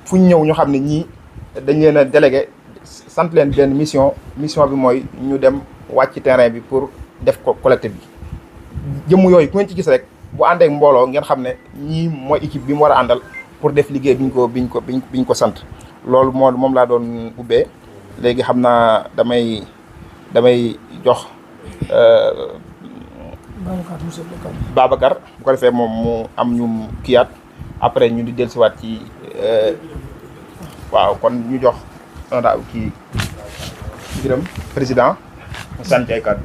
fu ñu ñëw ñu xam ne ñii dañ leen a délégué sant leen benn mission bi mooy ñu dem wàcc terrain bi pour def ko collecte bi. jëmm yooyu ku ngeen ci gis rek bu àndeek mbooloo ngeen xam ne ñii mooy équipe bi mu war a àndal pour def liggéey biñ ko sant. loolu moom laa doon ubbee léegi xam naa damay jox Babacar bu ko defee moom mu am ñu kiyaat après ñu di dellusiwaat ci waaw kon ñu jox daa kii Birame président mu sant ay kàddu.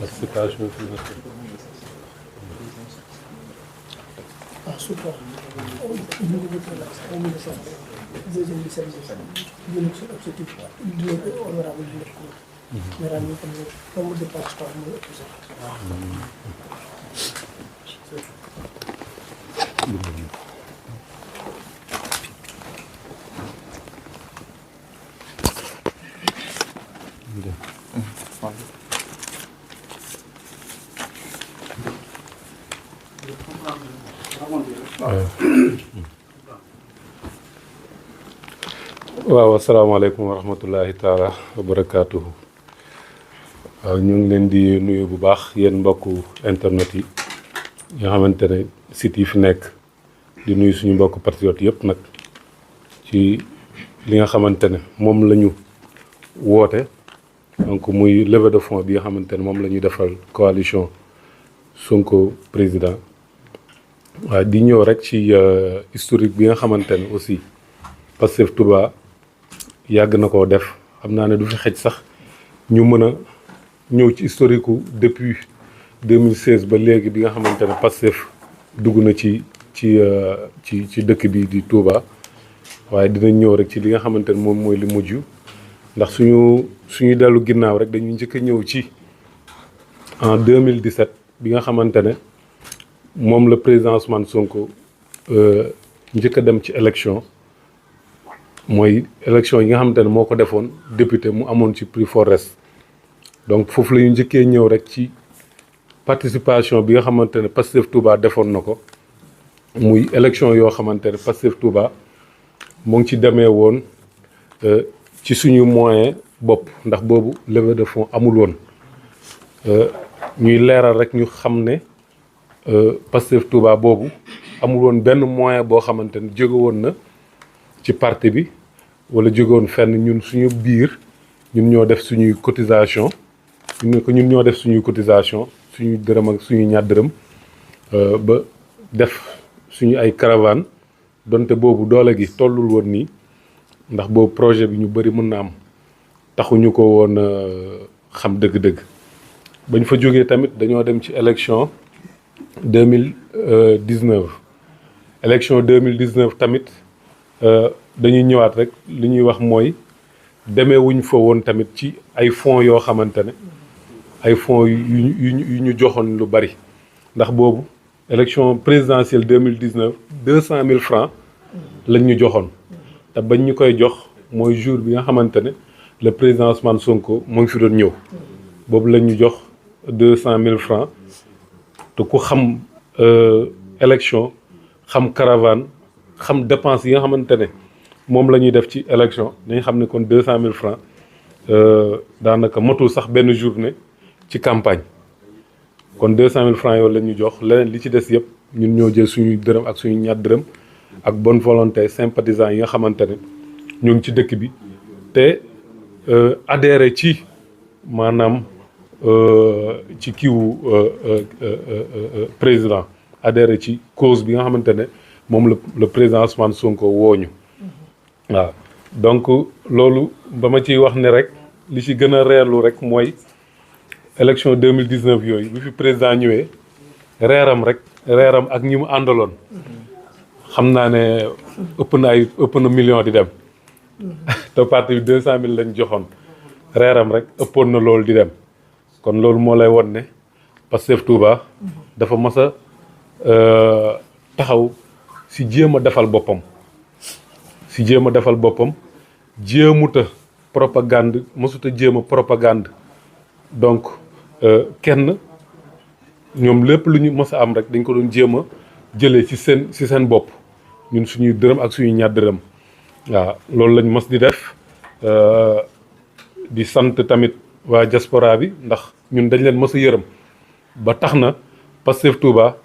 Participation financière. Support. Deuxième bi service ñu ci objectif honorable bi nekk mais ram ñu ko nombre de participants mo ëpp sax waaw asalaamaaleykum wa rahmatullahi taala wa barakaatuhu. waaw ñu ngi leen di nuyu bu baax yéen mbokku internet yi nga xamante ne site yi fi nekk di nuyu suñu mbokku patriote yëpp nag ci li nga xamante ne moom la ñu woote donc muy levée de fonds bi nga xamante ne moom la ñuy defal coalition Sonko président. waaw di ñëw rek ci historique bi nga xamante ne aussi Pastef Touba yàgg na koo def xam naa ne du fi xej sax ñu mën a ñëw ci historique depuis 2016 ba léegi bi nga xamante ne Pastef dugg na ci dëkk bi di Touba waaye dinañ ñëw rek ci li nga xamante ne moom mooy li mujj ndax suñu dellu ginnaaw rek dañuy njëkk a ñëw ci en 2017 bi nga xamante ne moom le président Ousmane Sonko njëkk a dem ci élection mooy élection yi nga xamante ne moo ko defoon député mu amoon ci prix Forest donc foofu la ñu njëkkee ñëw rek ci participation bi nga xamante ne Pastef Touba defoon na ko muy élection yoo xamante ne Pastef Touba moo ngi ci demee woon ci suñu moyen bopp ndax boobu levée de fonds amul woon ñuy leeral rek ñu xam ne Pastef Touba boobu amul woon benn moyen boo xamante ne jóge woon na ci parti bi wala jóge woon fenn ñun suñu biir ñun ñoo def suñuy cotisation ñun ñoo def suñuy cotisation suñu dërëm ak suñu ñaar dërëm ba def suñu ay caravane donte boobu doole gi tollul woon nii ndax boobu projet bi ñu bëri mën na am taxuñu ko woon xam dëgg-dëgg bañ fa jógee tamit dañoo dem ci élection 2019 élection 2019 tamit dañuy ñëwaat rek li ñuy wax mooy demee wuñ fa woon tamit ci ay fonds yoo xamante ne ay fonds yu ñu joxoon lu bari ndax boobu élection présidentielle 2019 200 000 francs lañ ñu joxoon te bañ ñu koy jox mooy jour bi nga xamante ne le président Ousmane Sonko moo ngi fi doon ñëw boobu lañ ñu jox 200 000 francs te ku xam élection xam caravane xam dépense yi nga xamante ne moom la ñuy def ci élection dañu xam ne kon 200 000 francs daanaka matul sax benn journée ci campagne kon 200 000 francs yow la ñu jox leneen li ci des yëpp ñun ñoo jël suñuy dërëm ak suñu ñaar dërëm ak bonne volonté sympathisants yi nga xamante ne ñu ngi ci dëkk bi te adhéré ci maanaam ci kiiwu président adhéré ci cause bi nga xamante ne moom le président Ousmane Sonko wooñu waaw donc loolu ba ma ciy wax ne rek li ci gën a reerlu rek mooy élection 2019 yooyu bi fi président ñëwee reeram ak ñi mu àndaloon xam naa ne ëpp na million di dem te parti bi 200 000 lañ joxoon reeram rek ëppoon na loolu di dem kon loolu moo lay won ne Pastef Touba dafa mas a taxaw si jéem a defal boppam jéemuta propagande mësuta jéem a propagande donc kenn ñoom lépp lu ñu mës a am rek dañ ko doon jéem a jëlee ci seen bopp ñun suñuy dërëm ak suñuy ñaar dërëm waaw loolu lañ mës di def di sant tamit waa diaspora bi ndax ñun dañ leen mës a yërëm ba tax na Pastef Touba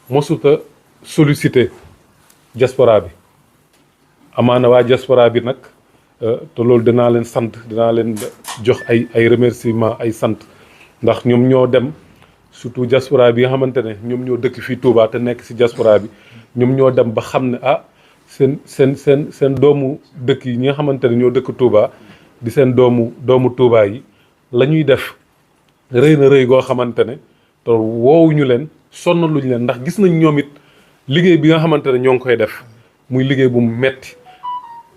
mësuta sollicité diaspora bi amaana waa diaspora bi nag te loolu dinaa leen sant dinaa leen jox ay remerciement ay sant ndax ñoom ñoo dem surtout diaspora bi nga xamante ne ñoom ñoo dëkk fii Touba te nekk ci diaspora bi ñoom ñoo dem ba xam ne seen doomu dëkk yi ñi nga xamante ne ñoo dëkk Touba di seen doomu Touba yi la ñuy def rëy na rëy goo xamante ne te woowuñu leen sonnaluñ leen ndax gis nañ ñoom it liggéey bi nga xamante ne ñoo ngi koy def muy liggéey bu mu metti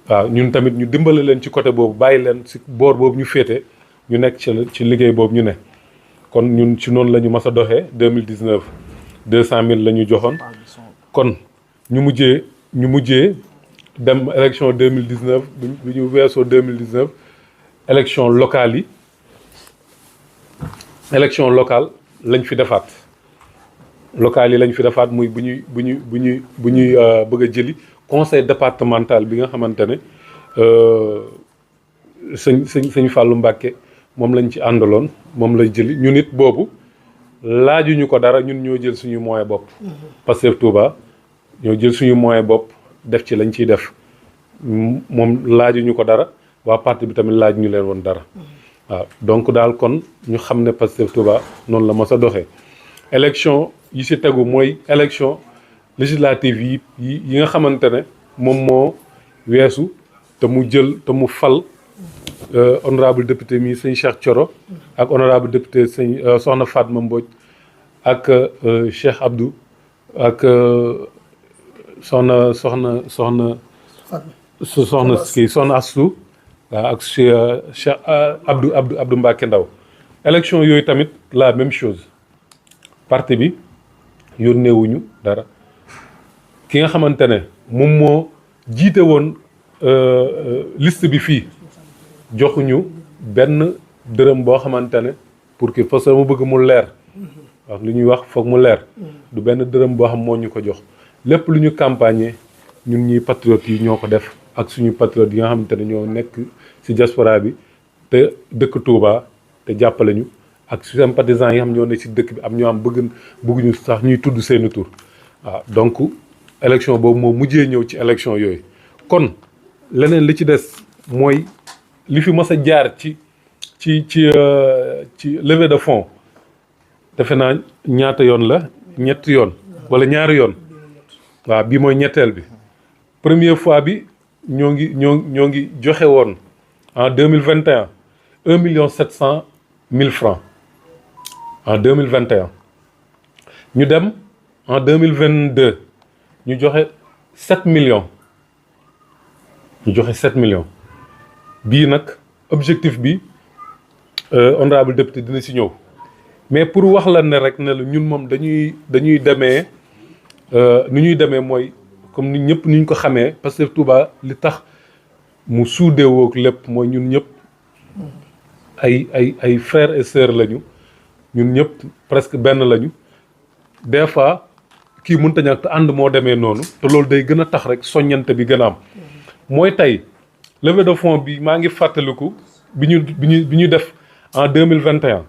waaw ñun tamit ñu dimbale leen ci côté boobu bàyyi leen ci boor boobu ñu féete ñu nekk ci liggéey boobu ñu ne kon ñun ci noonu la ñu mas a doxee 2019 200 000 la ñu joxoon kon ñu mujjee dem élection 2019 bi ñu weesoo 2019 élection locale lañ fi defaat locales yi lañ fi defaat muy bu ñuy bëgg a jëli conseil départemental bi nga xamante ne sëñ Fallou Mbacké moom lañ ci àndaloon moom lañ jëli ñun it boobu laajuñu ko dara ñun ñoo jël suñu moyen bopp. Pastef Touba ñoo jël suñu moyen bopp def ci lañ ciy def moom laajuñu ko dara waa parti bi tamit laaj ñu leen woon dara waaw donc daal kon ñu xam ne Pastef Touba noonu la mos a doxee. élection yi ci tegu mooy élection législative yi nga xamante ne moom moo weesu te mu fal honorable député mi sëñ Cheikh Thioro ak honorable député sëñ soxna Fatma Mbodj ak Cheikh Abdou ak soxna Astou waaw ak Cheikh Abdou Mbacké Ndaw élection yooyu tamit la même chose parti bi yónneewuñu dara ki nga xamante ne moom moo jiite woon liste bi fii joxuñu benn dërëm boo xamante ne pour que parce que mu bëgg mu leer wax lu ñuy wax foog mu leer du benn dërëm boo xam moo ñu ko jox lépp lu ñu campagne ñun ñuy patriotes yi ñoo ko def ak suñu patriotes yi nga xamante ne ñoo nekk ci diaspora bi te dëkk Touba te jàppale ñu ak sympathisants yi xam ñoo ne ci dëkk bi am ñoo am bëgguñu sax ñuy tudd seeni tur waaw donc élection boobu moo mujjee ñëw ci élection yooyu kon leneen li ci des mooy li fi mës a jaar ci levée de fonds defe naa ñaata yoon la ñetti yoon wala ñaari yoon waaw bii mooy ñetteel bi première fois bi ñoo ngi joxe woon en 2021 1,7 million francs en 2021 ñu dem en 2022 ñu joxe 7 millions bii nag objectif bi honorable député dina ci ñëw mais pour wax la ne rek ne la ñun moom dañuy demee ni ñuy demee mooy comme ni ñëpp ni ñu ko xamee parce que Touba li tax mu suudeewook lépp mooy ñun ñëpp ay frères et sœurs lañu ñun ñëpp presque benn lañu des fois kii mënta ñàkk te ànd moo demee noonu te loolu day gën a tax rek soññante bi gën a am mooy tey levée de fonds bi maa ngi fàttaliku bi ñu def en 2021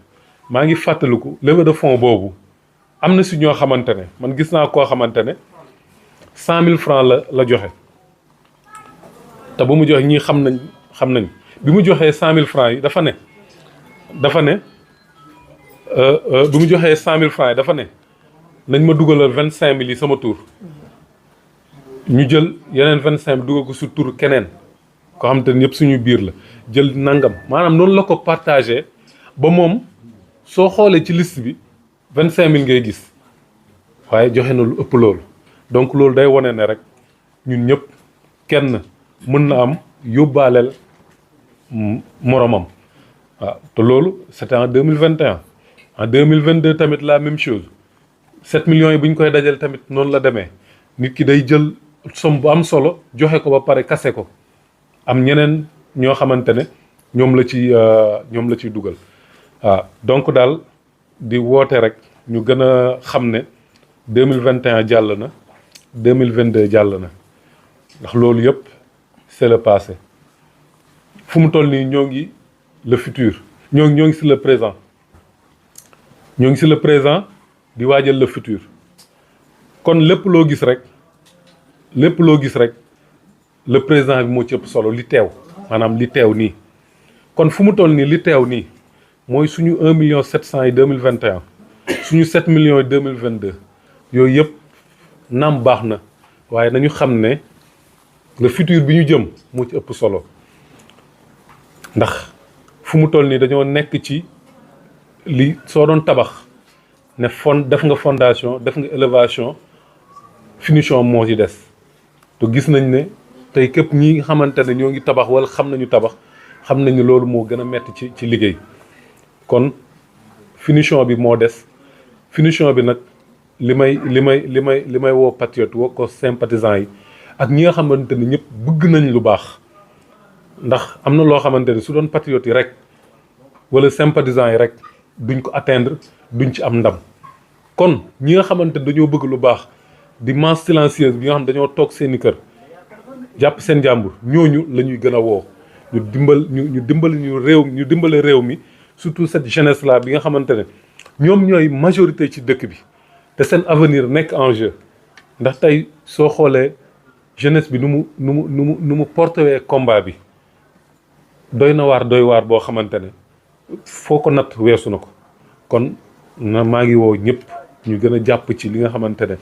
maa ngi fàttaliku levée de fonds boobu am na si ñoo xamante ne man gis naa koo xamante ne 100 000 francs la joxe te ba mu joxe ñii xam nañ bi mu joxee 100 000 francs yi dafa ne bi mu joxee 100 000 francs yi dafa ne nañ ma dugalal 25 000 yi sama tur ñu jël yeneen 25 000 dugal ko su tur keneen koo xamante ne ñëpp suñu biir la jël nangam maanaam noonu la ko partagé ba moom soo xoolee ci liste bi 25 000 ngay gis waaye joxe na lu ëpp loolu donc loolu day wane ne rek ñun ñëpp kenn mën na am yóbbaaleel moromam waaw te loolu c'était en 2021 en 2022 tamit la même chose 7 millions yi bu ñu koy dajal tamit noonu la demee nit ki day jël somme bu am solo joxe ko ba pare kase ko am ñeneen ñoo xamante ne ñoom la ciy dugal waaw donc daal di woote rek ñu gën a xam ne 2021 jàll na 2022 jàll na ndax loolu yëpp c'est le passé fu mu toll nii ñoo ngi le futur ñoo ngi si le présent ñoo ngi si le présent di waajal le futur kon lépp loo gis rek le présent bi moo ci ëpp solo li teew maanaam li teew nii kon fu mu toll nii li teew nii mooy suñu 1,7 million yi 2021 suñu 7 millions yi 2022 yooyu yëpp naam baax na waaye nañu xam ne le futur bi ñu jëm moo ci ëpp solo ndax fu mu toll nii dañoo nekk ci li soo doon tabax ne def nga fondation def nga élévation finition moo ci des te gis nañ ne tey képp ñi nga xamante ne ñoo ngi tabax wala xam nañu tabax xam nañu loolu moo gën a metti ci liggéey kon finition bi moo des finition bi nag li may woo patriote woo ko sympathisant yi ak ñi nga xamante ne ñëpp bëgg nañ lu baax ndax am na loo xamante ne su doon patriote yi rek wala sympathisant yi rek duñ ko atteindre duñ ci am ndam kon ñi nga xamante ne dañoo bëgg lu baax di masse silencieuse bi nga xam dañoo toog seeni kër jàpp seen jàmbur ñooñu la ñuy gën a woo ñu dimbale réew mi surtout cette jeunesse là bi nga xamante ne ñoom ñooy majorité ci dëkk bi te seen avenir nekk en jeu ndax tey soo xoolee jeunesse bi nu mu portewee combat bi doy waar boo xamante ne foo ko natt weesu na ko kon maa ngi woo ñëpp ñu gën a jàpp ci li nga xamante ne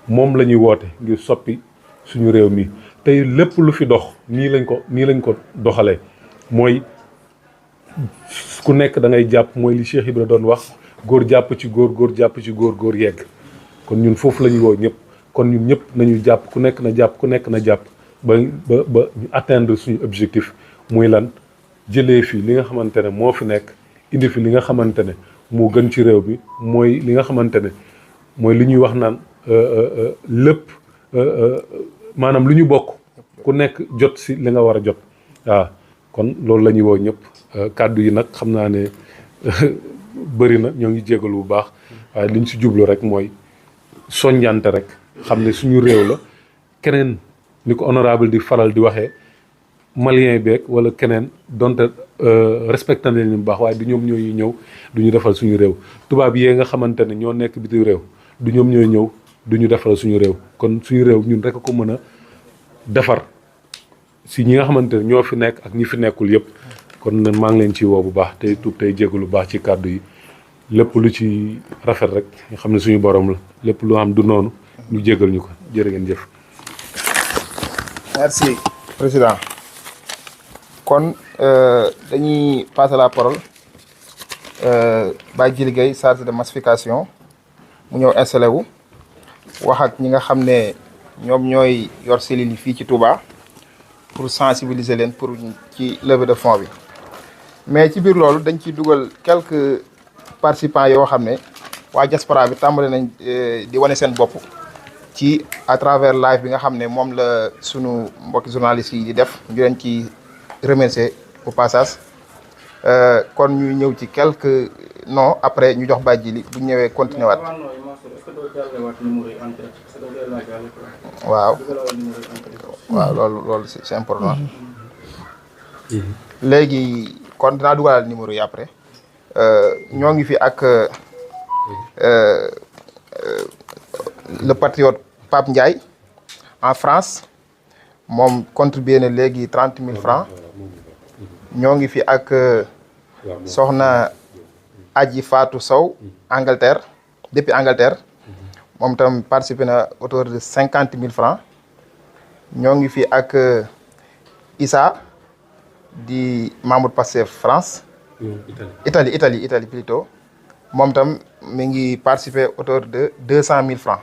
moom la ñuy woote ngir soppi suñu réew mi tey lépp lu fi dox nii lañ ko doxalee mooy ku nekk da ngay jàpp mooy li Cheikh Ibra doon wax góor jàpp ci góor jàpp ci góor yegg kon ñun foofu la ñuy woo ñëpp kon ñun ñëpp nañu jàpp ku nekk na jàpp ba ñu atteindre suñu objectif muy lan jëlee fi li nga xamante ne moo fi nekk indi fi li nga xamante ne moo gën ci réew bi mooy li nga xamante ne mooy li ñuy wax naan lépp maanaam lu ñu bokk ku nekk jot si li nga war a jot waaw kon loolu la ñuy woo ñëpp kàddu yi nag xam naa ne bëri na ñoo ngi jégalu bu baax waaye li ñu si jublu rek mooy soññante rek xam ne suñu réew la keneen ni ko honorable di faral di waxee malien beeg wala keneen donte respecté nañ bu baax waaye du ñoom ñooy ñëw du ñu defal suñu réew tubaab yee nga xamante ne ñoo nekk bitim réew du ñoom ñooy ñëw du ñu defal suñu réew kon suñu réew ñun rek a ko mën a defar si ñi nga xamante ne ñoo fi nekk ak ñi fi nekkul yëpp kon maa ngi leen ci woo bu baax tey tuub tey jégalu bu baax ci kàddu yi lépp lu ci rafet rek nga xam ne suñu borom la lépp lu am du noonu ñu jégal ñu ko jërë ngeen jëf. Merci président kon dañuy passer la parole Baye Djily Gueye chargé de massification mu ñëw installé wu wax ak ñi nga xam ne ñoom ñooy yor cellules yi fii ci Touba pour sensibiliser leen pour ci levée de fonds bi mais ci biir loolu dañ ciy dugal quelques participants yoo xam ne waa diaspora bi tàmbali nañ di wane seen bopp ci à travers live bi nga xam ne moom la sunu mbokki journalistes yi di def ñu leen ci remercier au passage kon ñu ñëw ci quelques noms après ñu jox Baye Djily bu ñëwee continuer waat waaw loolu c'est important léegi kon dinaa dugalal numéro yi après ñoo ngi fi ak le patriote Pape Ndiaye en France moom contribué na léegi 30 000 francs ñoo ngi fi ak soxna Aji Fatou Sow Angleterre depuis Angleterre moom tam participé na autour de 50 000 francs ñoo ngi fi ak Issa di membre Pastef France Italie plutôt moom tam mi ngi participé autour de 200 000 francs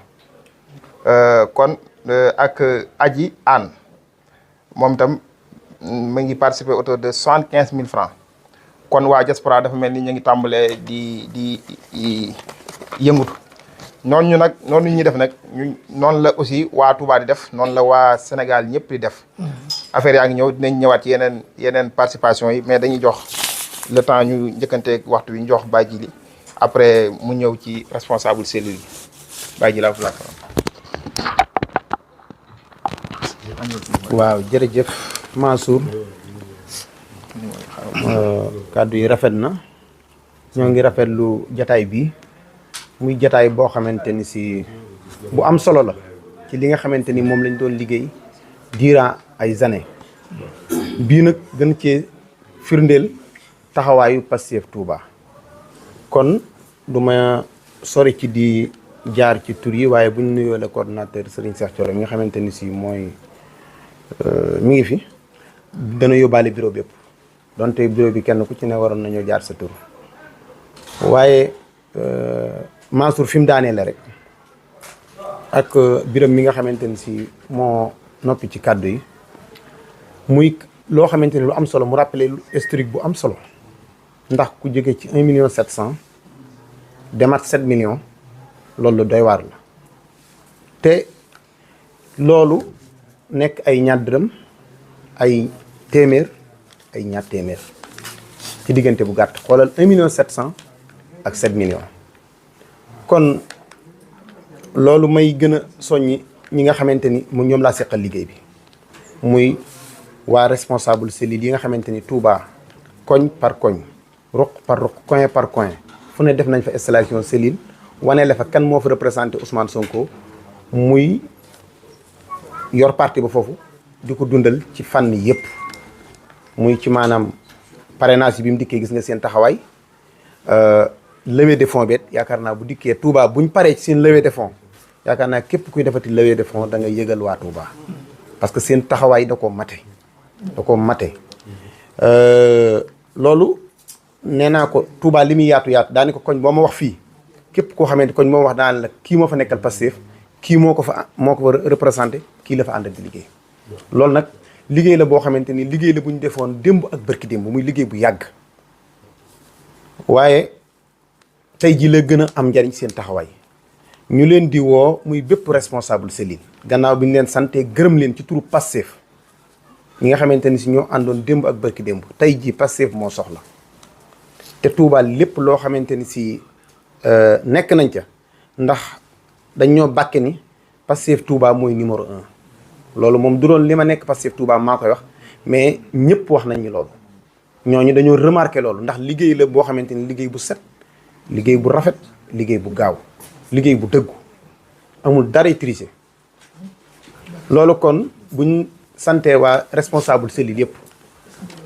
kon ak Aji Anne moom tam mi ngi participé autour de 75 000 francs kon waa diaspora dafa mel ni ñu ngi tàmbalee di yëngutu noonu ñu nag noonu ñuy def nag ñu noonu la aussi waa Touba di def noonu la waa Sénégal ñëpp di def affaire yaa ngi ñëw dinañ ñëwaat ci yeneen participation yi mais dañuy jox le temps ñu njëkkanteeg waxtu wi ñu jox Baye Djili après mu ñëw ci responsable cellule yi Baye Djili la waaw jërëjëf Mansour kàddu yi rafet na ñoo ngi rafetlu jataay bi muy jataay boo xamante ni si bu am solo la ci li nga xamante ni moom lañ doon liggéey durant ay années bii nag gën cee firndeel taxawaayu Pastef Touba kon du ma sori ci di jaar ci tur yi waaye bu ñu nuyoo le coordonnateur Serigne Cheikh Thioro mi nga xamante ni si mooy mi ngi fi dana yóbbaale bureau bépp donte bureau bi kenn ku ci ne waroon nañoo jaar sa tur waaye Mansour fi mu daanee la rek ak bureau mi nga xamante ni si moo noppi ci kàddu yi muy loo xamante ni lu am solo mu rappelé lu historique bu am solo ndax ku jóge ci 1,7 million demat 7 millions loolu doy waar la te loolu nekk ay ñaar dërëm ay téeméer ay ñaar téeméer ci diggante bu gàtt xoolal 1,7 million ak 7 millions kon loolu may gën a soññi ñi nga xamante ni mu ñoom laa seqal liggéey bi muy waa responsable cellule yi nga xamante ni Touba koñ par koñ ruq par ruq coin par coin fu ne def nañ fa installation cellule wane la fa kan moo fa représenté Ousmane Sonko muy yor parti ba foofu di ko dundal ci fànn yëpp muy ci maanaam parrainage bi mu dikkee gis nga seen taxawaay levée de fonds beet yaakaar naa bu dikkee Touba buñ paree ci seen levée de fonds yaakaar naa képp kuy defati levée de fonds da nga yëgal waa Touba parce que seen taxawaay da koo mate loolu nee naa ko Touba li muy yaatu daani ko koñ boo ma wax fii képp koo xamante koñ moo wax daan la kii moo fa nekkal Pastef kii moo ko fa représenté kii la fa àndal di liggéey loolu nag liggéey la boo xamante ni liggéey la bu ñu defoon démb ak bërki démb muy liggéey bu yàgg waaye tey ji la gën a am njariñ seen taxawaay ñu leen di woo muy bépp responsable cellule gannaaw bi ñu leen sante gërëm leen ci turu Pastef ñi nga xamante ni si ñoo àndoon démb ak bërki démb tey ji Pastef moo soxla te Touba lépp loo xamante ni si nekk nañ ca ndax dañ ñoo bàkke ni Pastef Touba mooy numéro 1 loolu moom du doon li ma nekk Pastef Touba maa koy wax mais ñëpp wax nañ ñu loolu ñooñu dañoo remarqué loolu ndax liggéey la boo xamante ni liggéey bu set liggéey bu rafet liggéey bu gaaw liggéey bu dëggu amul dara triché loolu kon buñ santee waa responsable cellule yëpp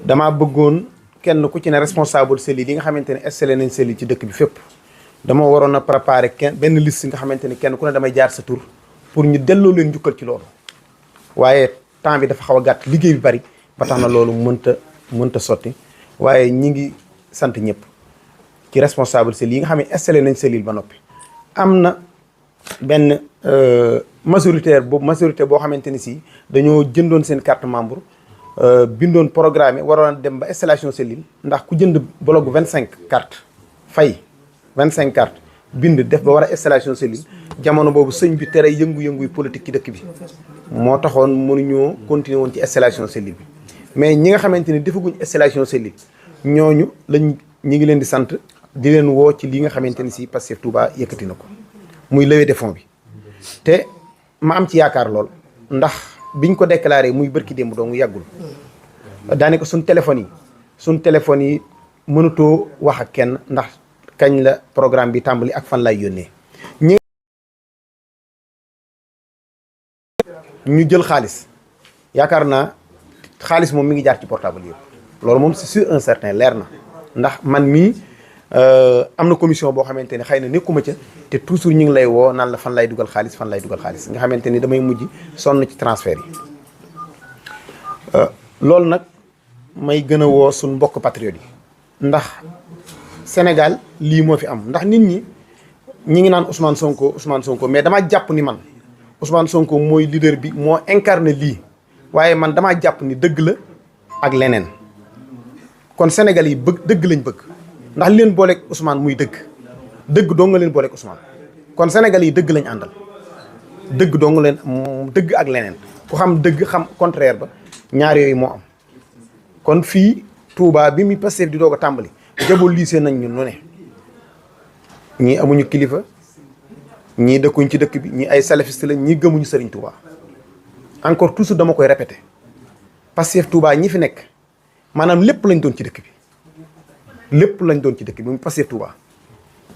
damaa bëggoon kenn ku ci ne responsable cellule yi nga xamante ne installé nañ cellule ci dëkk bi fépp dama waroon a préparer benn liste nga xamante ni kenn ku ne damay jaar sa tur pour ñu delloo leen njukkal ci loolu waaye temps bi dafa xaw a gàtt liggéey bi bari ba tax na loolu mënta sotti waaye ñi ngi sant ñëpp ci responsable cellule yi nga xam ne installé nañ cellule ba noppi am na benn majorité boo xamante ni si dañoo jëndoon seen carte membre bindoon programme waroon dem ba installation cellule ndax ku jënd bloc bu 25 carte fay 25 cartes bind def ba war a installation cellule jamono boobu sëñ bi tere yëngu-yëngu politique ci dëkk bi moo taxoon mënuñoo continuer woon ci installation cellule bi mais ñi nga xamante ni defaguñ installation cellule ñooñu ñi ngi leen di sant di leen woo ci li nga xamante ni si Pastef Touba yëkkati na ko muy levée de fonds bi te ma am ci yaakaar lool ndax biñ ko déclaré muy bërki démb doo mu yàggul daanaka suñ téléphone yi mënutoo wax ak kenn ndax kañ la programme bi tàmbali ak fan lay yónnee ñu jël xaalis yaakaar naa xaalis moom mi ngi jaar ci portable yëpp loolu moom c'est sûr un certain leer na ndax man mii am na commission boo xamante ni xëy na nekkuma ca te toujours ñu ngi lay woo naan la fan lay dugal xaalis nga xamante ni damay mujj sonn ci transfert yi loolu nag may gën a woo suñ mbokk patriote yi ndax Sénégal lii moo fi am ndax nit ñi ngi naan Ousmane Sonko mais damaa jàpp ni man Ousmane Sonko mooy leader bi moo incarné lii waaye man damaa jàpp ni dëgg la ak leneen kon Sénégal yi dëgg lañ bëgg ndax li leen booleeg Ousmane muy dëgg doo nga leen booleeg Ousmane kon Sénégal yi dëgg lañ àndal dëgg dong leen dëgg ak leneen ku xam dëgg xam contraire ba ñaar yooyu moo am kon fii Touba bi mu Pastef di doog a tàmbali jabol lycée nañ ñun nu ne ñii amuñu kilifa ñii dëkkuñ ci dëkk bi ñii ay salafiste lañ ñii gëmuñu Serigne Touba encore toujours dama koy répété Pastef Touba ñi fi nekk maanaam lépp lañ doon ci dëkk bi lépp lañ doon ci dëkk bi mu Pastef Touba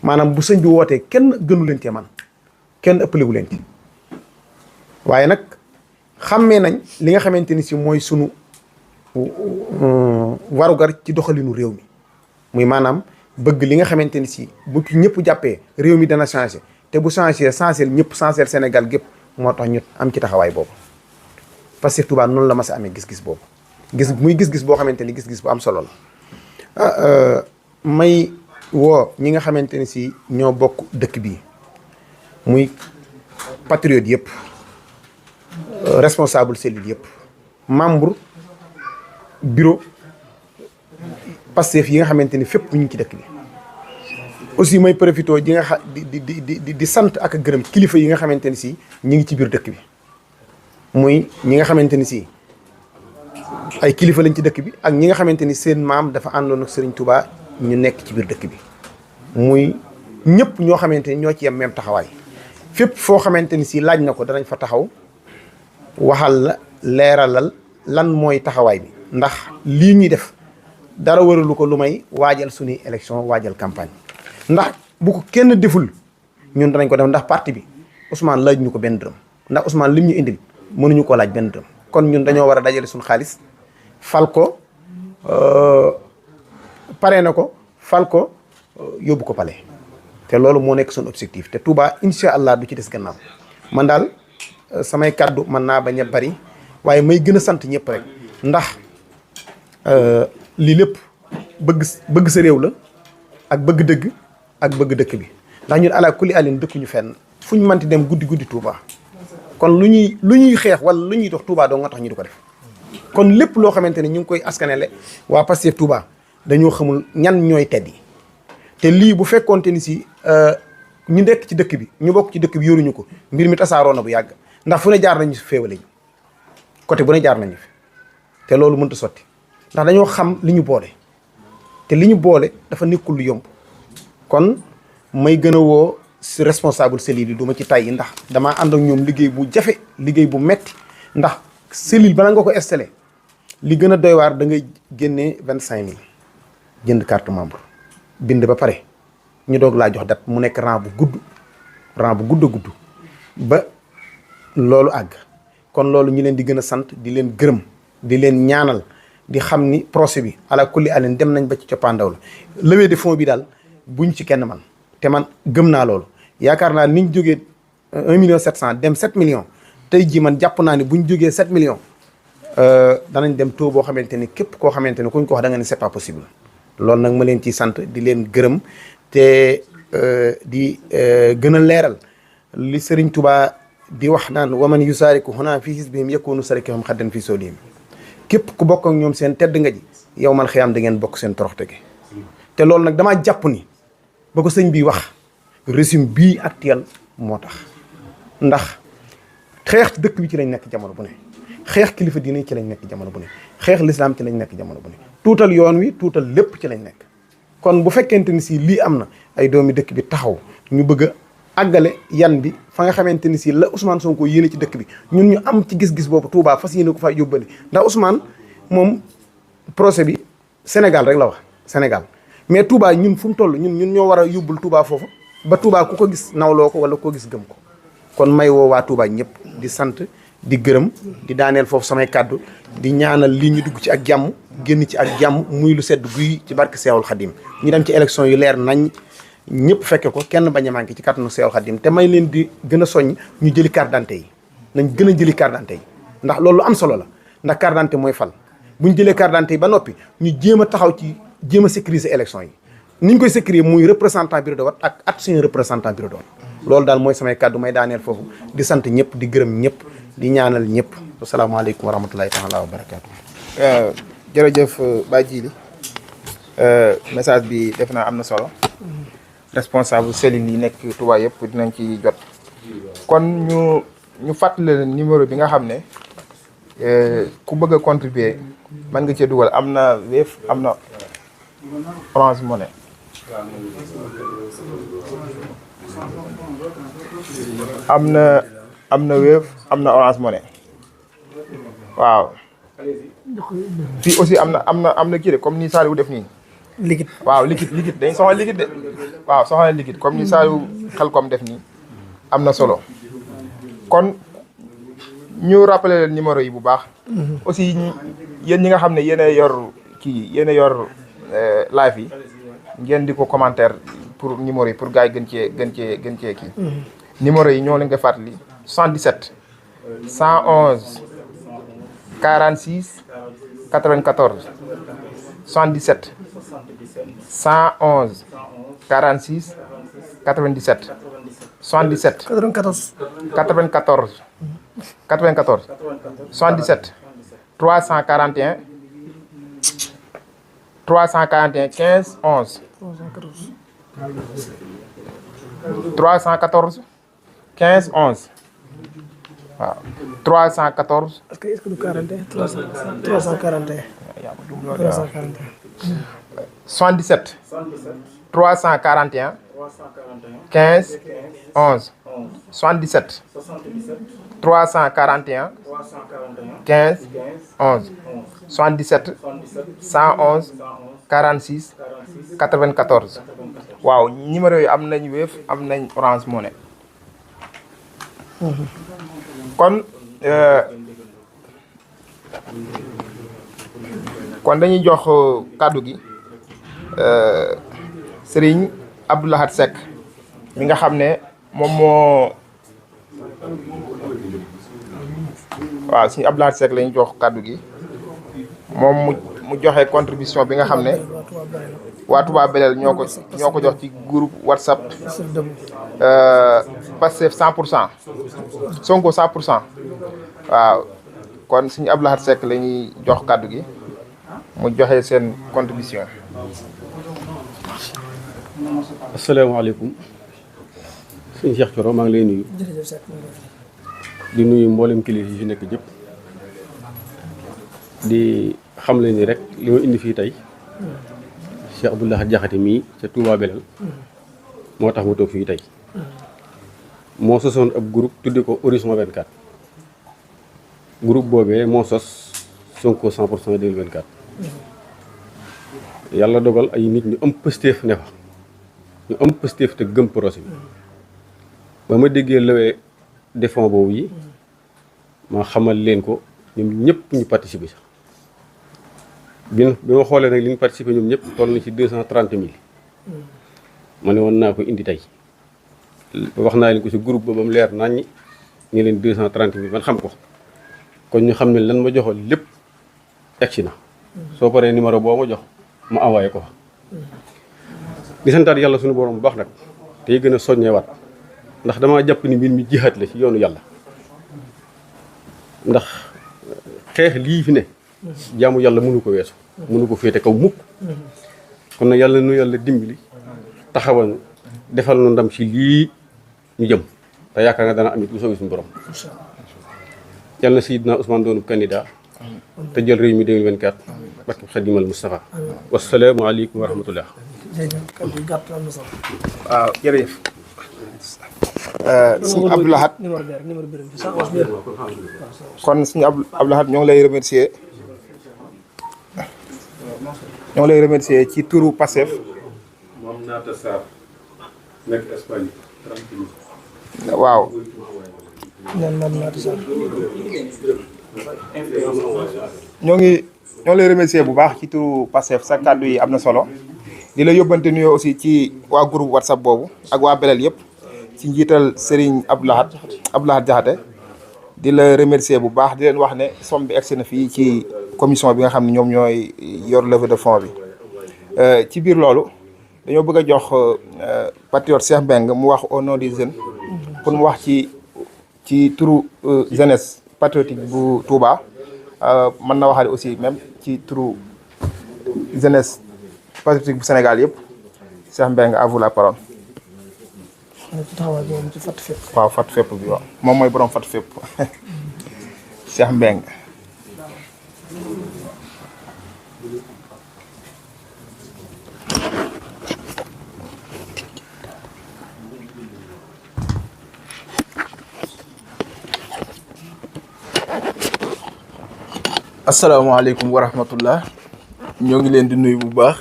maanaam bu sëñ bi wootee kenn gënu leen cee man kenn ëppalewu leen ci waaye nag xàmmee nañ li nga xamante ni si mooy sunu warugar ci doxalinu réew mi muy maanaam bëgg li nga xamante ni si bu ci ñëpp jàppee réew mi dana changé te bu changé changé ñëpp changé Sénégal gépp moo tax ñu am ci taxawaay boobu Pastef Touba noonu la ma sa amee gis-gis boobu muy gis-gis boo xamante ni gis-gis bu am solo la may woo ñi nga xamante ni si ñoo bokk dëkk bii muy patriote yëpp responsable cellule yëpp membre bureau Pastef yi nga xamante ni fépp ñu ngi ci dëkk bi aussi may profité ji nga di sant ak gërëm kilifa yi nga xamante ni si ñi ngi ci biir dëkk bi muy ñi nga xamante ni si ay kilifa lañ ci dëkk bi ak ñi nga xamante ni seen maam dafa àndoon ak Serigne Touba ñu nekk ci biir dëkk bi muy ñëpp ñoo xamante ni ñoo ci yem même taxawaay fépp foo xamante ni si laaj na ko danañ fa taxaw waxal la leeralal lan mooy taxawaay bi ndax lii ñuy def dara waralu ko lu may waajal suñuy élection waajal campagne ndax bu ko kenn deful ñun danañ ko def ndax parti bi Ousmane laaj ñu ko benn dërëm ndax Ousmane lim ñu indil mënuñu koo laaj benn dërëm kon ñun dañoo war a dajale suñu xaalis fal ko pare na ko fal ko yóbbu ko pale te loolu moo nekk suñu objectif te Touba incha allah du ci des gannaaw man daal samay kàddu mën naa bañ a bari waaye may gën a sant ñëpp rek ndax lii lépp bëgg sa réew la ak bëgg dëgg ak bëgg dëkk bi ndax ñun ala kulli alin dëkkuñu fenn fu ñu mënti dem guddi Touba kon lu ñuy xeex wala lu ñuy dox Touba doo nga tax ñu di ko def kon lépp loo xamante ne ñu ngi koy askanele waa Pastef Touba dañoo xamul ñan ñooy tedd yi te lii bu fekkoonte ni si ñu nekk ci dëkk bi ñu bokk ci dëkk bi yoruñu ko mbir mi tasaaroo na bu yàgg ndax fu ne jaar nañu fi féewale ñu côté bu ne jaar nañu fi te loolu mënut a sotti ndax dañoo xam li ñu boole te li ñu boole dafa nekkul lu yomb kon may gën a woo si responsable cellule yi du ma ci tàyyi ndax damaa ànd ak ñoom liggéey bu jafe liggéey bu metti ndax cellule bala nga ko installé li gën a doy waar da ngay génnee 25000 jënd carte membre bind ba pare ñu doog laa jox date mu nekk rang bu gudd a gudd ba loolu àgg kon loolu ñu leen di gën a sant di leen gërëm di leen ñaanal di xam ni procès bi ala kulli alin dem nañ ba ci coppaandaw la levée de fonds bi daal buñ ci kenn man te man gëm naa loolu yaakaar naa niñ jógee 1,7 million dem 7 millions tey jii man jàpp naa ne buñ jógee 7 millions danañ dem taux boo xamante ni képp koo xamante ni kuñ ko wax da nga ni c'est pas possible loolu nag ma leen ciy sant di leen gërëm te di gën a leeral li Serigne Touba di wax naan waman yusaariku huna fi hisbihim yakunu sarikahum xaddan fi soodihim képp ku bokk ak ñoom seen tedd nga ji yow mal xiyaam da ngeen bokk seen toroxte gi te loolu nag damaa jàpp ni ba ko sëñ bi wax régime bii actuel moo tax ndax xeex dëkk bi ci lañ nekk jamono bu ne xeex kilifa diine ci lañ nekk jamono bu ne xeex lislaam ci lañ nekk jamono bu ne tuutal yoon wi tuutal lépp ci lañ nekk kon bu fekkente ni si lii am na ay doomi dëkk bi taxaw ñu bëgg a àggale yan bi fa nga xamante ni si la Ousmane Sonko yéene ci dëkk bi ñun ñu am ci gis-gis boobu Touba fas yéene ko fay yóbbali ndax Ousmane moom procès bi Sénégal rek la wax Sénégal mais Touba ñun fu mu toll ñun ñoo war a yóbbul Touba foofu ba Touba ku ko gis nawloo ko wala koo gis gëm ko kon may woo waa Touba ñëpp di sant di gërëm di daaneel foofu samay kàddu di ñaanal lii ñu dugg ci ak jàmm génn ci ak jàmm muy lu sedd guy ci barke Seexul Xadim ñu dem ci élection yu leer nañ ñëpp fekke ko kenn bañ a manqué ci kàttanu Seexul Xadim te may leen di gën a soññ ñu jëli carte d'identité yi nañ gën a jëli carte d'identité yi ndax loolu am solo la ndax carte d'identité mooy fal bu ñu jëlee carte d'identité yi ba noppi ñu jéem a taxaw ci jéem a sécuriser élection yi ni ñu koy sécuriser muy représentant bureau de vote ak adjoint représentant bureau de vote loolu daal mooy samay kàddu may daaneel foofu di sant ñëpp di gërëm ñëpp di ñaanal ñëpp asalaamaaleykum wa rahmatulahi taala wa barakaatu. jërëjëf Baye Djily message bi def naa am na solo responsable cellule yi nekk Touba yëpp dinañ ci jot. kon ñu fàttali leen numéro bi nga xam ne ku bëgg a contribuer mën nga cee dugal am na Wave am na Orange Money. am na Wave am na Orange Money waaw. fii aussi am na kii de comme ni Saliou def nii. liquide waaw liquide dañ soxla liquide de waaw soxla liquide comme ni Saliou Khelcom def nii am na solo. kon ñu rappeler leen numéro yi bu baax. aussi yéen ñi nga xam ne yéen a yor live yi ngeen di ko commentaire pour numéro yi pour gars yi gën cee kii. numéro yi ñoo leen koy fàttali 77 111 46 94 77 111 46 97 77 94 77 341 15 11 314 15 11 waaw 314. est-ce que du 41 341. 77 341 15 11 77 341 15 11 77 111 46 94 waaw numéro yi am nañ Wave am nañ Orange Money. kon dañuy jox kàddu gi Serigne Abdou Lahad Seck mi nga xam ne moom moo waaw Serigne Abdou Lahad Seck lañu jox kàddu gi moom mu joxe contribution bi nga xam ne waa Touba Belel ñoo ko jox ci groupe WhatsApp Pastef 100% Sonko 100% waaw kon Serigne Abdou Lahad Seck la ñuy jox kàddu gi mu joxe seen contribution. asalaamaaleykum sëñ Cheikh Thioro maa ngi lay nuyu. di nuyu mboolem kilifa yi fi nekk jëpp. di xam le ni rek li ma indi fii tey Cheikh Abdou Lahad Diakhaté mii ca Touba Belel moo tax mu toog fii tey. moo sosoon ab groupe tudde ko Horizon 24 groupe boobee moo sos Sonko 100% 2024. yàlla dogal ay nit ñu am pëstéef ne fa ñu am pëstéef te gëm projet bi ba ma déggee lewee de fonds boobu yi ma xamal leen ko ñoom ñëpp ñu participer sax bi ma xoolee nag li ñu participer ñoom ñëpp toll na ci 230 000 ma ne woon naa ko indi tey wax naa leen ko ci groupe ba ba mu leer naññi ñu leen 230 000 man xam ko kon ñu xam ne lan ma joxoon lépp egsi na soo paree numéro boo ma jox ma envoyé ko fa di santaat yàlla suñu borom bu baax nag tey gën a soññewaat ndax damaa jàpp ni mbir mi jihaat la ci yoonu yàlla ndax xeex lii fi ne jaamu yàlla mënu ko weesu mënu ko féete kaw mukk kon nag yàlla nu yàlla dimbali taxawal defal nu ndam ci lii ñu jëm te yaakaar nga dana amit lu soobee suñu borom yàlla na Seydina Ousmane doonu candidat te jël réew mi 2024 barke Xadimal Moustapha wassalaamu aleykum wa rahmatullah. waaw jërëjëf. Sëñ Abdou Lahad kon sëñ Abdou Lahad ñoo ngi lay remercier ci turu Pastef. moom Naata Sarr nekk Espagne. waaw. ñoo ngi lay remercier bu baax ci turu Pastef sa kàddu yi am na solo di la yóbbante nuyoo aussi ci waa groupe WhatsApp boobu ak waa Belel yëpp ci njiital Serigne Abdou Lahad Diakhaté di la remercier bu baax di leen wax ne somme bi egsi na fii ci commission bi nga xam ne ñoom ñooy yor levée de fonds bi ci biir loolu dañoo bëgg a jox patriote Cheikh Mbengue mu wax au nom des jeunes pour mu wax ci turu jeunesse patriotique bu Touba mën na waxaale aussi même ci turu jeunesse patriotique bu Sénégal yëpp Cheikh Mbengue à vous la parole. xanaa ci taxawaay bi moom ci fàtt fépp. waaw fat fépp bi waaw moom mooy borom fat fépp Cheikh Mbeng. asalaamaaleykum wa rahmatullah ñoo ngi leen di nuyu bu baax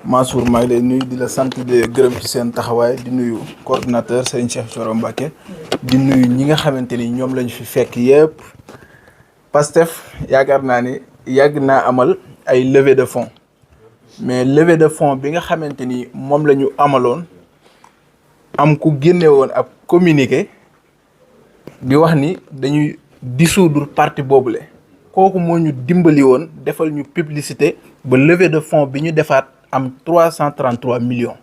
Mansour maa ngi leen nuyu di la sant di gërëm ci seen taxawaay di nuyu coordinateur Serigne Cheikh Thioro Mbacké di nuyu ñi nga xamante ni ñoom lañu fi fekk yëpp. Pastef yaakaar naa ni yàgg naa amal ay levée de fonds mais levée de fonds bi nga xamante ni moom la ñu amaloon am ku génne woon ab communiqué di wax ni dañuy dissoudre parti boobule. kooku moo ñu dimbali woon defal ñu publicité ba levée de fonds bi ñu defaat am 333 millions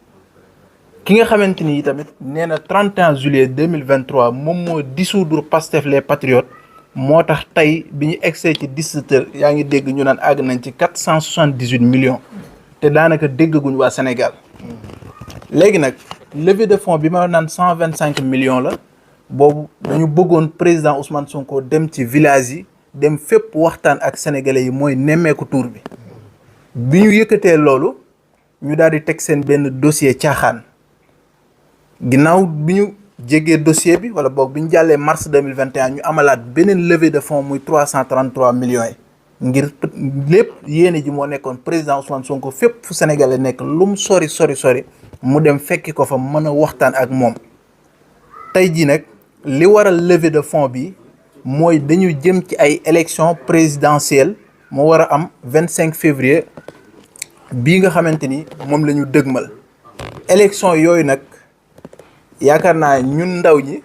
ki nga xamante ni tamit nee na 31 juillet 2023 moom moo dissoudre Pastef les Patriotes moo tax tey bi ñu egsee ci 17h yaa ngi dégg ñu naan àgg nañ ci 478 millions te daanaka déggaguñ waa Sénégal léegi nag levée de fonds bi ma naan 125 millions la boobu dañu bëggoon président Ousmane Sonko dem ci village yi. dem fépp waxtaan ak sénégalais yi mooy nemmeeku tuur bi ñu yëkkatee loolu ñu daal di teg seen benn dossier caaxaan ginnaaw bi ñu jégee dossier bi wala boog bi ñu jàllee mars 2021 ñu amalaat beneen levée de fonds muy 333 millions yi ngir lépp yéene ji moo nekkoon président Ousmane Sonko fépp fu sénégalais nekk lu mu sori mu dem fekki ko fa mën a waxtaan ak moom tey jii nag li waral levée de fonds bi mooy dañu jëm ci ay élections présidentielles moo war a am 25 février bii nga xamante ni moom la ñu dëgmal élections yooyu nag yaakaar naa ñun ndaw ñi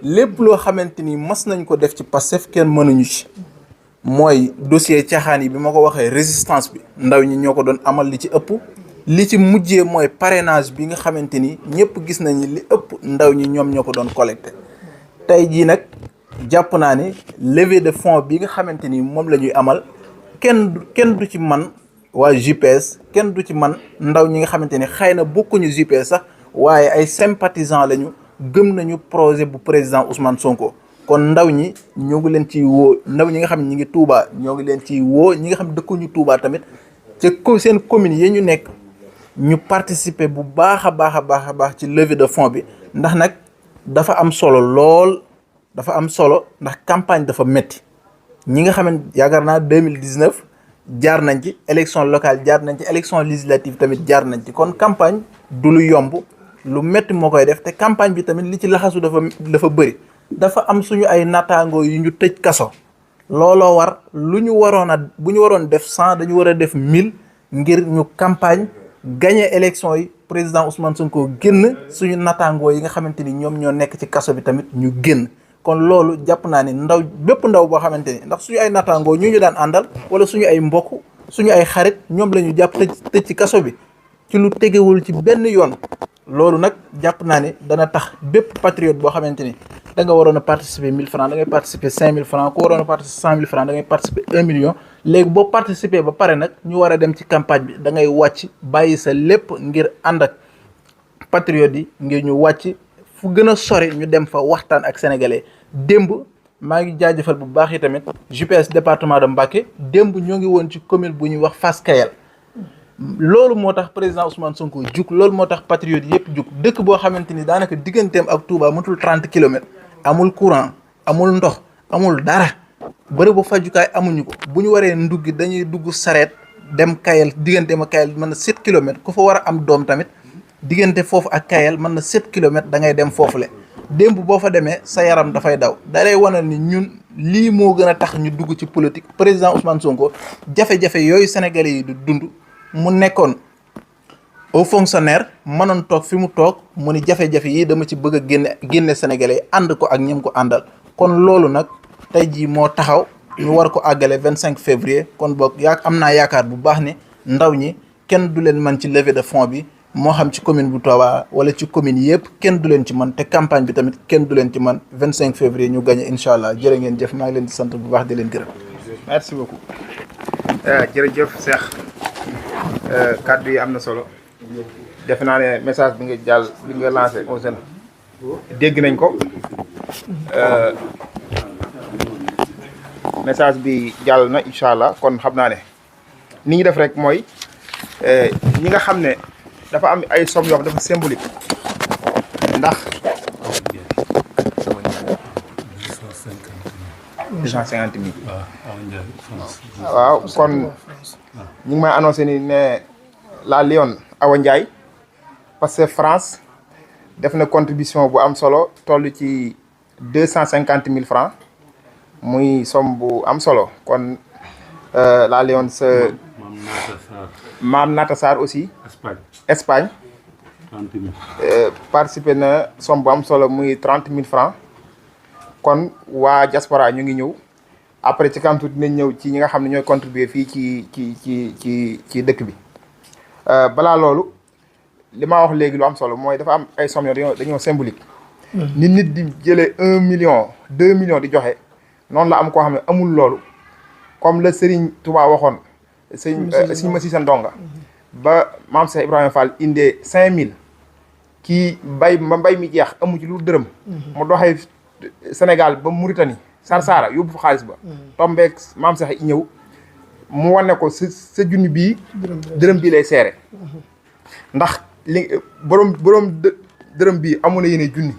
lépp loo xamante ni mas nañ ko def ci Pastef kenn mënuñu ci mooy dossier caaxaan yi bi ma ko waxee résistance bi ndaw ñi ñoo ko doon amal li ci ëpp li ci mujjee mooy parrainage bi nga xamante ni ñëpp gis nañu li ëpp ndaw ñi ñoom ñoo ko doon collecté tey jii nag jàpp naa ne levée de fonds bi nga xamante ni moom la ñuy amal kenn du ci man waa JPS kenn du ci man ndaw ñi nga xamante ni xëy na bokkuñu JPS sax waaye ay sympathisants lañu gëm nañu projet bu président Ousmane Sonko kon ndaw ñi ñoo ngi leen ciy woo ndaw ñi nga xam ne ñi ngi Touba ñoo ngi leen ciy woo ñi nga xam ne dëkkuñu Touba tamit ca seen communes yi ñu nekk ñu participer bu baax a baax ci levée de fonds bi ndax nag dafa am solo lool. dafa am solo ndax campagne dafa métti ñi nga xam ne yaakaar naa 2019 jaar nañ ci élection locale jaar nañ ci élection législative tamit jaar nañ ci kon campagne du lu yomb lu métti moo koy def te campagne bi tamit li ci laxasu dafa bëri dafa am suñu ay nattaangoo yu ñu tëj kaso looloo war bu ñu waroon def 100 dañu war a def 1000 ngir ñu campagne gagné élection yi président Ousmane Sonko génn suñu nattaangoo yi nga xamante ni ñoom ñoo nekk ci kaso bi tamit ñu génn. kon loolu jàpp naa ne bépp ndaw boo xamante ni ndax suñu ay nattaangoo ñu daan àndal wala suñu ay mbokk suñu ay xarit ñoom la ñu jàpp tëj ci kaso bi ci lu tegewul ci benn yoon loolu nag jàpp naa ne dana tax bépp patriote boo xamante ni da nga waroon a participer 1000 francs da ngay participer 5000 francs ku waroon a participer 100000 francs da ngay participer 1 million léegi boo participer ba pare nag ñu war a dem ci campagne bi da ngay wàcc bàyyi sa lépp ngir ànd ak patriote yi ngir ñu wàcc fu gën a sori ñu dem fa waxtaan ak sénégalais démb maa ngi jaajëfal bu baax yi tamit JPS département de Mbacké démb ñoo ngi woon ci commune bu ñuy wax Fass Kayel loolu moo tax président Ousmane Sonko jug loolu moo tax patriote yëpp jug dëkk boo xamante ni daanaka digganteem ak Touba matul 30 kilomètres amul courant amul ndox amul dara bërëbu fajukaay amuñu ko bu ñu waree nduggi dañuy dugg sareet dem Kayel digganteem ak Kayel mën na 7 kilomètres ku fa war a am doom tamit diggante foofu ak Kayel mën na 7 kilomètres da ngay dem foofule démb boo fa demee sa yaram dafay daw da lay wanal ni ñun lii moo gën a tax ñu dugg ci politique président Ousmane Sonko jafe-jafe yooyu sénégalais yi di dund mu nekkoon au fonctionnaire mënoon toog fi mu toog mu ni jafe-jafe yi dama ci bëgg a génne sénégalais yi ànd ko ak ñim ko àndal kon loolu nag tey jii moo taxaw ñu war ko àggale 25 février kon boog am naa yaakaar bu baax ni ndaw ñi kenn du leen mën ci levée de fonds bi moo xam ci commune bu Touba wala ci commune yëpp kenn du leen ci man te campagne bi tamit kenn du leen ci man 25 février ñu gagné incha allah jërë ngeen jëf maa ngi leen di sant bu baax di leen gërëm. merci beaucoup jërëjëf Cheikh kàddu yi am na solo defe naa ne message bi nga lancé aux jeunes dégg nañ ko message bi jàll na incha allah. kon xam naa ne ni ñu def rek mooy ñi nga xam ne dafa am ay somme yoo xam dafa symbolique ndax 250 000 waaw kon ñu ngi may annoncé ni ne la Lyon Awa Ndiaye parce que France def na contribution bu am solo toll ci 250 000 francs muy somme bu am solo kon la Lyon sa Maam Nata Sarr aussi Espagne participé na somme bu am solo muy 30 000 francs kon waa diaspora ñu ngi ñëw après ci kanam tuuti dinañ ñëw ci ñi nga xam ne ñooy contribuer fii ci dëkk bi balaa loolu li ma wax léegi lu am solo mooy dafa am ay somme dañoo symbolique. nit di jëlee 1 million 2 millions di joxe noonu la am koo xam ne amul loolu comme la Serigne Touba waxoon Serigne Massissa Ndonga ba Maam Cheikh Ibrahima Fall indee 5000 kii mbay mi jeex amu ci lu dërëm. mu doxee Sénégal ba Mauritanie Sarsara yóbbu fa xaalis ba. tombeek Maam Cheikh ñëw mu wane ko sa junni bii. dërëm bii lay seere ndax li borom dërëm bii amoon na yéene junni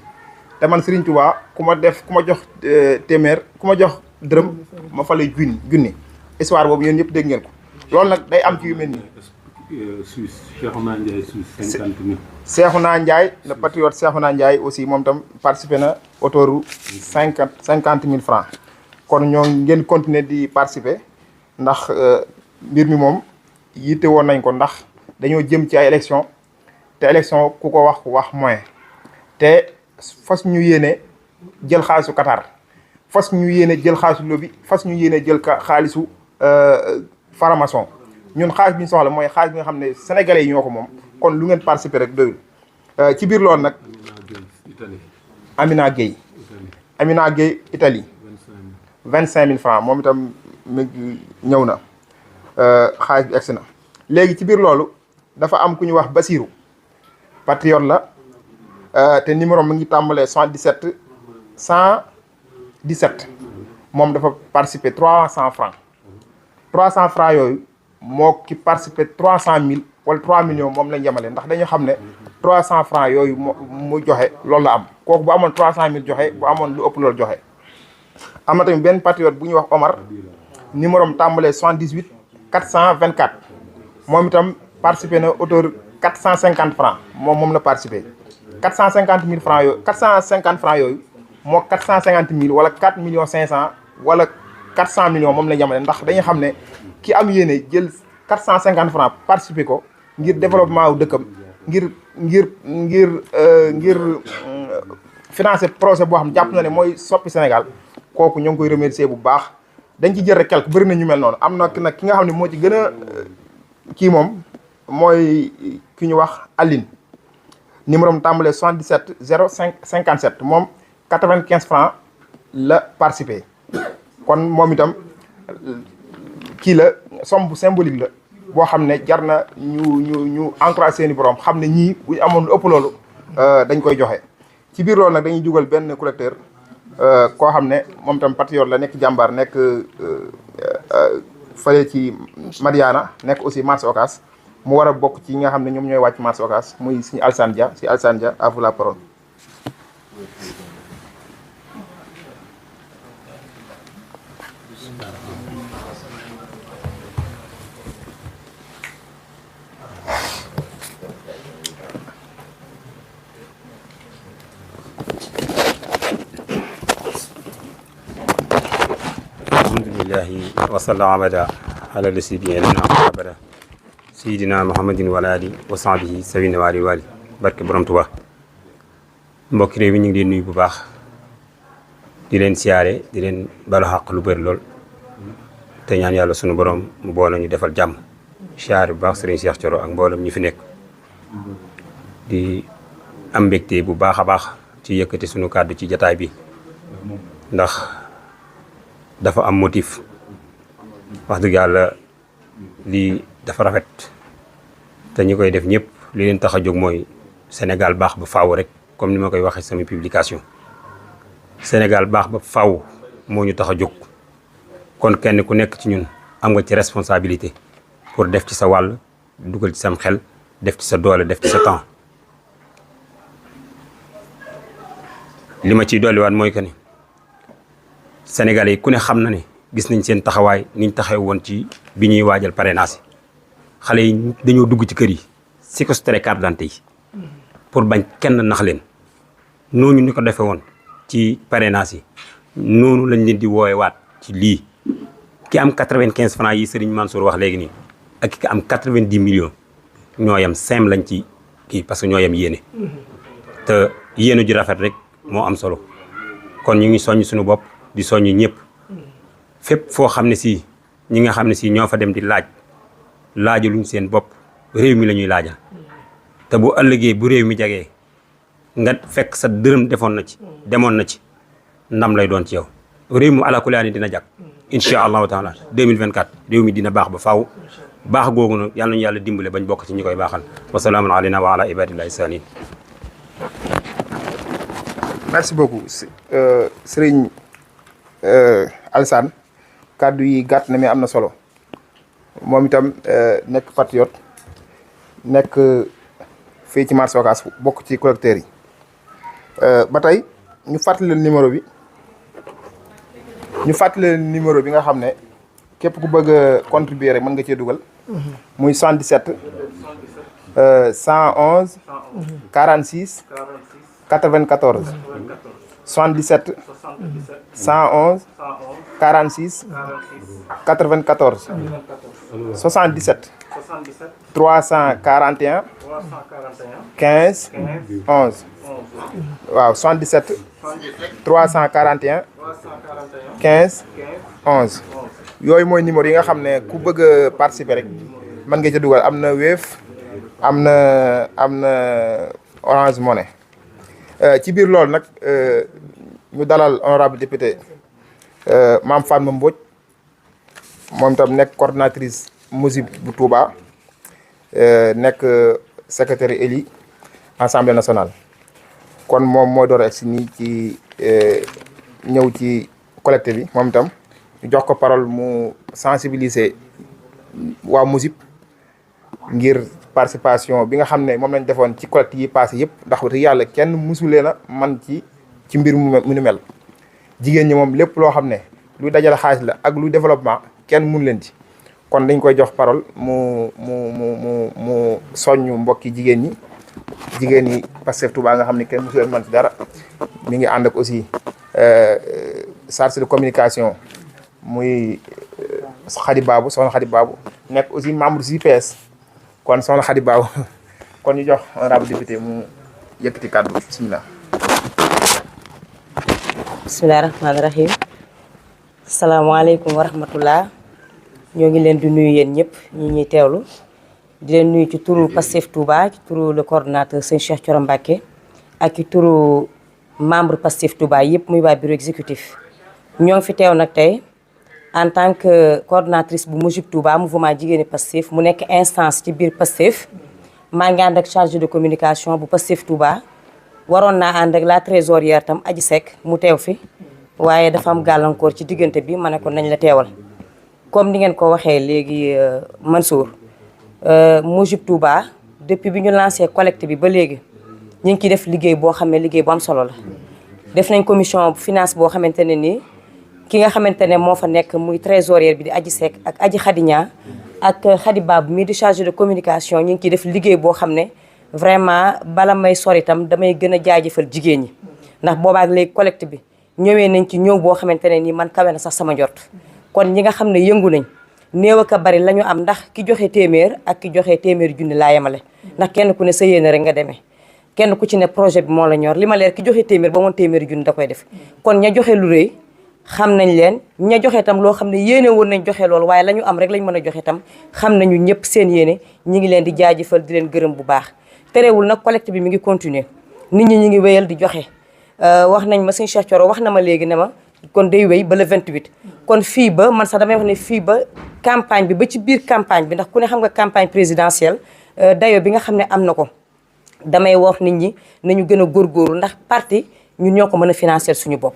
te man Serigne Touba ku ma jox téeméer ku ma jox dërëm ma fa lay junni histoire boobu yéen ñëpp dégg ngeen ko loolu nag day am ci yu mel nii. Suisse Cheikhouna Ndiaye Suisse 50 000. Cheikhouna Ndiaye le patriote Cheikhouna Ndiaye aussi moom tam participé na autour 50 000 francs kon ñoo ngeen continuer di participer ndax mbir mi moom yitte woon nañ ko ndax dañoo jëm ci ay élection te élection ku ko wax moyen te fas ñu yéene jël xaalisu Qatar fas ñu yéene jël xaalisu lobby fas ñu yéene jël xaalisu faramason ñun xaalis bi ñu soxla mooy xaalis bi nga xam ne sénégalais yi ñoo ko moom kon lu ngeen participer rek doyul ci biir loolu nag Amina Gueye Italie 25 000 francs moom itam ñëw na xaalis bi egsi na léegi ci biir loolu dafa am ku ñu wax Basirou patriote la te numéro mu ngi tàmbalee 77 117 moom dafa participer 300 francs 300 francs yooyu moo ki participer 300 000 wala 3 millions moom lañ yemale ndax dañu xam ne 300 francs yooyu mu joxe loolu la am kooku bu amoon 300 000 joxe bu amoon lu ëpp loolu joxe. am na tamit benn patriote bu ñuy wax Omar numéro am tàmbalee 78 424 moom itam participer na autour 450 francs moom la participer 450 000 francs yooyu 450 francs yooyu moo 450 000 wala 4 millions 500 wala 400 millions moom lañ yemale ndax dañuy xam ne ki am yéene jël 450 francs participer ko ngir développement wu dëkkam ngir financer projet boo xam jàpp na ne mooy soppi Sénégal kooku ñoo ngi koy remercier bu baax dañ ci jël rek quelque bëri na ñu mel noonu am na nag ki nga xam ne moo ci gën a kii moom mooy ki ñu wax Aline numéro am tàmbalee 77 05 57 moom 95 francs la participer kon moom itam kii la somme bu symbolique la boo xam ne jar na ñu encouragé seeni borom xam ne ñii bu ñu amoon lu ëpp loolu dañ koy joxe ci biir loolu nag dañuy dugal benn collecteur koo xam ne moom itam patriote la nekk jàmbaar nekk fële ci Madiana nekk aussi marché Ocass mu war a bokk ci ñi nga xam ne ñoom ñooy wàcc marché Ocass muy suñu Alsane Dia si Alsane Dia à vous la parole. alhamdulillahi wasalla abada ala lasi bi lana abada sayidina muhammadin wala ali wa sahbihi sawina waali waali barke borom Tuubaa mbokki réew mi ñu ngi leen nuyu bu baax di leen siyaare di leen balu xaq lu bëri lool te ñaan yàlla sunu borom mu boole ñu defal jàmm siyaare bu baax sëriñ Cheikh Thioro ak mboolem ñu fi nekk di am mbégte bu baax a baax ci yëkkati sunu kàddu ci jataay bi ndax dafa am motif wax dëgg yàlla lii dafa rafet te ñi koy def ñëpp li leen tax a jóg mooy Sénégal baax ba faaw rek comme ni ma koy waxee sama publication Sénégal baax ba faw moo ñu tax a jóg kon kenn ku nekk ci ñun am nga ci responsabilité pour def ci sa wàll dugal ci sam xel def ci sa doole def ci sa temps li ma ciy dolliwaat mooy que ni Sénégalais yi ku ne xam na ne gis nañ seen taxawaay niñ taxaw woon ci bi ñuy waajal parrainage xale yi dañoo dugg ci kër yi séquestré carte d'identité yi pour bañ kenn nax leen noonu ñu ko defee woon ci parrainage yi noonu lañ leen di woowe waat ci lii ki am 95 francs yi Serigne Mansour wax léegi nii ak ki am 90 millions ñoo yem sem lañ ci kii parce que ñoo yem yéene te yéene ju rafet rek moo am solo kon ñu ngi soññ suñu bopp di soññ ñëpp fépp foo xam ne si ñi nga xam ne si ñoo fa dem di laajaluñ seen bopp réew mi la ñuy laajal te bu ëllëgee bu réew mi jagee nga fekk sa dërëm demoon na ci ndam lay doon ci yow réew mi ala kulli haal dina jag incha allahu taala 2024 réew mi dina baax ba faaw baax googu nag yàlla nañu yàlla dimbale bañ bokk ci ñi koy baaxal wasalaamun aleyna wa ala ibadillahi salihin. merci beaucoup Serigne Alassane kàddu yi gàtt na mais am na solo moom itam nekk patriote nekk fii ci marché Ocass bokk ci collecteurs yi ba tey ñu fàttali leen numéro bi nga xam ne képp ku bëgg a contribuer rek mën nga cee dugal muy 77 111 46 94 77 111 46 94 77 341 15 11 waaw 77 341 15 11 yooyu mooy numéro yi nga xam ne ku bëgg a participer rek mën nga ca dugal am na Wave am na Orange Money ci biir loolu nag ñu dalal honorable député Mame Fatma Mbodj moom itam nekk coordonnatrice MOSIP bu Touba nekk secrétaire élu Assemblée nationale kon moom mooy door a egsi nii ci ñëw ci collecte bi moom itam ñu jox ko parole mu sensibiliser waa MOSIP ngir participation bi nga xam ne moom lañ defoon ci collecte yi passé yëpp ndax wax dëgg yàlla kenn musulee na man ci mbir mu nu mel jigéen ñi moom lépp loo xam ne luy dajale xaalis la ak luy développement kenn mun leen ci kon dañ koy jox parole mu soññ mbokki jigéen ñi Pastef Touba nga xam ne kenn musuleen man ci dara mi ngi ànd ak aussi chargé de communication muy Khady Babou soxna Khady Babou nekk aussi membre du JPS kon soxna Khady Babou kon ñu jox honorable député mu yëkkati kàddu bismillah. bismillahi rahmaani rahim salaamaaleykum wa rahmatullah ñoo ngi leen di nuyu yéen ñëpp ñi ñuy teewlu di leen nuyu ci turu Pastef Touba ci turu le coordonnateur sëñ Cheikh Thioro Mbacké ak ci turu membre Pastef Touba yëpp muy waa bureau exécutif ñoo ngi fi teew nag tey en tant que coordonnatrice bu MOSIP Touba mouvement jigéeni Pastef mu nekk instance ci biir Pastef maa ngi ànd ak chargé de communication bu Pastef Touba waroon naa ànd ak la trésorière tam Aji Seck mu teew fi waaye dafa am gàllankoor ci diggante bi ma ne ko nañ la teewal comme ni ngeen ko waxee léegi Mansour MOSIP Touba depuis bi ñu lancé collecte bi ba léegi ñu ngi ciy def liggéey boo xam ne liggéey bu am solo la def nañ commission finance boo xamante ne nii ki nga xamante ne moo fa nekk muy trésorière bi di Aji Seck ak Aji Khadiña ak Khady Babou mii di chargé de communication ñu ngi ciy def liggéey boo xam ne vraiment bala may sori itam damay gën a jaajëfal jigéen ñi ndax boobaak léegi collecte bi ñëwee nañ ci ñëw boo xamante ne nii man kawe na sax sama njort kon ñi nga xam ne yëngu nañ néew ak a bari la ñu am ndax ki joxe téeméer ak ki joxe téeméer junni laa yemale ndax kenn ku ne sa yéene rek nga demee kenn ku ci ne projet bi moo la ñor li ma leer ki joxe téeméer ba moon téeméeri junni da koy def kon ña joxe lu rëy xam nañ leen ña joxe tam loo xam ne yéene woon nañ joxe loolu waaye la ñu am rek lañ mën a joxe tam xam nañu ñëpp seen yéene ñi ngi leen di jaajëfal di leen gërëm bu baax terewul nag collecte bi mi ngi continuer nit ñi ngi wéyal di joxe wax nañ ma sëñ Cheikh Thioro wax na ma léegi ne ma kon day wéy ba le 28 kon fii ba man sax damay wax ne fii ba campagne bi ba ci biir campagne bi ndax ku ne xam nga campagne présidentielle dayo bi nga xam ne am na ko damay wax nit ñi nañu gën a góorgóorlu ndax parti ñun ñoo ko mën a financer suñu bopp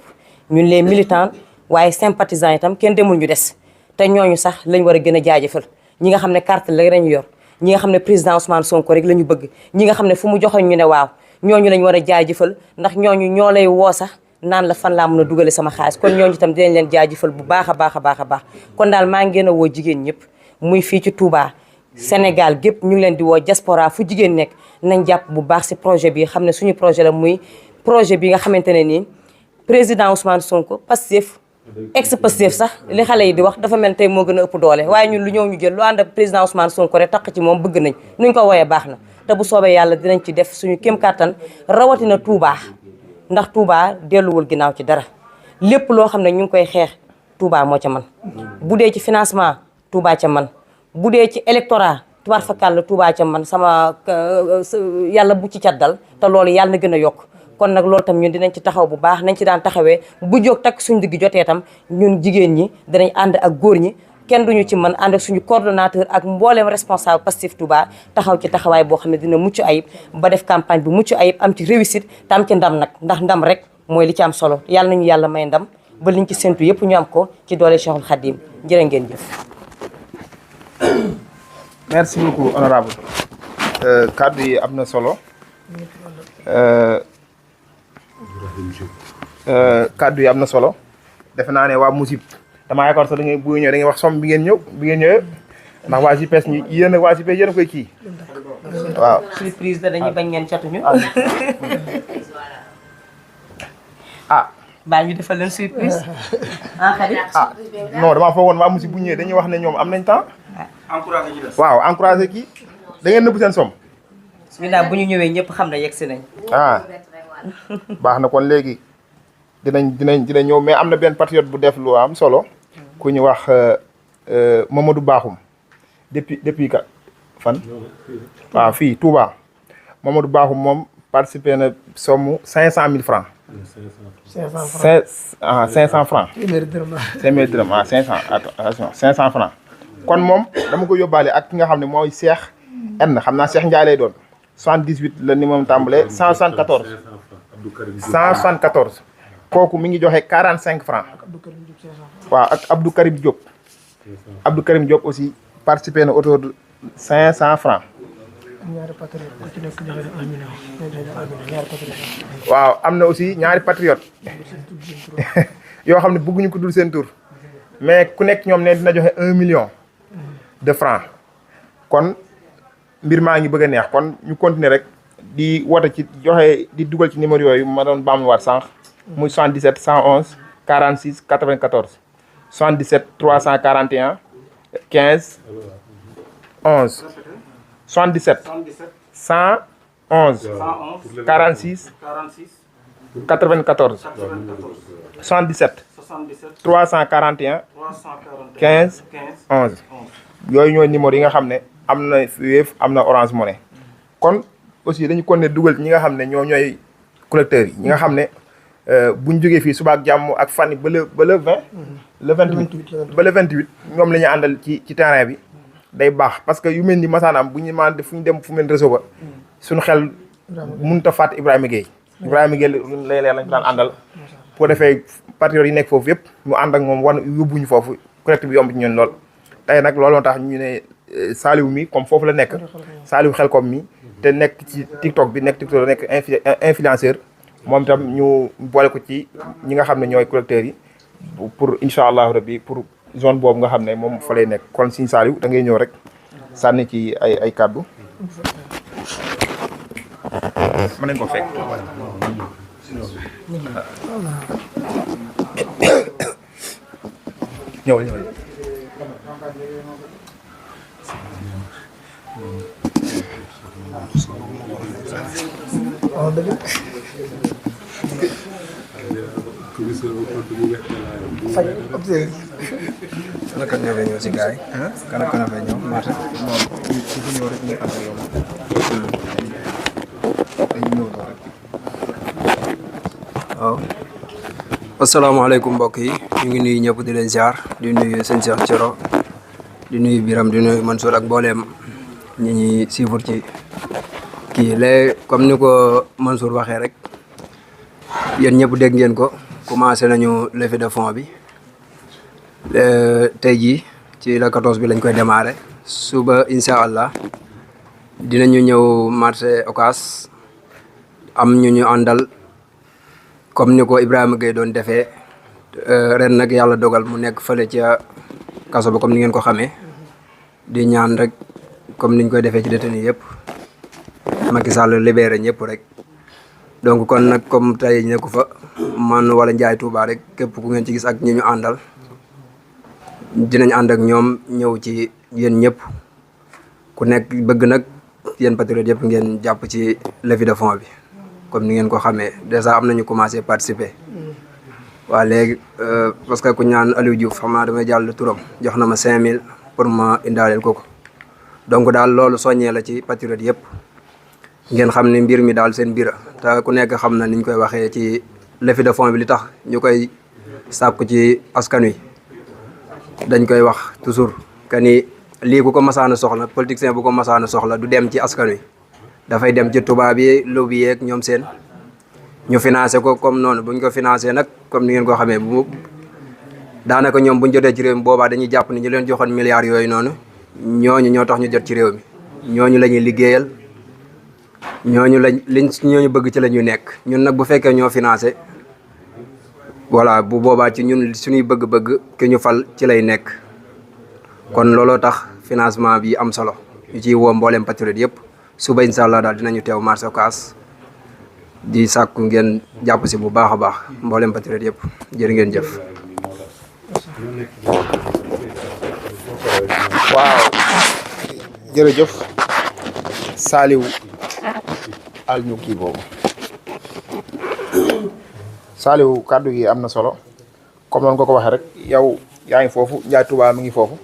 ñun les militants waaye sympathisants itam kenn demul ñu des te ñooñu sax lañ war a gën a jaajëfal ñi nga xam ne carte la lañu yor ñi nga xam ne président Ousmane Sonko rek la ñu bëgg ñi nga xam ne fu mu joxoñ ñu ne waaw ñooñu lañ war a jaajëfal ndax ñooñu ñoo lay woo sax naan la fan laa mën a dugale sama xaalis kon ñooñu itam dinañ leen jaajëfal bu baax a baax a baax a baax kon daal maa ngi gën a woo jigéen ñëpp muy fii ci Touba Sénégal gépp ñu ngi leen di woo diaspora fu jigéen nekk nañ jàpp bu baax si projet bi xam ne suñu projet la muy projet bi nga xamante ne nii président Ousmane Sonko Pastef ex Pastef sax li xale yi di wax dafa mel tey moo gën a ëpp doole waaye ñun lu ñëw ñu jël lu ànd ak président Ousmane Sonko rek taq ci moom bëgg nañ nuñ ko wooyee baax na te bu soobee yàlla dinañ ci def suñu kéem kattan rawatina Touba ndax Touba delluwul ginnaaw ci dara lépp loo xam ne ñu ngi koy xeex Touba moo ca man bu dee ci financement Touba ca man bu dee ci électorat tubaar fakal la Touba ca man sama yàlla bu ci cat dal te loolu yàlla na gën a yokk kon nag loolu tam ñun dinañ ci taxaw bu baax nañ ci daan taxawee bu jóg takk suñu digg jotee tam ñun jigéen ñi danañ ànd ak góor ñi kenn duñu ci mën ànd ak suñu coordonnateur ak mbooleem responsable Pastef Touba taxaw ci taxawaay boo xam ne dina mucc ayib ba def campagne bi mucc ayib am ci réussite te am ci ndam nag ndax ndam rek mooy li ci am solo yàlla nañu yàlla may ndam ba liñ ci séntu yëpp ñu am ko ci doole Cheikhul Khadim jërë ngeen jëf. merci beaucoup honorable kaddu yi am na solo kaddu yi am na solo defe naa ne waa Mousib damaa yaakaar sax da ngay bu ñëw da ngay wax somme bi ngeen ñëwee ndax waa JPS ñu yéen ak waa JPS yéen a koy kii waaw. surprise la dañuy bañ ngeen catuñu. baa ñu defal leen surprise. xarit. non damaa foogoon waa Mousib bu ñëwee dañuy wax ne ñoom am nañ temps. encouragé ci des. waaw encouragé kii da ngeen nëbb seen somme. bismillah bu ñu ñëwee ñëpp xam ne yegg si nañ. baax na kon léegi dinañ ñëw mais am na benn patriote bu def lu am solo ku ñu wax Mamadou Bakhoum depuis ka fan waaw fii Touba Mamadou Bakhoum moom participé na somme 500 000 francs 500 francs téeméeri dërëm 500 francs kon moom dama ko yóbbaale ak ki nga xam ne mooy Cheikh N xam naa Cheikh Ndiaye lay doon 78 la ni moom tàmbalee 174 kooku mi ngi joxe 45 francs waaw ak Abdou Karim Diop aussi participé na autour de 500 francs waaw am na aussi ñaari patriote yoo xam ne bëgguñu ko dul seen tur mais ku nekk ñoom ne dina joxe 1 million de francs kon mbir maa ngi bëgg a neex kon ñu continuer rek di woote ci joxe di dugal ci numéro yooyu ma doon baamuwaat sànq muy 77 111 46 94 77 341 15 11 77 111 46 94 77 341 15 11 yooyu ñooy numéro yi nga xam ne am na Wave am na Orange Money kon aussi dañu kon ne dugal ñi nga xam ne ñooy collecteurs yi ñi nga xam ne buñ jógee fii suba ak jàmm ak fan ba le 20 le 28 ba le 28 ñoom la ñu àndal ci terrain bi day baax parce que yu mel ni masaanaam bu ñu maan fu ñu dem fu mel réseau ba suñu xel mënut a fàtte Ibrahima Gueye léeg-léeg lañ daan àndal bu ko defee patriotes yi nekk foofu yëpp ñu ànd ak moom yóbbuñu foofu collecte bi yomb ci ñun lool tey nag looloo tax ñu ne Saliou mi comme foofu la nekk Saliou Xelkom mi te nekk ci TikTok bi nekk influenceur moom itam ñu boole ko ci ñi nga xam ne ñooy collecteurs yi pour incha allahu rabbi pour zone boobu nga xam ne moom fa lay nekk kon Serigne Saliou da ngay ñëw rek sànni ci ay kàddu mën nañ ko fekk ñëwal Kana kan ñoo fay ñëw si gars yi. Kana kan fay ñëw Martin. waaw. asalaamaaleykum mbokk yi ñu ngi nuyu ñëpp di leen ziar di nuyu sëñ Cheikh Thioro di nuyu Biram di nuyu Mansour ak mbooleem ñi ñuy suivre ci kii léegi comme ni ko Mansour waxee rek yéen ñëpp dégg ngeen ko commencé nañu levée de fonds bi tey jii ci la 14 bi lañ koy démarrer suba incha allah dinañu ñëw marché Ocass am ñu àndal comme ni ko Ibrahima Gueye doon defee ren nag yàlla dogal mu nekk fële ca kaso ba comme ni ngeen ko xamee di ñaan rek comme niñ koy defee ci détenu yëpp Macky Sall libéré ñëpp rek donc kon nag comme tey nekku fa man wala Ndiaye Touba rek képp ku ngeen ci gis ak ñi ñu àndal dinañ ànd ak ñoom ñëw ci yéen ñëpp ku nekk bëgg nag yéen patriotes yëpp ngeen jàpp ci levée de fonds bi comme ni ngeen ko xamee déjà am nañu commencé participer waa léegi parce que ku ñaan Aliou Diouf xam naa damay jàll turam jox na ma 5000 pour ma indaaleel ko donc daal loolu soññee la ci patriotes yëpp ngeen xam ne mbir mi daal seen bira te ku nekk xam na niñ koy waxee ci levée de fonds bi li tax ñu koy sàkku ci askan wi dañ koy wax toujours que ni lii ku ko masaana soxla politicien bu ko masaana soxla du dem ci askan wi dafay dem ci tubaab yi lobby yeeg ñoom seen ñu financé ko comme noonu buñ ko financé nag comme ni ngeen ko xamee bu daanaka ñoom buñ jotee ci réew mi boobaa dañuy jàpp ni ñu leen joxoon milliards yooyu noonu ñooñu ñoo tax ñu jot ci réew mi ñooñu la ñuy liggéeyal ñooñu ñooñu bëgg ci la ñu nekk ñun nag bu fekkee ñoo financé voilà bu boobaa ci ñun suñuy bëgg-bëgg ki ñu fal ci lay nekk kon looloo tax financement bi am solo ñu ciy woo mboolem patriote yëpp suba incha allah daal dinañu teew marché Ocass di sàkku ngeen jàpp si bu baax a baax mboolem patriote yëpp jërë ngeen jëf. waaw jërëjëf Saliou al ñu kii boobu Saliou kàddu gi am na solo comme noonu nga ko waxee rek yow yaa ngi foofu Ndiaye Touba mi ngi foofu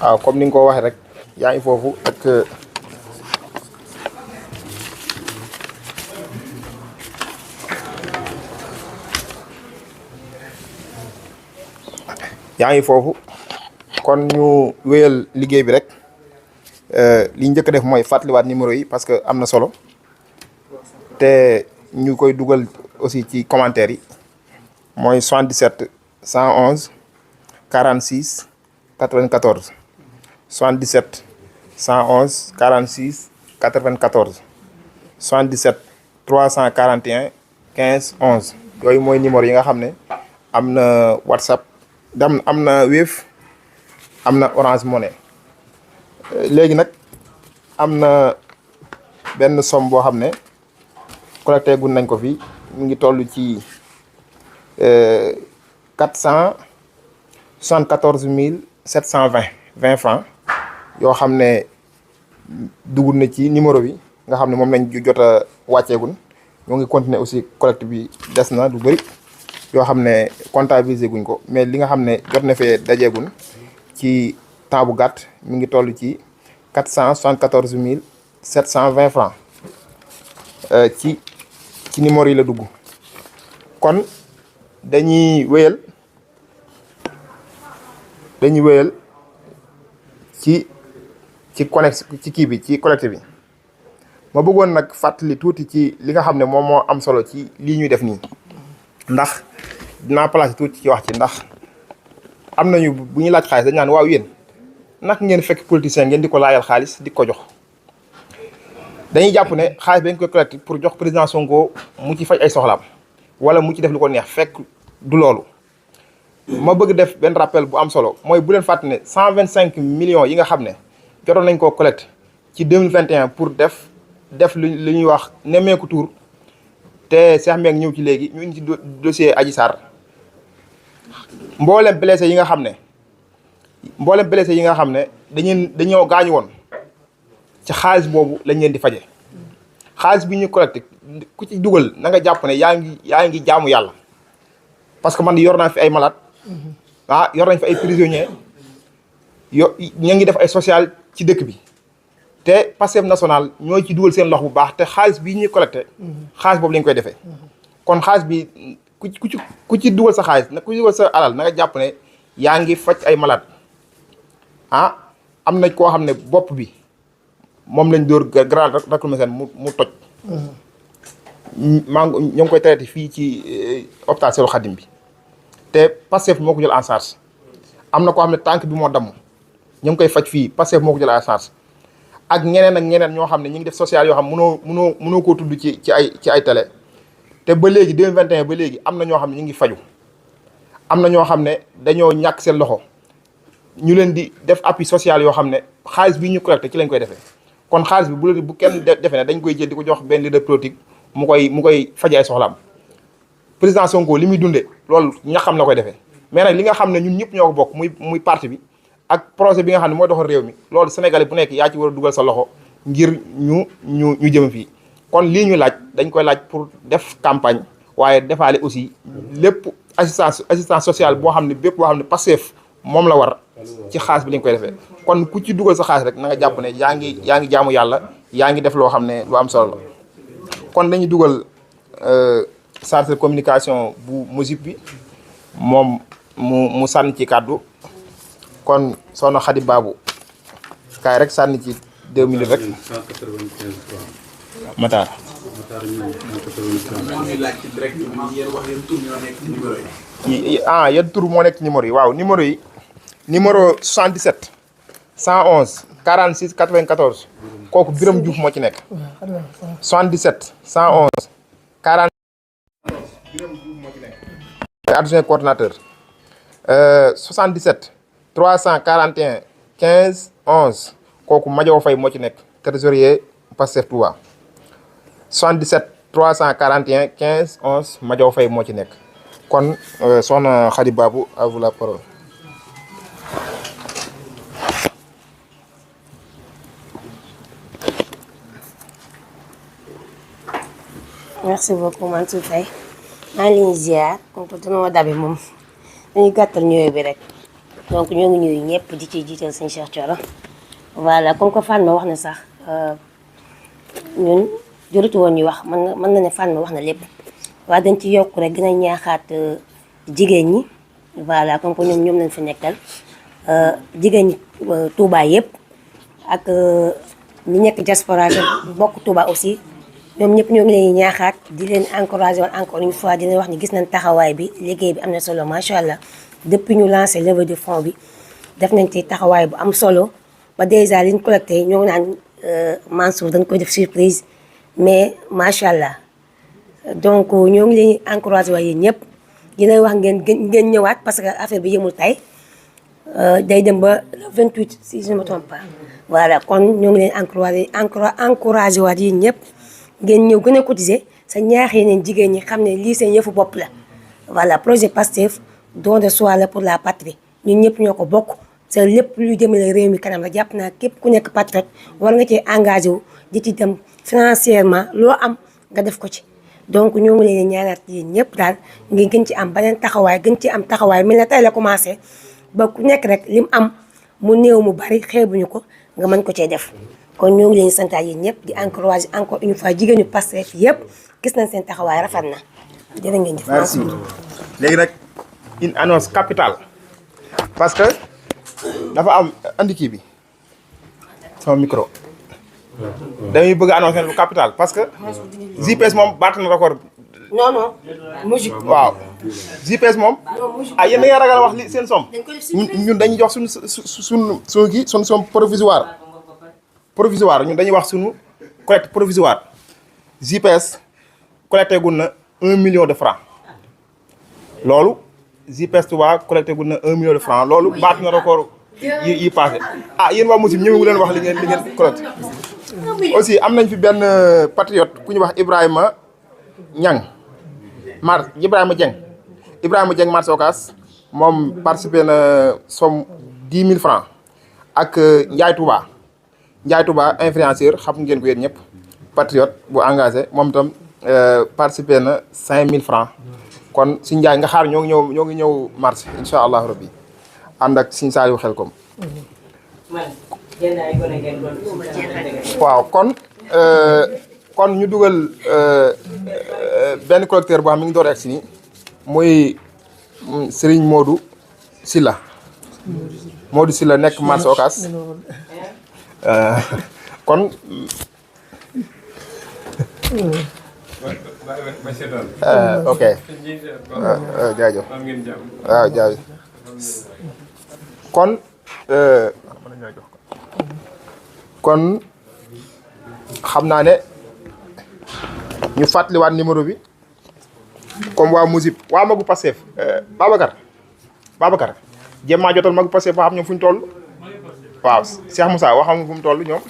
waaw comme ni nga ko waxee rek yaa ngi foofu ak yaa ngi foofu kon ñu wéyal liggéey bi rek li njëkk a def mooy fàttaliwaat numéro yi parce que am na solo te ñu koy dugal aussi ci commentaire yi mooy 77 111 46 94 77 111 46 94 77 341 15 11 yooyu mooy numéro yi nga xam ne am na WhatsApp am na Wave am na Orange Money léegi nag am na benn somme boo xam ne collecté gun nañ ko fi mu ngi toll ci 474 720 francs yoo xam ne dugul na ci numéro bi nga xam ne moom lañ jot a wàcceegun ñoo ngi continuer aussi collecte bi des na lu bëri yoo xam ne comptabiliser guñ ko mais li nga xam ne jot na fee dajeegun ci temps bu gàtt mi ngi toll ci 474 720 francs ci numéro yi la dugg kon dañuy wéyal ci connect ci kii bi ci collecte bi ma bëggoon nag fàttali tuuti ci li nga xam ne moom moo am solo ci lii ñuy def nii ndax dinaa placé tuuti ci wax ci ndax am nañu bu ñuy laaj xaalis dañ naan waaw yéen naka ngeen fekk politicien ngeen di ko laajal xaalis di ko jox dañuy jàpp ne xaalis dañ koy collecté pour jox président Sonko mu ci faj ay soxlaam wala mu ci def lu ko neex fekk du loolu ma bëgg def benn rappel bu am solo mooy bu leen fàtte ne 125 millions yi nga xam ne jotoon nañ koo collecté ci 2021 pour def li ñuy wax nemmeeku tour te Cheikh Mbengue ñëw ci léegi ñu indi ci dossier Adji Sarr mboolem blessé yi nga xam ne dañoo gaañu woon ci xaalis boobu lañ leen di faje xaalis bi ñu collecté ku ci dugal na nga jàpp ne yaa ngi jaamu yàlla parce que man yor naa fi ay malade yor nañ fi ay prisonniers ña ngi def ay social ci dëkk bi te Pastef national ñoo ci dugal seen loxo bu baax te xaalis bi ñuy collecté xaalis boobu lañ koy defee kon xaalis bi ku ci dugal sa xaalis ku ci dugal sa alal na nga jàpp ne yaa ngi faj ay malade ah am na koo xam ne bopp bi moom lañ dóor grand lacrymogène mu toj. ñu ngi koy traité fii ci hôpital Cheikhoul Khadim bi te Pastef moo ko jël en charge. am na koo xam ne tànk bi moo damm ñu ngi koy faj fii Pastef moo ko jël en charge ak ñeneen ñoo xam ne ñu ngi def social yoo xam mënoo koo tudd ci ay télé te ba léegi 2021 ba léegi am na ñoo xam ne ñu ngi faju am na ñoo xam ne dañoo ñàkk seen loxo ñu leen di def appui social yoo xam ne xaalis bi ñu collecté ci lañ koy defee kon xaalis bi bu kenn defee ne dañ koy jël di ko jox benn leader politique mu koy faje ay soxlaam président Sonko li muy dundee loolu ñaxam la koy defee mais nag li nga xam ne ñun ñëpp ñoo ko bokk muy parti bi ak projet bi nga xam ne mooy doxal réew mi loolu Sénégalais bu nekk yaa ci war a dugal sa loxo ngir ñu jëm fii kon lii ñu laaj dañ koy laaj pour def campagne waaye defaale aussi lépp assistance sociale boo xam ne bépp boo xam ne Pastef moom la war ci xaalis bi lañ koy defee kon ku ci dugal sa xaalis rek na nga jàpp ne yaa ngi jaamu yàlla yaa ngi def loo xam ne lu am solo la kon dañuy dugal chargé de communication bu musique bi moom mu sànni ci kàddu kon soxna Khady Babou kaay rek sànni ci 2 minutes rek. 195 Matar. Yan tur moo nekk ci numéro yi waaw numéro yi numéro 77 111 46 94 kooku Birame Diouf moo ci nekk. 77 111 40 Birame Diouf moo ci nekk. adjoint coordinateur 77 341 15 11 kooku Madiaw Faye moo ci nekk trésorier Pastef Touba 77 341 15 11 Madiaw Faye moo ci nekk kon soxna Khady Babou à vous la parole. merci beaucoup Mansour Faye maa ngi leen di ziar comme que dañoo dabe moom dañuy gàttal ñëwee bi rek donc ñoo ngi ñuy ñëpp di ci jiital sëñ Cheikh Thioro voilà comme que Fatma wax na sax ñun jorutu woon ñu wax mën na ne Fatma wax na lépp waaye dañ ci yokk rek gën a ñaaxaat jigéen ñi voilà comme que ñoom lañ fi nekkal jigéen ñi Touba yëpp ak ñi nekk diaspora bokk Touba aussi ñoom ñëpp ñoo ngi leen ñaaxaat di leen encouragé woon encore une fois di leen wax ni gis nañ taxawaay bi liggéey bi am na solo macha allah depuis ñu lancé levée de fonds bi def nañ ci taxawaay bu am solo ba dèjà liñ collecté ñoo ngi naan Mansour dañ koy def surprise mais macha allah donc ñoo ngi leen encouragé waay yéen ñëpp di leen wax ngeen ñëwaat parce que affaire bi yemul tey day dem ba le 28 si je ne me trompe pas voilà kon ñoo ngi leen encouragé waat yéen ñëpp. ngeen ñëw gën a cotiser sa ñaax yeneen jigéen ñi xam ne lii seen yëfu bopp la voilà projet Pastef don de soi la pour la patrie ñun ñëpp ñoo ko bokk sa lépp luy jëmale réew mi kanam la jàpp naa képp ku nekk patriote war nga cee engagé wu di ci dem financièrement loo am nga def ko ci donc ñoo ngi leen ñaanaat yéen ñëpp daal ngeen gën ci am beneen taxawaay gën ci am taxawaay mel na tey la commencé ba ku nekk rek lim am mu néew mu bari xeebuñu ko nga mën ko cee def kon ñoo ngi leen santaat yéen ñëpp di encouragé encore une fois jigéenu Pastef yëpp gis nañ seen taxawaay rafet na jërë ngeen jëf. merci léegi nag une annonce capitale parce que dafa am andi kii bi sama micro dañuy bëgg a annoncer lu capital parce que JPS moom baat na record. non musique. waaw JPS moom ah yéen da ngeen ragal a wax li seen somme ñun dañuy jox suñu kii suñu somme provisoire ñun dañuy wax suñu collecte provisoire JPS collecté gun na 1 million de francs loolu JPS Touba collecté gun na 1 million de francs loolu baat na record yi passé ah yéen waa musique ñëw leen wax li ngeen collecté aussi am nañ fi benn patriote ku ñu wax Ibrahima Dieng marché Ocass moom participé na somme 10 000 francs ak Ndiaye Touba influenceur xam ngeen ko yéen ñëpp patriote bu engagé moom itam participé na 5 000 francs kon si Ndiaye nga xaar ñoo ngi ñëw marché incha allah rabbi ànd ak Sëñ Saliou Xelkom waaw kon ñu dugal benn collecteur boo xam mi ngi door egsi nii muy Serigne Modou Silla Modou Silla nekk marché Ocass kon ok jaajëf waaw jaajëf kon xam naa ne ñu fàttaliwaat numéro bi comme waa Mousib waa magu Pastef Babacar jéem maa jotal magu Pastef ba xam ñoom fu ñu toll waaw Cheikh Moussa waxam fu mu toll ñoom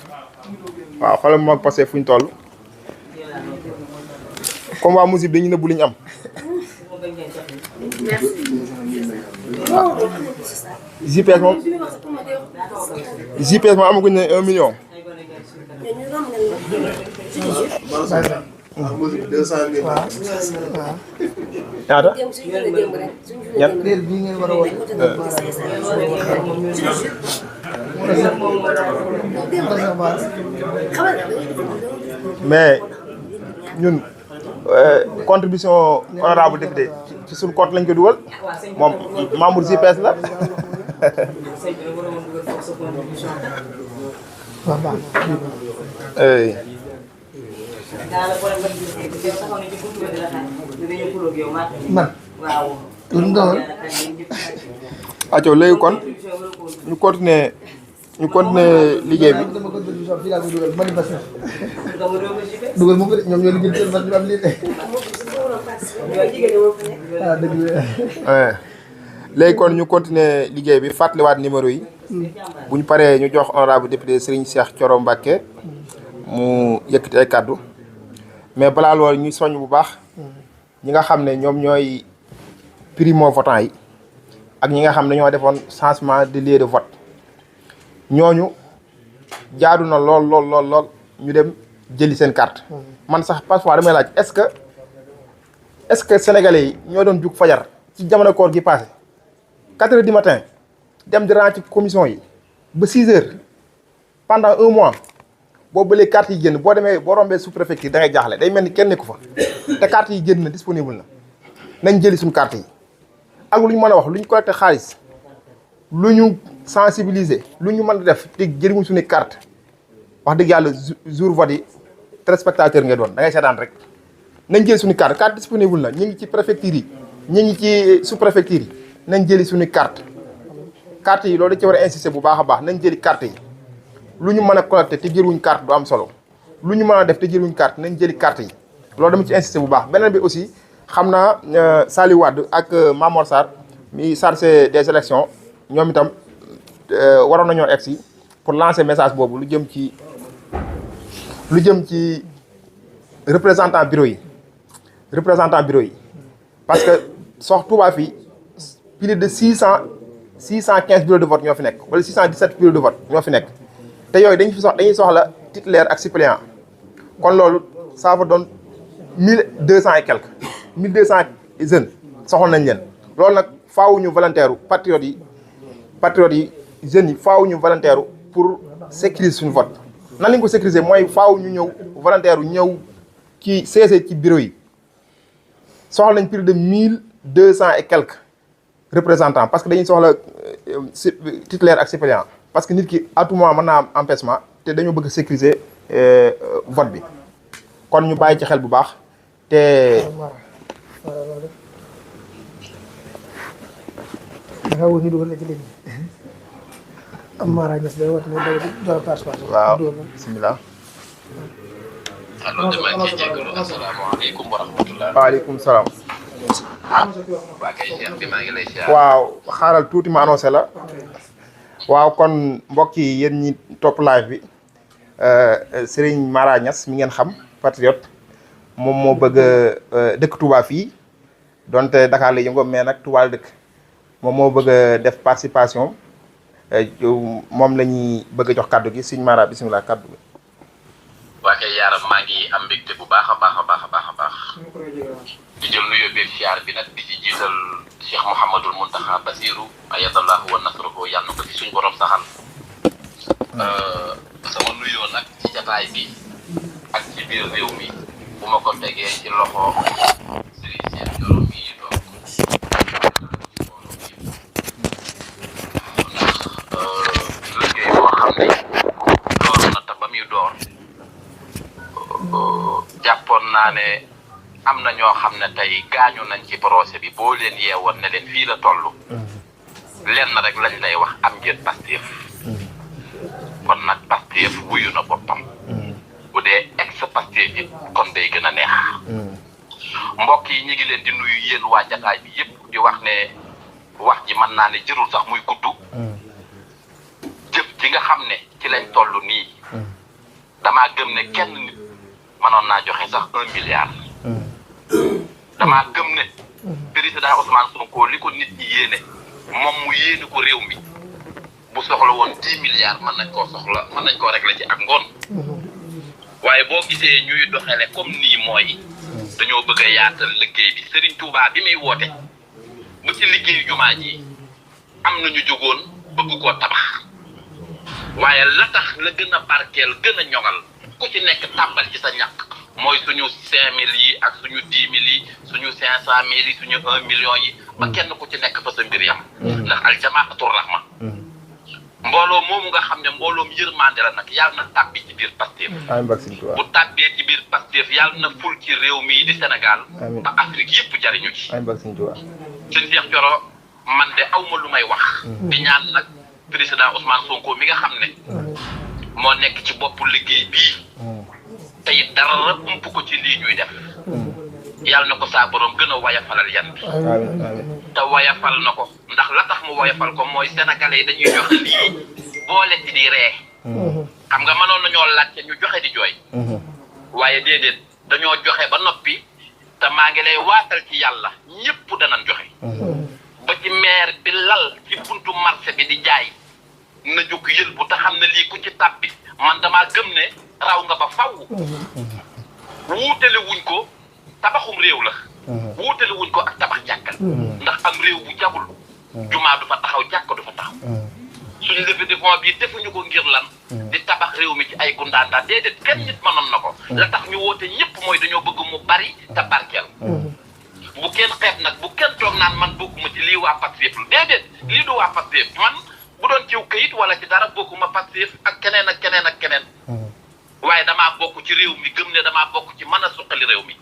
waaw xoolal magu Pastef fu ñu toll comme waa Mousib dañu nëbbu li ñu am GPS moom amaguñ ne 1 million. ñaata. mais ñun contribution honorable député ci suñu compte lañ ko dugal moom membre GPS la. man. acco léegi kon ñu continuer liggéey bi. dugal moom ñoom ñoo liggéey seen man ñu am lii léegi kon ñu continuer liggéey bi fàttaliwaat numéro yi bu ñu paree ñu jox honorable député Serigne Cheikh Thioro Mbacké mu yëkkati ay kàddu mais balaa loolu ñuy soññ bu baax ñi nga xam ne ñoom ñooy primo votant yi ak ñi nga xam ne ñoo defoon changement de lieu de vote ñooñu jaadu na lool ñu dem jëli seen carte. man sax parfois damay laaj est-ce que sénégalais yi ñoo doon jug fajar ci jamono koor gi passé 4 heures du matin dem di rang ci commission yi ba 6 heures pendant 1 mois boo bëlee carte yi génn boo demee boo rombee sous-préfecture da ngay jaaxle day mel ni kenn nekku fa te carte yi génn na disponible na nañ jëli suñu carte yi ak lu ñu mën a wax lu ñu collecté xaalis lu ñu sensibiliser lu ñu mën a def te jëriñu suñu carte wax dëgg yàlla jour vote yi téléspectateur ngay doon da ngay seetaan rek nañ jëli suñu carte disponible na ñu ngi ci préfecture yi ñu ngi ci sous-préfecture yi nañ jëli suñu carte yi loolu da ci war a insister bu baax a baax nañ jëli carte yi lu ñu mën a collecté te jëruñ carte du am solo lu ñu mën a def te jëruñ carte nañ jëli carte yi loolu dama ci insister bu baax beneen bi aussi xam naa Saliou Wade ak Mamor Sarr mi chargé des élections ñoom itam waroon nañoo egsi pour lancer message boobu lu jëm ci représentant bureau yi parce que sox Touba fii plus de 615 bureaux de vote ñoo fi nekk wala 617 bureaux de vote ñoo fi nekk te yooyu dañuy soxla titulaire ak suppléant kon loolu ça va doon 1200 et quelques 1200 jeunes soxla nañ leen loolu nag faaw ñu volontaire patriotes yi jeunes yi faaw ñu volontaire pour sécuriser suñu vote nan lañ ko sécuriser mooy faaw ñu ñëw volontaire ñëw ci CC ci bureau yi soxla nañ plus de 1200 et quelques représentants parce que dañuy soxla titulaire ak suppléant parce que nit ki à tout moment mën naa am empêchement te dañoo bëgg sécuriser vote bi kon ñu bàyyi ci xel bu baax te nga woo ñu dugal la ci ligne bi am Mara Niass day woote ne day joxe participation. waaw bisimilah. allo maa ngi jégalu asalaamaaleykum wa rahmatulah. waaleykum salaam. waa kay Cheikh bi maa ngi lay ziar. waaw xaaral tuuti ma annoncé la. waaw kon mbokk yi yéen ñi topp live bi Serigne Mara Niass mi ngeen xam patriote moom moo bëgg a dëkk Touba fii donte Dakar la yëngoo mais nag Touba la dëkk moom moo bëgg a def participation moom la ñuy bëgg a jox kaddu gi Serigne Mara bisimilah kaddu gi. waa kay yaaram maa ngi am mbégte bu baax a baax a baax a baax a baax di jël nuyoo beeg siyaar bi nag di ci jiital Cheikh Mouhamadul Mountakha Bassirou ayadallahu wa nasruhu yàlla na ko fi suñ borom saxal sama nuyoo nag ci jataay bi ak ci biir réew mi bu ma ko tegee ci loxo Serigne Cheikh Thioro mi toog naa ne am na ñoo xam ne tey gaañu nañ ci projet bi boo leen yeewoon ne leen fii la toll lenn rek lañ lay wax am ngeen Pastef kon nag Pastef wuyu na boppam bu dee ex Pastef it kon day gën a neex mbokk yi ñi ngi leen di nuyu yéen waa jataay bi yëpp di wax ne wax ji mën naa ne jërul sax muy gudd jëf ji nga xam ne ci lañ toll nii damaa gëm ne kenn nit mënoon naa joxe sax 1 milliard damaa gëm ne président Ousmane Sonko li ko nit ñi yéene moom mu yéene ko réew mi bu soxla woon 10 milliards mën nañ koo régler ci ak ngoon waaye boo gisee ñuy doxale comme nii mooy dañoo bëgg a yaatal liggéey bi Serigne Touba bi muy woote bu ci liggéeyu jumaa ji am nañu jógoon bëgg koo tabax waaye la tax la gën a barkeel gën a ñoŋal ku ci nekk tàmbal ci sa ñàkk mooy suñu 5000 yi ak suñu 10 000 yi suñu 500 000 yi suñu 1 million yi ba kenn ku ci nekk fa sa mbir yam ndax aljamaatu rahma mbooloo moomu nga xam ne mbooloom yërmande la nag yàlla na tàbbi ci biir Pastef bu tàbbee ci biir Pastef yàlla na ful ci réew mi di Sénégal ba Afrique yëpp jariñu ci sëñ Cheikh Thioro man de awma lu may wax di ñaan nag président Ousmane Sonko mi nga xam ne moo nekk ci boppu liggéey bii te it dara ump ko ci lii ñuy def yàlla na ko saa borom gën a wayafalal yan bi te wayafal na ko ndax la tax mu wayafal ko mooy sénégalais yi dañuy joxe lii boole ci di ree xam nga mënoon nañoo laajte ñu joxe di jooy waaye déedéet dañoo joxe ba noppi te maa ngi lay waatal ci yàlla ñëpp danañ joxe ba ci maire bi lal ci buntu marché bi di jaay na jóg yël bu te xam ne lii ku ci tàbbi man damaa gëm ne raw nga ba faw wuutale wuñ ko tabaxum réew la wuutale wuñ ko ak tabax jàkkal ndax am réew bu jagul jumaa du fa taxaw jàkk du fa taxaw suñu levée de fonds bii defuñu ko ngir lan di tabax réew mi ci ay gundaandaa déedéet kenn nit mënoon na ko la tax ñu woote ñëpp mooy dañoo bëgg mu bari te barkeel bu kenn xeeb nag bu kenn toog naan man bokkuma ci lii waa Pastef lu déedéet lii du waa Pastef man bu doon ciw këyit wala ci dara bokkuma Pastef ak keneen ak keneen ak keneen waaye damaa bokk ci réew mi gëm ne damaa bokk ci mën a suqali réew mi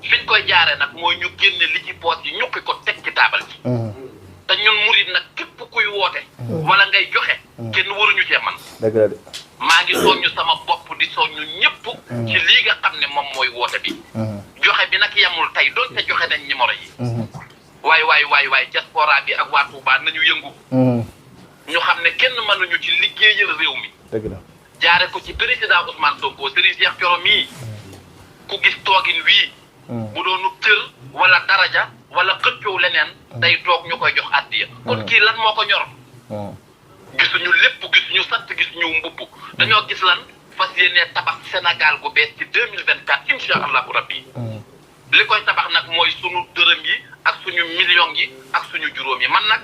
fiñ koy jaare nag mooy ñu génne li ci poos yi ñukki ko teg ci taabal ji te ñun murid nag képp kuy woote wala ngay joxe kenn waruñu cee man dëgg la de maa ngi soññu sama bopp di soññu ñëpp ci lii nga xam ne moom mooy woote bi joxe bi nag yemul tey doonte joxe nañ numéro yi waay diaspora bi ak waa Touba nañu yëngu ñu xam ne kenn mënuñu ci liggéeyal réew mi dëgg la jaare ko ci président Ousmane Sonko Serigne Cheikh Thioro mii ku gis toogin wii bu doonu cër wala daraja wala xëccoo leneen day toog ñu koy jox addiya kon kii lan moo ko ñor gisuñu lépp gisuñu sant gisuñu mbubb dañoo gis lan fas yéene tabax Sénégal gu bees ci 2024 insha allahu rabbi li koy tabax nag mooy suñu dërëm yi ak suñu million yi ak suñu juróom yi man nag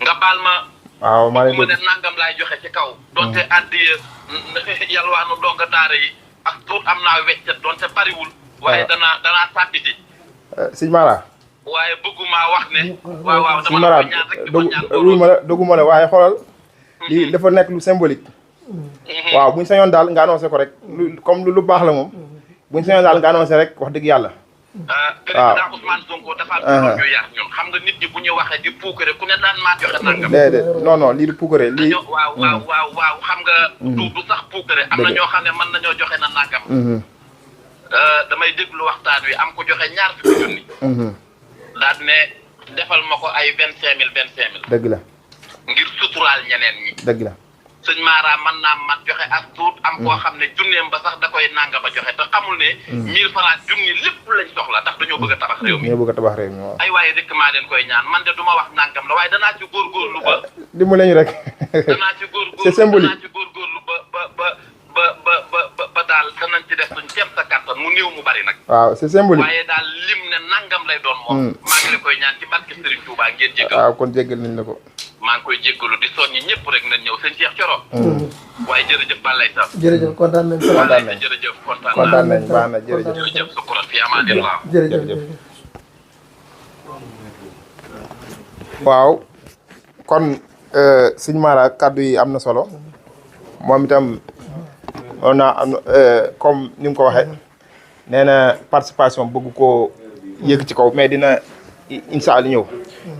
nga baal ma waaw maa ne nangam laay joxe ci kaw donte addiya yalwaanu donga daara yi ak tuut am naa weccet donte bariwul waaye danaa tàbbiti sëñ Mara waaye bëgguma wax ne waaw sëñ Mara doguma la waaye xoolal lii dafa nekk lu symbolique waaw buñ sañoon daal nga annoncé ko rek comme lu baax la moom buñ sañoon daal nga annoncé rek wax dëgg yàlla président Ousmane Sonko dafa am ñu yar ñun xam nga nit ñi bu ñu waxee di puukare ku ne daan maa joxe nangam déedéet non lii du puukare lii waaw xam nga du sax puukare am na ñoo xam ne mën nañoo joxe na nangam damay déglu waxtaan wi am ko joxe ñaar fukki junni daal ne defal ma ko ay 25 000 dëgg la ngir suturaal ñeneen ñi dëgg la sëñ Mara mën naa mat joxe ak tuut am koo xam ne junneem ba sax da koy nanga ba joxe te xamul ne 1000 francs junni lépp lañ soxla ndax dañoo bëgg a tabax réew mi waaw ay waaye rek maa leen koy ñaan man de duma wax nangam la waaye danaa ci góorgóorlu ba dimbali ñu rek danaa ci góorgóorlu c'est symbolique danaa ci góorgóorlu ba daal danañ ci def suñ teem sa kàttan mu néew mu bari nag waaw c'est symbolique waaye daal lim ne nangam lay doon moom maa ngi la koy ñaan ci barke Serigne Touba ngeen jéggal waaw kon jéggal nañ la ko maa ngi koy jéggalu di soññi ñëpp rek nañ ñëw sëñ Cheikh Thioro waaye jërëjëf Balaye Sa jërëjëf kontaan nañ jërëjëf kontaan nañ baax na jërëjëf sukkuran fi amaanillah jërëjëf waaw kon sëñ Mara kaddu yi am na solo moom itam on a comme ni mu ko waxee nee na participation bëgg koo yëg ci kaw mais dina incha allah ñëw.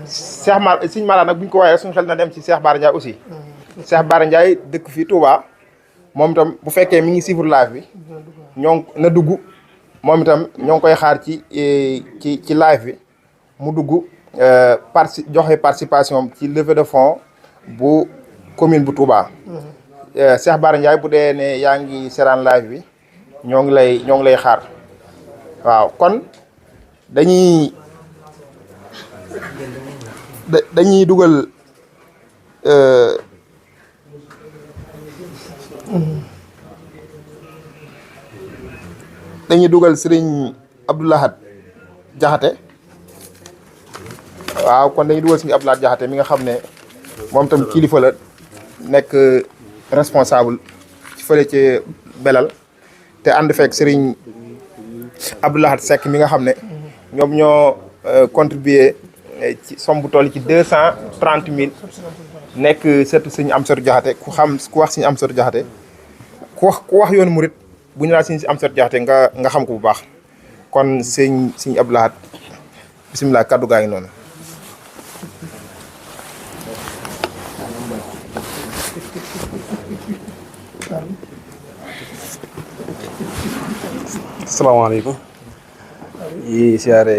Sëñ Mara nag bu ñu ko waxee suñu xel na dem ci Cheikh Bara Ndiaye aussi. Cheikh Bara Ndiaye dëkk fii Touba moom itam bu fekkee mi ngi suivre live bi na dugg moom itam ñoo ngi koy xaar ci live bi mu dugg joxe participation ci levée de fonds bu commune bu Touba. Cheikh Bara Ndiaye bu dee ne yaa ngi seetaan live bi ñoo ngi lay xaar waaw kon dañuy dugal Serigne Abdou Lahad Jaxate waaw kon dañuy dugal Serigne Abdou Lahad Jaxate mi nga xam ne moom tam kilifa la nekk responsable ci fële ci Belal te ànd fekk Serigne Abdou Lahad Seck mi nga xam ne ñoom ñoo contribuer ci somme bu toll ci 230 000 nekk surtout Serigne Amsatou Jaxate ku wax Serigne Amsatou Jaxate ku wax yoonu murit bu ñu laa Serigne Amsatou Jaxate nga xam ko bu baax kon Serigne Abdou Lahad bisimilah kaddu gaa ngi noonu. asalaamaaleykum yi siyaare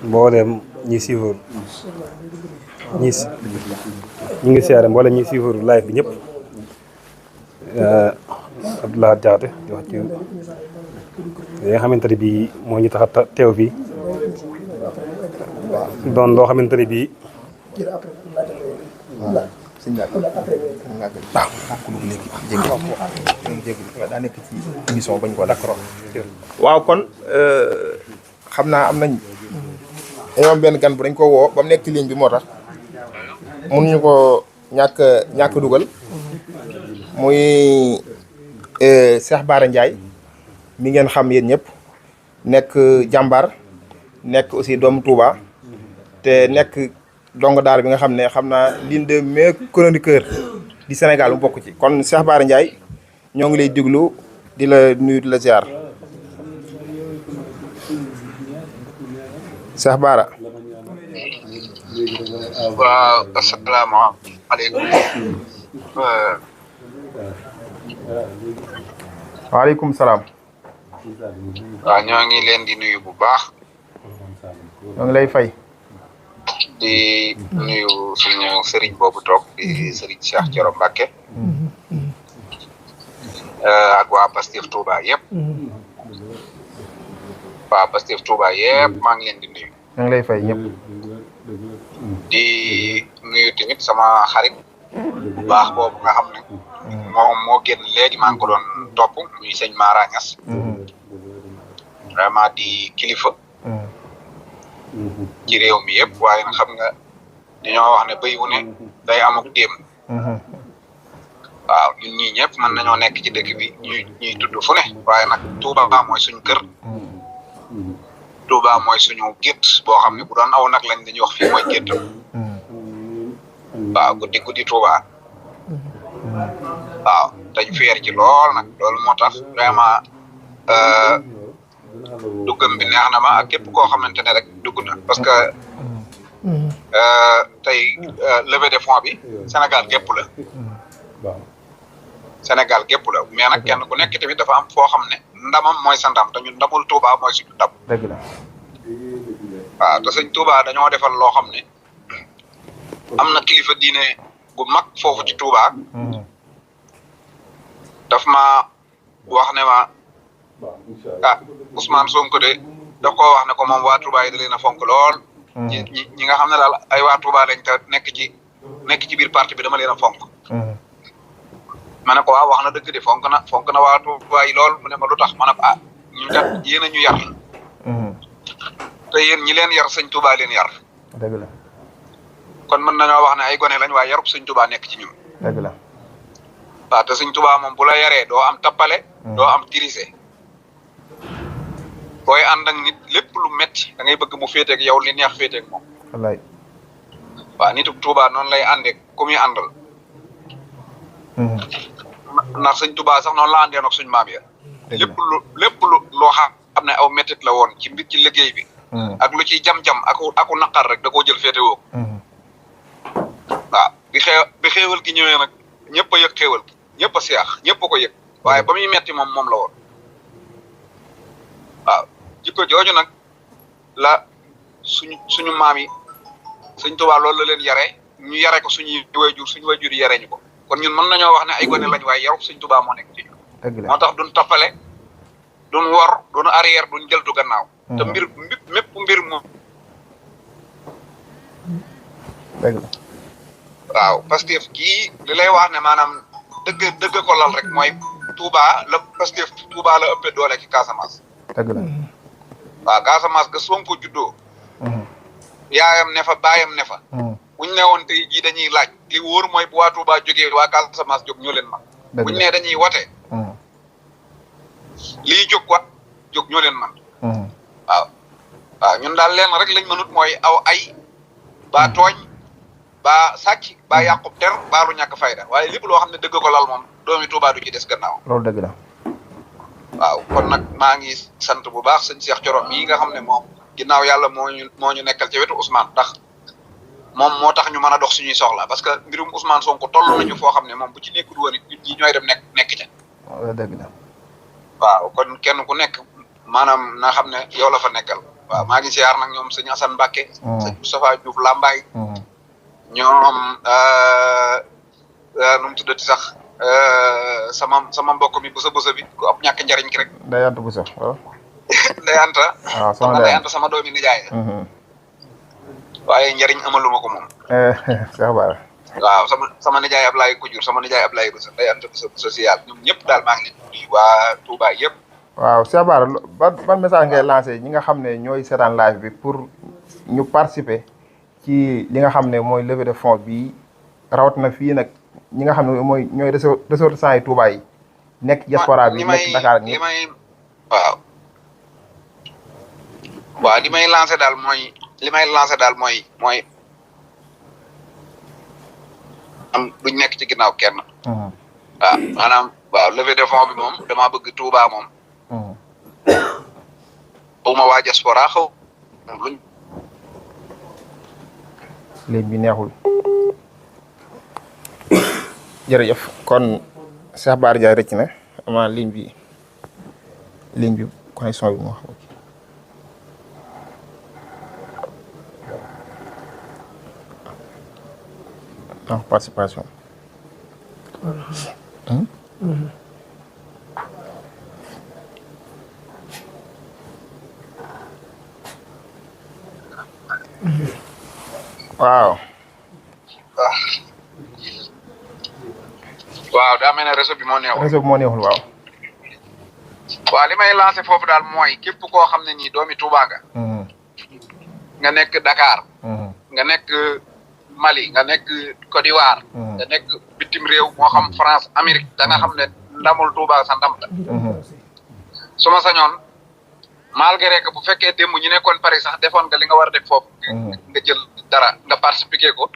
mboolem ñi suivre ñu ngi siyaare mboolem ñi suivre live bi ñëpp Abdou Lahad Jaxate di wax ci li nga xamante ne bii moo ñu tax a teew fii doon loo xamante ne bii waaw kon xam naa am nañ dañoo benn gan bu dañ ko woo ba mu nekk ci ligne bi moo tax mënuñu ko ñàkk dugal muy Cheikh Bara Ndiaye mi ngeen xam yéen ñëpp nekk jàmbaar nekk aussi doomu Touba te nekk dongo daara bi nga xam ne xam naa l'une des meilleurs chroniqueurs du Sénégal mu bokk ci kon Cheikh Bara Ndiaye ñoo ngi lay déglu di la nuyu di la ziar Cheikh Bara. waaw asalaamaaleykum. waaleykum salaam. waaw ñoo ngi leen di nuyu bu baax. ñoo ngi lay fay. di nuyu suñu sëriñ boobu toog di sëriñ Cheikh Thioro Mbacké. ak waa Pastef Touba yëpp. waa Pastef Touba yëpp maa ngi leen di nuyu. ñoo ngi lay fay ñëpp. di nuyu tamit sama xarit bu baax boobu nga xam ne. moom moo génn léegi maa ngi ko doon topp muy sëñ Mara Niass. vraiment di kilifa. ci réew mi yëpp waaye nag xam nga dañoo wax ne béy wu ne day amuk déem. waaw ñun ñii ñëpp mën nañoo nekk ci dëkk bi ñuy tudd fu ne waaye nag Touba mooy suñu kër. Touba mooy suñu gétt boo xam ne bu doon aw nag lañ dañuy wax fii mooy géttam. waaw guddi Touba. waaw dañ feer ci lool nag loolu moo tax vraiment duggam bi neex na ma ak képp koo xamante ne rek dugg na parce que tey levée de fonds bi Sénégal gépp la. Sénégal gépp la mais nag kenn ku nekk tamit dafa am foo xam ne ndamam mooy sa ndam te ñun ndamul Touba mooy suñu ndam. dëgg la. waaw te sëñ Touba dañoo defal loo xam ne am na kilifa diine gu mag foofu ci Touba. daf ma wax ne ma ah Ousmane Sonko de daf koo wax ne ko moom waa Touba yi da leen a fonk lool. ñi nga xam ne daal ay waa Touba lañ te nekk ci biir parti bi dama leen a fonk. ma ne ko waaw wax na dëgg de fonk na waa Touba yi lool mu ne ma lu tax ma ne ko ah ñun kat yéen a ñu yar. te yéen ñi leen yar sëñ Touba leen yar. dëgg la. kon mën nañoo wax ne ay gone lañ waaye yarub sëñ Touba nekk ci ñun. dëgg la. waaw te sëñ Touba moom bu la yaree doo am tappale. doo am tirise. booy ànd ak nit lépp lu metti da ngay bëgg mu féeteeg yow li neex féeteeg moom. wallaay. waaw nitu Touba noonu lay àndee ku muy àndal. ndax sëñ Touba sax noonu la àndee ak suñ maam ya. lépp lu loo xam ne aw métit la woon ci mbir ci liggéey bi ak lu ciy jam-jam aku naqar rek da koo jël féetewoo waaw bi xéewal gi ñëwee nag ñëpp a yëg xéewal gi ñëpp a seex ñëpp a ko yëg waaye ba muy metti moom la woon waaw jikko jooju nag la suñu maam yi Sëñ Tuubaa loolu la leen yare ñu yare ko suñu wayjur yi yare ñu ko kon ñun mën nañoo wax ne ay gone lañ waaye yarub Sëñ Tuubaa moo nekk ci ñun moo tax duñ toppale duñ wor duñ arrière duñ jëltu gannaaw te mbir moom dëgg la waaw Pastef gii li lay wax ne maanaam dëgg ko lal rek mooy Touba la Pastef Touba la ëppee doole ci Casamance dëgg la waaw Casamance ga Sonko juddoo yaayam ne fa baayam ne fa buñ ne woon tey jii dañuy laaj li wóor mooy bu waa Touba jógee waa Casamance jóg ñoo leen man buñ ne dañuy wote lii jóg ñoo leen man waaw ñun daal leen rek lañ mënut mooy aw ay ba tooñ ba sàcc ba yàqub ter ba lu ñàkk fayda waaye lépp loo xam ne dëgg ko lal moom doomi Touba du ci des gannaaw loolu dëgg la waaw kon nag maa ngi sant bu baax sëñ Cheikh Thioro mii nga xam ne moom ginnaaw yàlla moo ñu nekkal ci wetu Ousmane ndax moom moo tax ñu mën a dox suñuy soxla parce que mbirum Ousmane Sonko toll nañu foo xam ne moom bu ci nekkul woon it nit ñi ñooy dem nekk ca dëgg la waaw kon kenn ku nekk maanaam na xam ne yow la fa nekkal waaw maa ngi siyaar nag ñoom sëñ Assane Mbacke sëñ Moustapha Diouf Lambaye ñoom nu mu tuddati sax sama mbokk mi bësa bi ku ab ñàkk njariñ ki rek Ndeyanta Buso waaw Ndeyanta waaw sama Ndeyanta sama doomi nijaay waaye njariñ amaluma ko moom Cheikh Bara waaw sama nijaay Ablaye ko jur sama nijaay Ablaye Buso Ndeyanta Buso social ñoom ñëpp daal maa ngi leen di nuyu waa Touba yëpp waaw Cheikh Bara ban message ngay lancé ñi nga xam ne ñooy seetaan live bi pour ñu participer ci li nga xam ne mooy levée de fonds bi rawat na fii nag ñi nga xam ne mooy ñooy ressortissants yi Touba yi nekk diaspora bi nekk Dakar ñëpp waaw li may lancé daal mooy am duñ nekk ci ginnaaw kenn waaw maanaam waaw levée de fonds bi moom dama bëgg Touba moom xawma waa diaspora xaw luñ ligne bi neexul jërëjëf kon Cheikh Bara Ndiaye rëcc na ama ligne bi connexion bi moo xam en participation waaw daa mel ne réseau bi moo neexul waaw waaw li may lancé foofu daal mooy képp koo xam ne nii doomi Touba nga nekk Dakar nga nekk Mali nga nekk Côte d'Ivoire nga nekk bitim réew moo xam France Amérique da nga xam ne ndamul Touba sa ndam la su ma sañoon malgré que bu fekkee démb ñu nekkoon Paris sax defoon nga li nga war a def foofu nga jël dara nga participer ko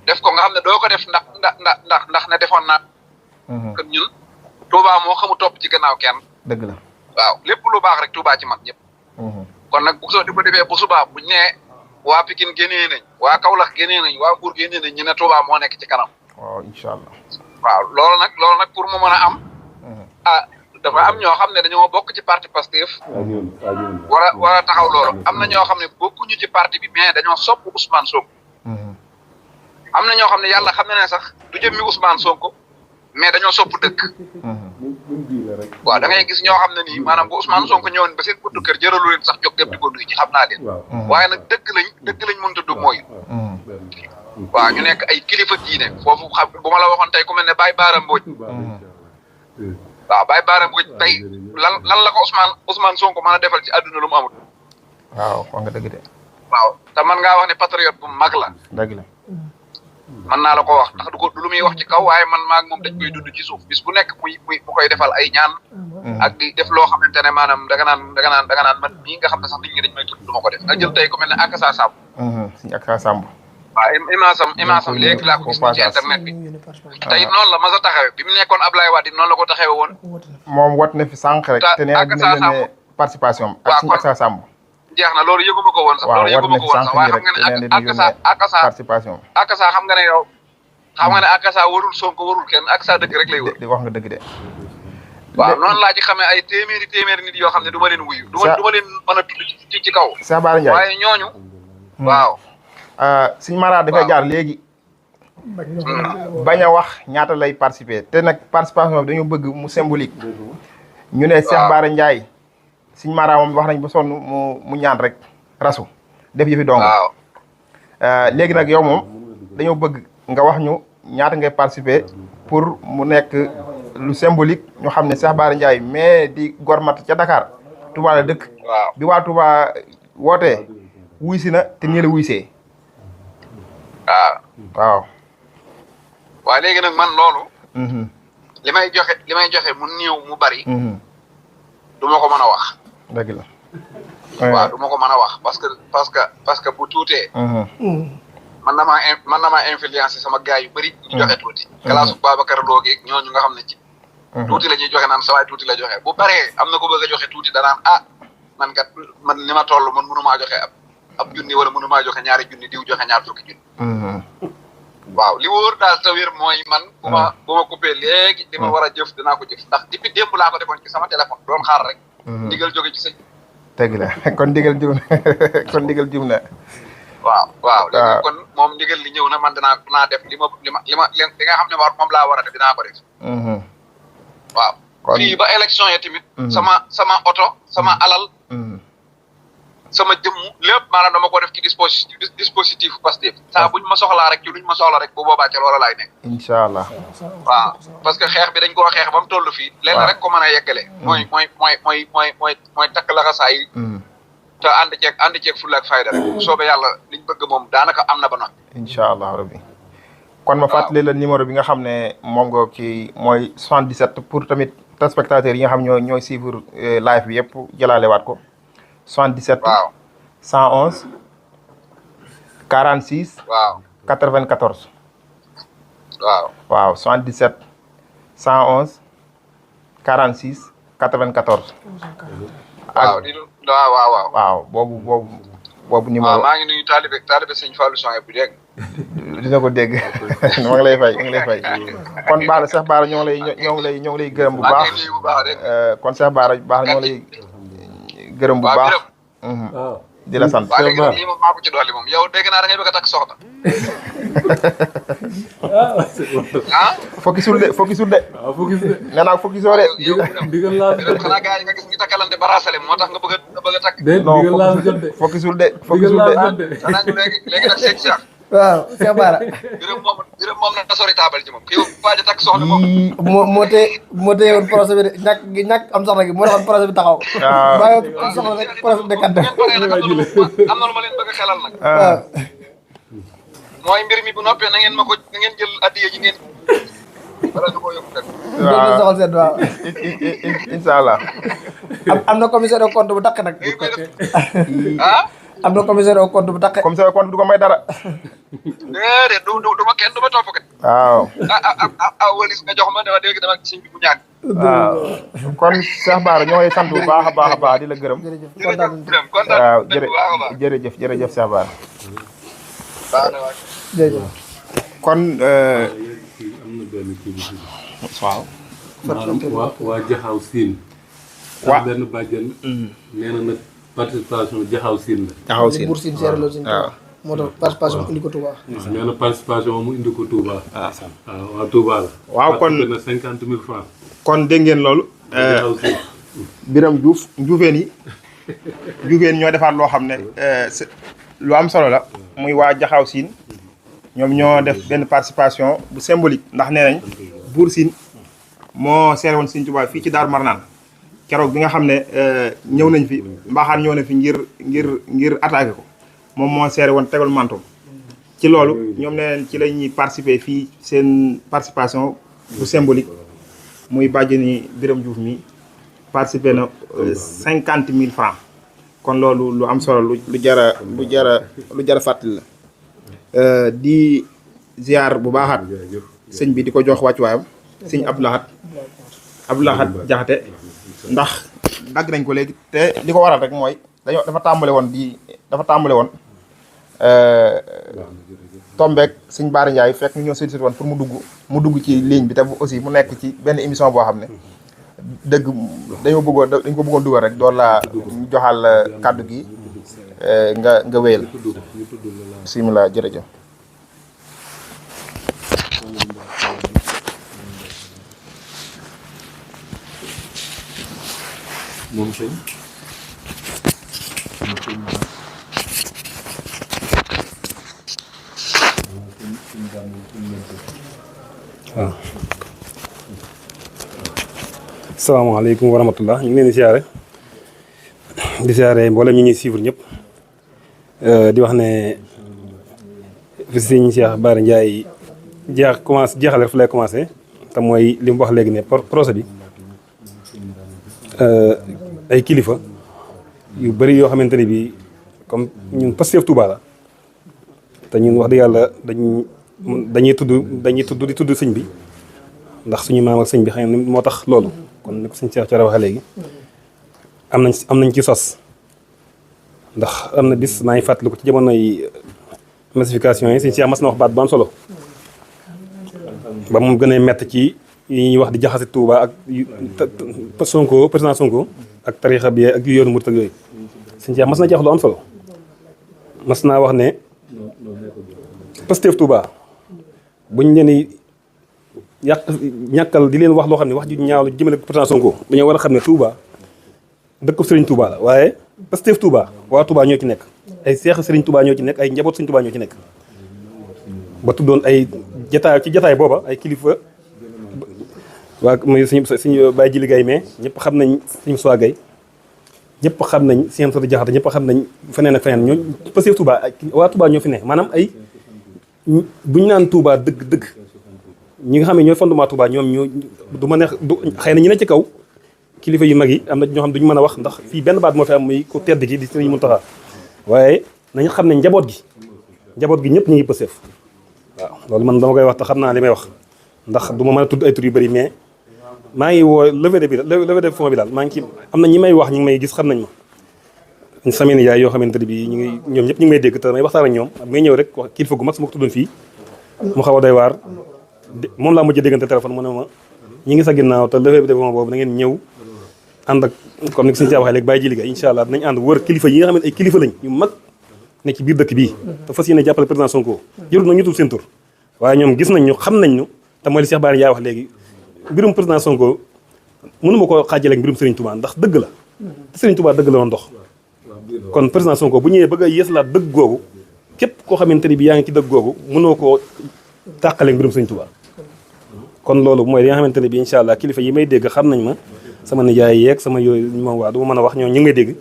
def ko nga xam ne doo ko def ndax ne defoon naa kon ñun Touba moo xamu topp ci gannaaw kenn dëgg la waaw lépp lu baax rek Touba ci man ñëpp kon nag bu soo di ko defee bu subaa buñ nee waa Pikine génnee nañ waa Kaolack génnee nañ waa Mbour génnee nañ ñu ne Touba moo nekk ci kanam waaw incha allah waaw loolu nag pour mu mën a am dafa am ñoo xam ne dañoo bokk ci parti Pastef war a taxaw loolu am na ñoo xam ne bokkuñu ci parti bi mais dañoo sopp Ousmane Sonko am na ñoo xam ne yàlla xam na ne sax du jëmmi Ousmane Sonko mais dañoo sopp dëkk waaw da ngay gis ñoo xam ne nii maanaam bu Ousmane Sonko ñëwoon ba seen buntu kër jëralu leen sax jóg dem di ko nuyu ci xam naa leen waaye nag dëgg lañ mënta du mooy waaw ñu nekk ay kilifa diine foofu xam bu ma la waxoon tey ku mel ne Baye Bara Mbodj waaw Baye Bara Mbodj tey lan la ko Ousmane Sonko mën a defal ci àdduna lu mu amul waaw wax nga dëgg de waaw te man ngaa wax ne patriote bu mag la dëgg la man naa la ko wax ndax du lu muy wax ci kaw waaye man maag moom dañ koy dund ci suuf bis bu nekk mu koy defal ay ñaan ak di def loo xamante ne maanaam da nga naan man mii nga xam ne sax nit ñi dañ may tudd du ma ko def nga jël tey ku mel ne Akassa Samb suñu Akassa Samb waaw image am léegi laa ko gis ci internet bi tey noonu la ma sa taxawee bi mu nekkoon Ablaye Wade noonu la ko taxawee woon. moom wat na fi sànq rek. te nee na dina leen ne participation am. ak suñu Akassa Samb. jeex na loolu yëguma ko woon sax. loolu yëguma ko woon sax waaye xam nga ne Akassa participation am. Akassa xam nga ne yow. xam nga ne Akassa warul Sonko warul kenn Akassa dëgg rek lay wër. di wax nga dëgg de. waaw noonu laa ci xamee ay téeméeri nit yoo xam ne du ma leen wuyu. du ma leen mën a tudd ci kaw. Cheikh Bara Ndiaye waaye ñooñu. waaw. suñu mara dafay jaar léegi. bañ a wax ñaata lay participer te nag participation bi dañoo bëgg mu symbolique. ñu ne Cheikh Bara Ndiaye. suñu mara moom wax nañ ba sonn mu ñaan rek rasu def yëfi dong. léegi nag yow moom dañoo bëgg nga wax ñu ñaata ngay participer pour mu nekk lu symbolique ñu xam ne Cheikh Bara Ndiaye mais di gormat ca Dakar Touba la dëkk. waaw bi waa Touba wootee wuy si na te nii la wuy see. waaw. waaw léegi nag man loolu. li may joxe mu néew mu bari. du ma ko mën a wax. dëgg la. waaw du ma ko mën a wax parce que bu tuutee. man na maa influencer sama gars yu bëri. ñu joxe tuuti. kalaasu Babacar Lo geeg ñooñu nga xam ne ci. tuuti la ñuy joxe naan sa waay tuuti la joxe bu baree am na ko bëgg a joxe tuuti danaan man kat man ni ma toll man mënu maa joxe ab junni wala mënu maa joxe ñaari junni diw joxe ñaar fukki junni. waaw li wóor daal te wér mooy man. bu ma coupé léegi li ma war a jëf dinaa ko jëf ndax depuis démb laa ko defoon ci sama téléphone doon xaar rek. ndigal jóge ci sëñ. dëgg la kon ndigal jum na. waaw léegi kon moom ndigal li ñëw na man dinaa def li nga xam ne moom laa war a def dinaa ko def. waaw fii ba élection yi tamit. sama oto sama alal. sama jëmm lépp maanaam dama ko def ci dispositif Pastef saa buñ ma soxlaa rek ci luñ ma soxla rek bu boobaa ca loola laay nekk. incha allah. waaw parce que xeex bi dañ koo xeex ba mu toll fii. lenn rek ko mën a yeggale. mooy takk laxasaay yi. te ànd ceeg fulla ak fayda rek. bu soobee yàlla liñ bëgg moom daanaka am na ba noppi. incha allah rabbi kon ma fàttali la numéro bi nga xam ne moom nga kii mooy 77 pour tamit téléspectateurs yi nga xam ñooy suivre live bi yëpp jëlaale waat ko. 77. waaw 111. 46. waaw 94. waaw 77. 111. 46. 94. waaw boobu numéro. waaw maa ngi nuyu taalibe sëñ Fallou Sonia bu dégg. dina ko dégg ma ngi lay fay kon baax na Cheikh Bara ñoo ngi lay gërëm bu baax. kon Cheikh Bara baax na ñoo ngi lay gërëm bu baax. di la sant. waaw léegi nag lii moom maa ko ci dolli moom yow dégg naa da ngay bëgg a takk soxna. focus de. waaw focus de. nee naa focus de. digal laa xanaa gars yi nga gis ñu takkalante baraasale moo tax nga bëgg a takk. digal laa jot de. focus de. xanaa ñu léegi nag sëñ Cheikh. waaw Cheikh Bara. Birame moom na sori taabal ji moom kii waaj a takk soxna moom. moo téye woon projet bi de ñàkk am soxna gi moo taxoon projet bi taxaw. waaw bàyyi woon soxna rek projet bi de am na lu ma leen bëgg a xelal nag. mooy mbir mi bu noppee na ngeen jël addiya ji ngeen. wala du ko yóbbu kenn. waaw soxal seen waaw. incha allah. am na commissaire au compte bu takk nag. am na commissaire au compte bu takk. commissaire au compte du ko may dara. déedéet du ma kenn du ma topp kat. waaw. walis nga jox ma dama dégg dama sëñ bi bu ñaan. waaw kon Cheikh Bara ñoo ngi sant bu baax a baax di la gërëm. waaw jërëjëf Cheikh Bara. kon. am na benn kii bu waaw. waa Jaxaw Siin. waa benn bàjjen. nee na nag participation Jaxaw Siin la. Jaxaw Siin Bour Sine seere la Sine Touba. moo tax participation indi ko Touba. nee na participation mu indi ko Touba. waaw waa Touba la. waaw kon na 50 000 francs. kon dégg ngeen loolu. Birame Diouf Ndioufène ñoo defaat loo xam ne lu am solo la. muy waa Jaxaw Siin ñoom ñoo def benn participation bu symbolique ndax nee nañ Bour Sine moo seere woon Sëñ Touba fii ci Daaru Marnaan keroog bi nga xam ne ñëw nañ fi mbaaxaan ñëw na fi ngir attaqué ko moom moo seere woon tegal manto ci loolu ñoom nee nañ ci la ñuy participer fii seen participation bu symbolique muy bàjjeni Birame Diouf mi participer na 50 000 francs kon loolu lu am solo lu jara fàttali la di ziar bu baaxaat sëñ bi di ko jox wàccuwaayam sëñ Abdou Lahad Jaxate ndax dagg nañ ko léegi te li ko waral rek mooy dafa tàmbale woon tombeek sëñ Baara Ndiaye fekk ñu ñoo sollicité woon pour mu dugg ci ligne bi te aussi mu nekk ci benn émission boo xam ne dañ ko bëggoon dugal rek doon la ñu joxal kàddu gi nga wéyal bismillah jërëjëf. moom sëñ waaw asalaamaaleykum wa rahmatullah ñu ngi leen di siyaare mboolem ñi ñuy suivre ñëpp di wax ne fi sëñ Cheikh Bara Ndiaye jeexale rek fu lay commencé te mooy li mu wax léegi ne procès bi ay kilifa yu bëri yoo xamante ne bii comme ñun Pastef Touba la te ñun wax dëgg yàlla dañuy tudd sëñ bi ndax suñu maam ak sëñ bi xëy na moo tax loolu kon ni ko sëñ Cheikh Thioro waxee léegi am nañ ci sos ndax am na bis maa ngi fàttaliku ci jamonoy massification yi sëñ Cheikh mas na wax baat bu am solo ba moom gën a mett ci yi ñuy wax di jaxase Touba ak Sonko président Sonko ak tarixa bi ak yoonu murit ak yooyu sëñ Cheikh mas na jeex lu am solo mas naa wax ne Pastef Touba buñ leen ñàkkal di leen wax loo xam ne wax ju ñaaw la jëmale ko président Sonko dañoo war a xam ne Touba dëkk Serigne Touba la waaye Pastef Touba waa Touba ñoo ci nekk ay seex Serigne Touba ñoo ci nekk ay njaboot Serigne Touba ñoo ci nekk ba tuddoon ay jataay booba ay kilifa waa muy suñu Baye Jili Gaye mais ñëpp xam nañ suñu Soa Gaye ñëpp xam nañ seen soto jaxate ñëpp xam nañ feneen ak feneen ñoo Pastef Touba waa Touba ñoo fi ne maanaam ay bu ñu naan Touba dëgg ñi nga xam ne ñooy fondement Touba ñoom ñoo du ma neex xëy na ñu ne ci kaw kilifa yu mag yi am na ñoo xam duñu mën a wax ndax fii benn baat moo fi am muy ku tedd gi di Serigne Mountakha waaye nañu xam ne njaboot gi ñëpp ñu ngi Pastef waaw loolu man dama koy wax te xam naa li may wax ndax du ma mën a tudd ay tur yu bëri mais maa ngi woo levée de fonds bi daal maa ngi ci am na ñi may wax ñu ngi may gis xam nañ ma samay nijaay yoo xamante ne bii ñoom ñëpp ñu ngi may dégg te may waxtaan ak ñoom may ñëw rek wax kilifa gu mag su ma ko tuddoon fii mu xaw a doy waar moom laa mujj déggante téléphone mu ne ma ñi ngi sa ginnaaw te levée de fonds boobu na ngeen ñëw ànd ak comme ni ko suñu waxee léegi bàyyi ji liggéey incha allah dinañ ànd wër kilifa yi nga xamante ay kilifa lañ ñu mag ne ci biir dëkk bii te fas yéene jàppale président Sonko jërul nag ñu tudd seen tur waaye ñoom gis nañ ñu xam nañ ñu te mooy li Cheikh Bara Ndiaye wax léegi mbirum président Sonko mënuma koo xaajale ak mbirum Serigne Touba ndax dëgg la te Serigne Touba dëgg la woon dox kon président Sonko bu ñëwee bëgg a yeesalaat dëgg googu képp koo xamante ni bi yaa ngi ci dëgg googu mënoo koo tàqale ak mbirum Serigne Touba kon loolu mooy li nga xamante ne bi incha allah kilifa yi may dégg xam nañ ma sama nijaay yeeg sama yooyu moom waa du ma mën a wax ñoom ñu ngi may dégg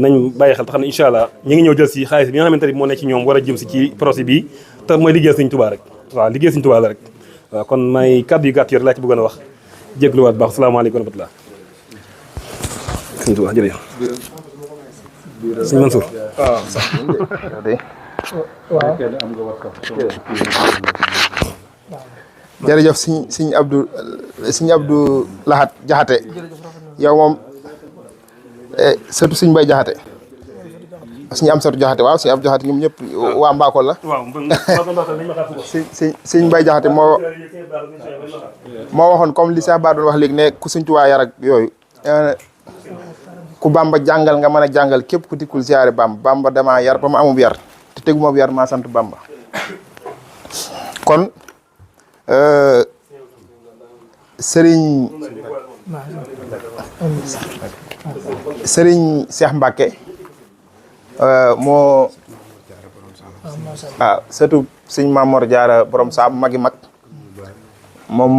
nañ bàyyi xel te xam ne incha allah ñu ngi ñëw jël si xaalis bi nga xamante ne bi moo ne ci ñoom war a jëm si ci projet bi te mooy liggéey Serigne Touba rek waaw liggéey Serigne Touba la rek waaw kon may kàddu yu gàtt yor laa ci bëggoon a wax jégluwaat baax salaamaaleykum wa rahmatulah Serigne Touba jërëjëf Serigne Mansour waaw sax jërëjëf Serigne Abdou Lahad Jaxate yow moom surtout Serigne Baye Jaxate Serigne Amsatu Jaxate waaw Serigne Abdou Jaxate ñoom ñëpp waa Mbakol la Serigne Baye Jaxate moo waxoon comme li Cheikh Bara doon wax léegi ne ku Serigne Touba yar ak yooyu ku Bamba jàngal nga mën a jàngal képp ku dikkul ziyaare Bamba dama yar ba ma amub yar te teguma yar maa sant Bamba kon Serigne Cheikh Mbacke moo surtout Serigne Mamor Diarra borom saam magi mag moom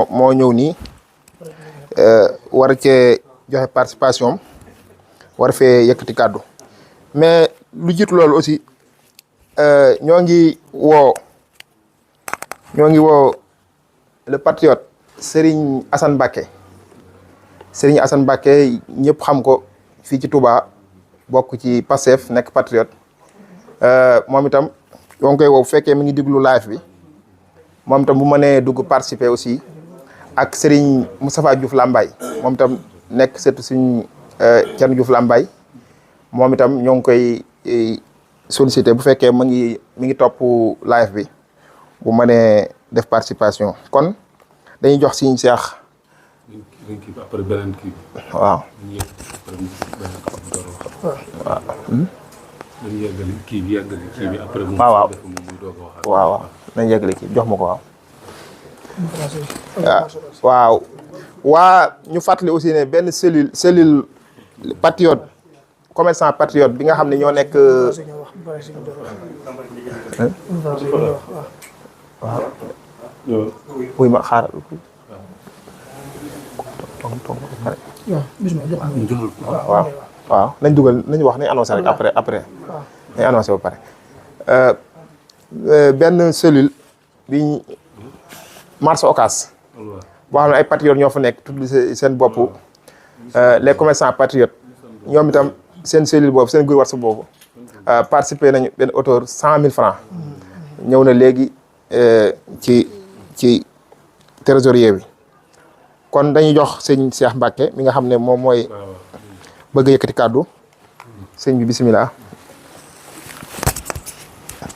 moo ñëw nii war cee joxe participation war fee yëkkati kàddu mais lu jiitu loolu aussi ñoo ngi woo le patriote Serigne Assane Mbacké ñëpp xam ko fii ci Touba bokk ci Pastef nekk patriote moom itam yoo ngi koy woo bu fekkee mi ngi diglu live bi moom itam bu mënee dugg participer aussi ak Serigne Moustapha Diouf Lambaye moom itam nekk surtout suñ Thierno Diouf Lambaye moom itam ñoo ngi koy sollicité bu fekkee mi ngi topp live bi bu mënee def participation kon dañuy jox Serigne Cheikh. après beneen kii. waaw. waaw. nañ yeggali kii bi après. waaw waaw nañ yeggali kii jox ma ko waaw. waaw waa ñu fàttali aussi ne benn cellule patriote commerçant patriote bi nga xam ne ñoo nekk. waaw. wuy ma xaaral. waaw waaw nañ dugal nañ wax nañ annoncé rek après nañ annoncé ba pare benn cellule bi marché Ocass boo xam ne ay patriotes ñoo fa nekk tudd seen bopp les commerçants patriotes ñoom itam seen cellule boobu seen groupe WhatsApp boobu participer nañu benn hauteur 100 000 francs ñëw na léegi ci trésorier bi kon dañuy jox sëñ Cheikh Mbacke mi nga xam ne moom mooy bëgg yëkkati kàddu sëñ bi bisimilah.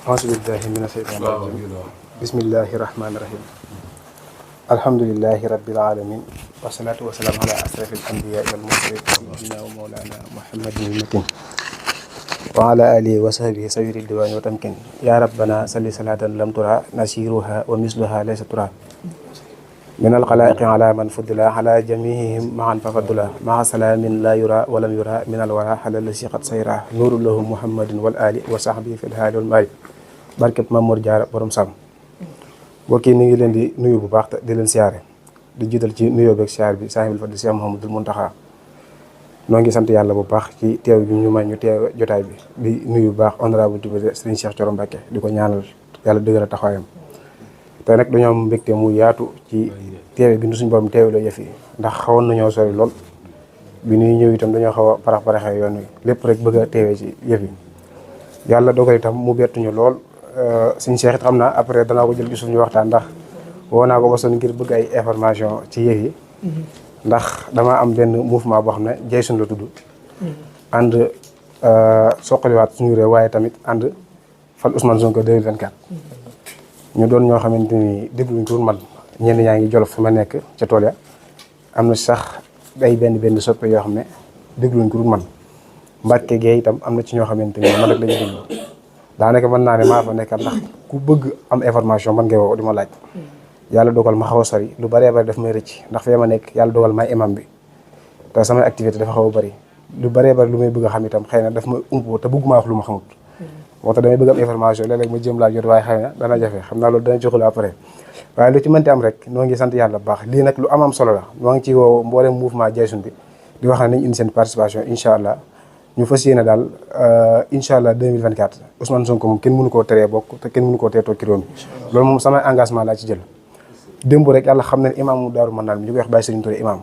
auzu billahi mina shaytaani rajim bismillahi rahmaani rahim alhamdulillahi rabbil alamin wasalaatu wasalaamu ala asrafil anbiya wal mursalin sayyidina wa mawlana muhammadin makin wa ala alihi wa sahbihi sawiri diwaani wa tamkin ya rabbana salli salatan lam tura nasiruha wa misluha laysa tura min alxalaiqi ala man fuddila ala jamihihim maan fafaddula maa salaamin la yura walam yura min alwara ala la siqat sayra nuuru lahu muhammadin wal ali wa sahbihi fi lhaali wal maali barkeb Mamour Diarra borom sam mbokk yi ni ngi leen di nuyu bu baax te di leen siyaare di jiital ci nuyoo beeg siyaar bi saahibul fadli Cheikh Mouhamadoul Mountakha noo ngi sant yàlla bu baax ci teew bi ñu may ñu teew jotaay bi di nuyu bu baax honorable député Serigne Cheikh Thioro Mbacké di ko ñaanal yàlla dëgëral taxawaayam te nag dañoo am mbégte mu yaatu ci teewe bi nu suñu borom teewe la yëf yi ndax xawoon nañoo sori lool bi ñuy ñëw itam dañoo xaw a parax-paraxee yoon wi lépp rek bëgg a teewee ci yëf yi yàlla dogal itam mu bettuñu lool suñu Cheikh it xam naa après danaa ko jël ci suñu waxtaan ndax woo naa ko ba sonn ngir bëgg ay information ci yëf yi ndax dama am benn mouvement boo xam ne Jeysun la tudd ànd soqaliwaat suñu réew waaye tamit ànd fal Ousmane Sonko 2024 ñu doon ñoo xamante ni dégluñ ko man ñenn ñaa ngi Jolof fi ma nekk ca tool ya am na sax ay benn soppe yoo xam ne dégluñ ko man Mbàkke gee itam am na ci ñoo xamante ni man rek lañu déglu daanaka mën naa ne maa fa nekkal ndax ku bëgg am information man ngay woo di ma laaj yàlla dogal ma xaw a sori lu bëree bëri daf may rëcc ndax fee ma nekk yàlla dogal may imam bi te samay activité dafa xaw a bëri lu bëree bëri lu may bëgg a xam itam xëy na daf ma umpo te bëgguma wax lu ma xamut moo tax damay bëgg am information léeg-léeg ma jëm laa jot waaye xëy na dana jafe xam naa loolu dana joxul après waaye lu ci mënti am rek noo ngi sant yàlla bu baax lii nag lu am solo la noo ngi ci woo mboolem mouvement Jeysun bi di wax ne nañ indi seen participation incha allah ñu fas yéene daal incha allah 2024 Ousmane Sonko moom kenn mënu koo teree bokk te kenn mënu koo teetoo ci réew mi loolu moom samay engagement laa ci jël démb rek yàlla xam ne imaamu Daaru Manaan bi ñu koy wax Baye Serigne Touré imam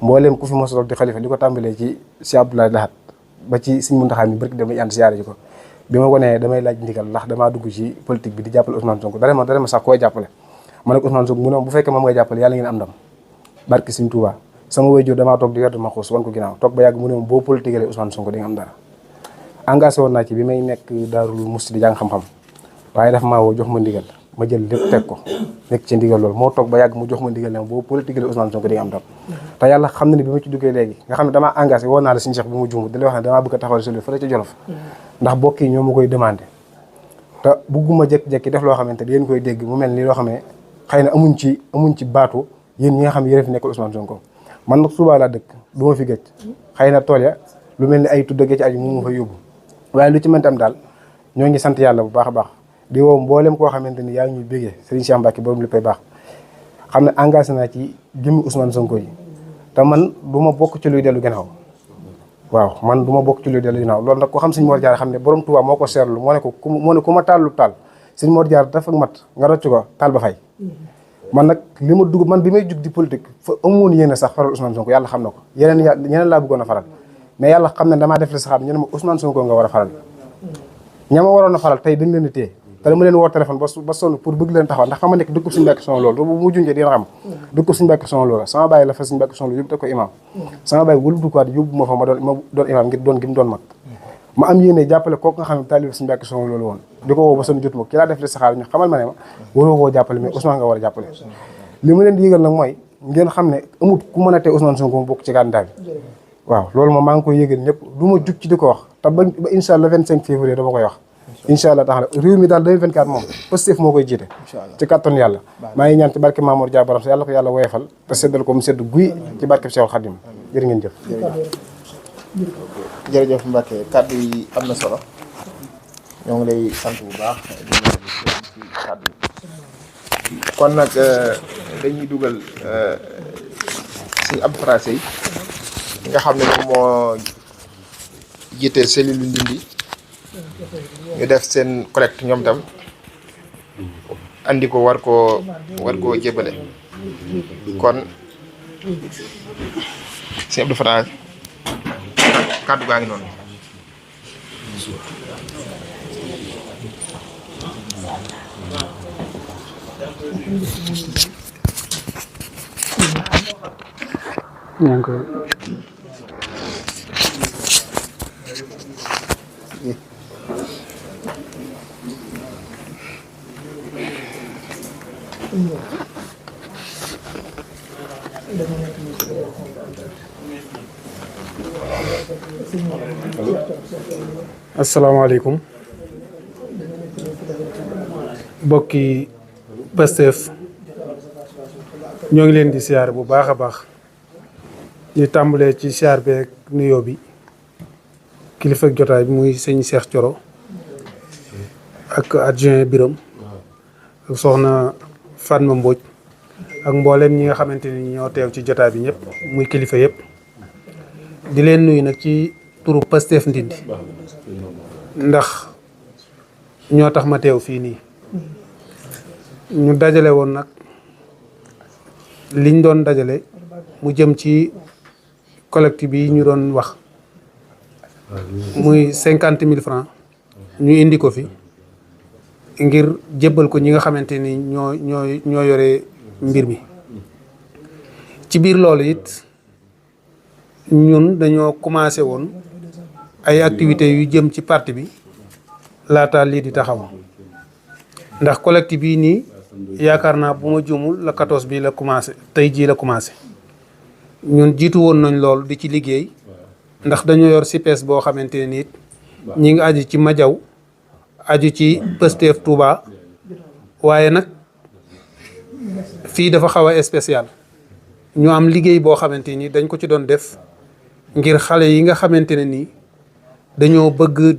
mbooleem ku fi mos a toog di xalifa di ko tàmbalee ci Cheikh Abdoulaye Lahat ba ci Serigne Mountakha mi barki damay ànd siyaare ji ko bi ma ko nee damay laaj ndigal ndax damaa dugg ci politique bi di jàppale Ousmane Sonko dara ma sax koy jàppale ma ne ko Ousmane Sonko mu ne bu fekkee moom ngay jàppale yàlla ngeen am ndam barki Serigne Touba sama waajur damaa toog di werdu ma xuus wan ko ginnaaw toog ba yàgg mu ne boo politique Ousmane Sonko di nga am dara engagé woon naa ci bi may nekk Daarul Musti di jàng xam-xam waaye daf maa woo jox ma ndigal ma jël lépp teg ko nekk ci ndigal loolu moo toog ba yàgg mu jox ma ndigal ne boo politique Ousmane Sonko di nga am ndam te yàlla xam na ne bi ma ci duggee léegi nga xam ne damaa engagé woon naa la suñu Cheikh bi mu jumb di la wax ne damaa bëgg a taxawal solu fële ca Jolof ndax bokk yi ñoo ma koy demandé te bugguma jékki-jékki def loo xamante yéen koy dégg mu mel ni loo xam ne xëy na amuñ ci baatu yéen ñi nga xam ne yéen fi nekkal Ousmane Sonko man nag Touba laa dëkk du ma fi gëj xëy na tool ya lu mel ni ay tuddagee ci aju mu ma fa yóbbu waaye lu ci mënti am daal ñoo ngi sant yàlla bu baax a baax di woo mboolem koo xamante ni yaa ngi ñuy bégee Serigne Cheikh Mbacke borom léppay baax xam ne engagé naa ci jëmmi Ousmane Sonko yi te man du ma bokk ci luy dellu ginnaaw waaw man du ma bokk ci luy dellu ginnaaw loolu nag ko xam Serigne Mor Diarra xam ne borom Touba moo ko seerlu moo ne ku ma taallu taal Serigne Mor Diarra dafa mat nga rocc ko taal ba fay man nag li ma dugg man bi may jug di politique fa amoon yéene sax faral Ousmane Sonko yàlla xam na ko yeneen laa bëggoon a faral mais yàlla xam ne damaa def li saxaab ñu ne ma Ousmane Sonko nga war a faral ña ma waroon a faral tey dañ leen di téye te dama leen woo téléphone ba sonn pour bëgg leen taxawal ndax xam nga nekk dëkkub suñu Mbàkke Soxna Lo bu mu junjee dina xam dëkkub suñu Mbàkke Soxna Lo la sama bàyyi la fa suñu Mbàkke Soxna Lo yóbbu te ko imam sama bàyyi wëlbatu ko yóbbu ma fa ma doon imam ngir doon gi mu doon mag ma am yéene jàppale kooku nga xam ne taalibe suñu Mbàkke Soxna Lo woon di ko woo ba sonn jotuma ki laa def li saxaar ñu xamal ma ne ma waroo koo jàppale mais Ousmane nga war a jàppale li ma leen di yëgal nag mooy ngeen xam ne amut ku mën a tee Ousmane Sonko mu bokk ci candidat bi waaw loolu moom maa ngi koy yëgal ñëpp du ma jug ci di ko wax te ba incha allah 25 février dama koy wax incha allah taala réew mi daal 2024 moom Pastef moo koy jiite ci kattan yàlla maa ngi ñaan ci barke Mamour Dia Baram sa yàlla ko yàlla woyefal te seddal ko mu sedd guy ci barke Cheikhoul Khadim jërë ngeen jëf jërëjëf Mbacke kàddu yi am na solo ñoo ngi lay sant bu baax ci kàddu yi kon nag dañuy dugal si Abdou Français yi nga xam ne moom moo jiite cellule Ndindi ñu def seen collecte ñoom tam andi ko war koo jébale kon si Abdou Français kàddu gaa ngi noonu. asalaamaaleykum mbokki Pastef ñoo ngi leen di siyaar bu baax a baax ñu tàmbalee ci siyaar beeg nuyoo bi kilifa jotaay bi muy sëñ Cheikh Thioro ak adjoint Biram ak soxna Fatma Mbodj ak mboolem ñi nga xamante ni ñoo teew ci jotaay bi ñëpp muy kilifa yëpp di leen nuyu nag ci turu Pastef Ndindi ndax ñoo tax ma teew fii nii ñu dajale woon nag liñ doon dajale mu jëm ci collecte bi ñu doon wax muy 50 000 francs ñu indi ko fi ngir jébbal ko ñi nga xamante ni ñoo yore mbir mi ci biir loolu it ñun dañoo commencé woon ay activités yu jëm ci parti bi laata lii di taxaw ndax collecte bii nii yaakaar naa bu ma juumul la 14 bi la commencé tey jii la commencé ñun jiitu woon nañ lool di ci liggéey ndax dañoo yor CPS boo xamante ne nit ñi ngi aju ci Madiaw aju ci Pastef Touba waaye nag fii dafa xaw a spécial ñu am liggéey boo xamante ni dañ ko ci doon def ngir xale yi nga xamante ne nii dañoo bëgg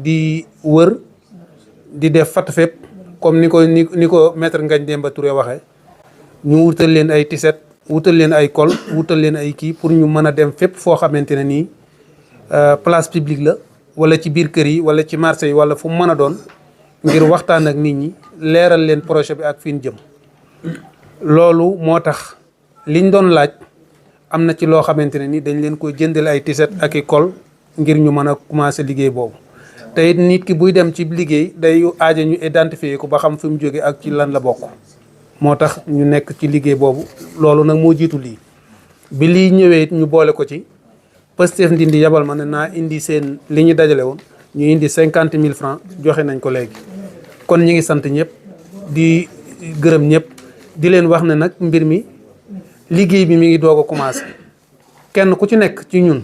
di wër di def fat fépp comme ni ko maître Ngagne Demba Touré waxee ñu wutal leen ay tiset wutal leen ay col wutal leen ay kii pour ñu mën a dem fépp foo xamante ne nii place publique la wala ci biir kër yi wala ci marché yi wala fu mu mën a doon ngir waxtaan ak nit ñi leeral leen projet bi ak fi ñu jëm. loolu moo tax liñ doon laaj am na ci loo xamante ne ni dañ leen koy jëndal ay tiset ak i col ngir ñu mën a commencer liggéey boobu te it nit ki buy dem ci liggéey day aaja ñu identifier ko ba xam fi mu jóge ak ci lan la bokk moo tax ñu nekk ci liggéey boobu loolu nag moo jiitu lii bi lii ñëwee it ñu boole ko ci Pastef Ndindi yabal ma ne naa indi seen li ñu dajale woon ñu indi 50 000 francs joxe nañ ko léegi kon ñi ngi sant ñëpp di gërëm ñëpp di leen wax ne nag mbir mi liggéey bi mi ngi doog a commencé kenn ku ci nekk ci ñun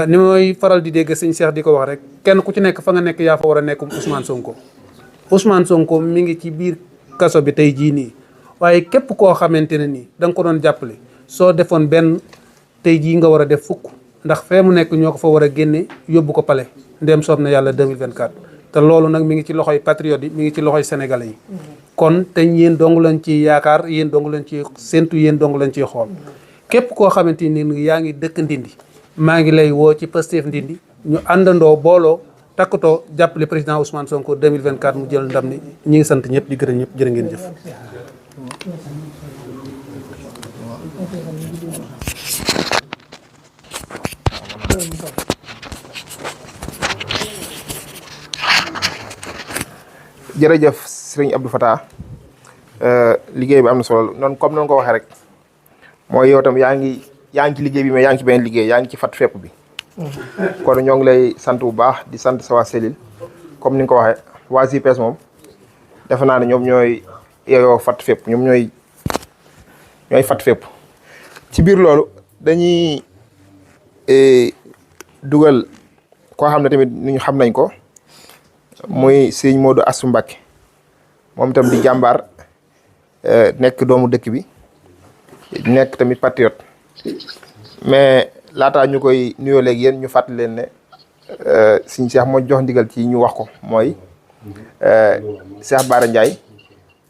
ni may faral di dégg sëñ Cheikh di ko wax rek kenn ku ci nekk fa nga nekk yaa fa war a nekk Ousmane Sonko mi ngi ci biir kaso bi tey jii nii waaye képp koo xamante ne nii da nga ko doon jàppale soo defoon benn tey jii nga war a def fukk ndax fee mu nekk ñoo ko fa war a génne yóbbu ko pale ndéem soob na yàlla 2024 te loolu nag mi ngi ci loxoy patriote yi mi ngi ci loxoy sénégalais yi kon te yéen dong lañ ci yaakaar yéen dong lañ ci séntu yéen dong lañ ciy xool képp koo xamante ni yaa ngi dëkk Ndindi maa ngi lay woo ci Pastef Ndindi ñu àndandoo booloo takkatoo jàppale président Ousmane Sonko 2024 mu jël ndam ni ñi ngi sant ñëpp di gërëm ñëpp jërë ngeen jëf. jërëjëf sëriñ Abdou Fatah liggéey bi am na solo noonu comme noonu ko waxee rek mooy yow tam yaa ngi ci liggéey bi mais yaa ngi ci benn liggéey yaa ngi ci fat fépp bi kon ñoo ngi lay sant bu baax di sant sa waa cellule comme ni nga ko waxee waa JPS moom defe naa ne ñoom ñooy yeyoo fat fépp ñoom ñooy fat fépp ci biir loolu dañuy dugal koo xam ne tamit ni ñu xam nañ ko muy sëñ Modou Astou Mbacké moom itam di jàmbaar nekk doomu dëkk bi nekk tamit patriote mais laataa ñu koy nuyoo léegi yéen ñu fàttali leen ne sëñ Cheikh moo jox ndigal ci ñu wax ko mooy Cheikh Bara Ndiaye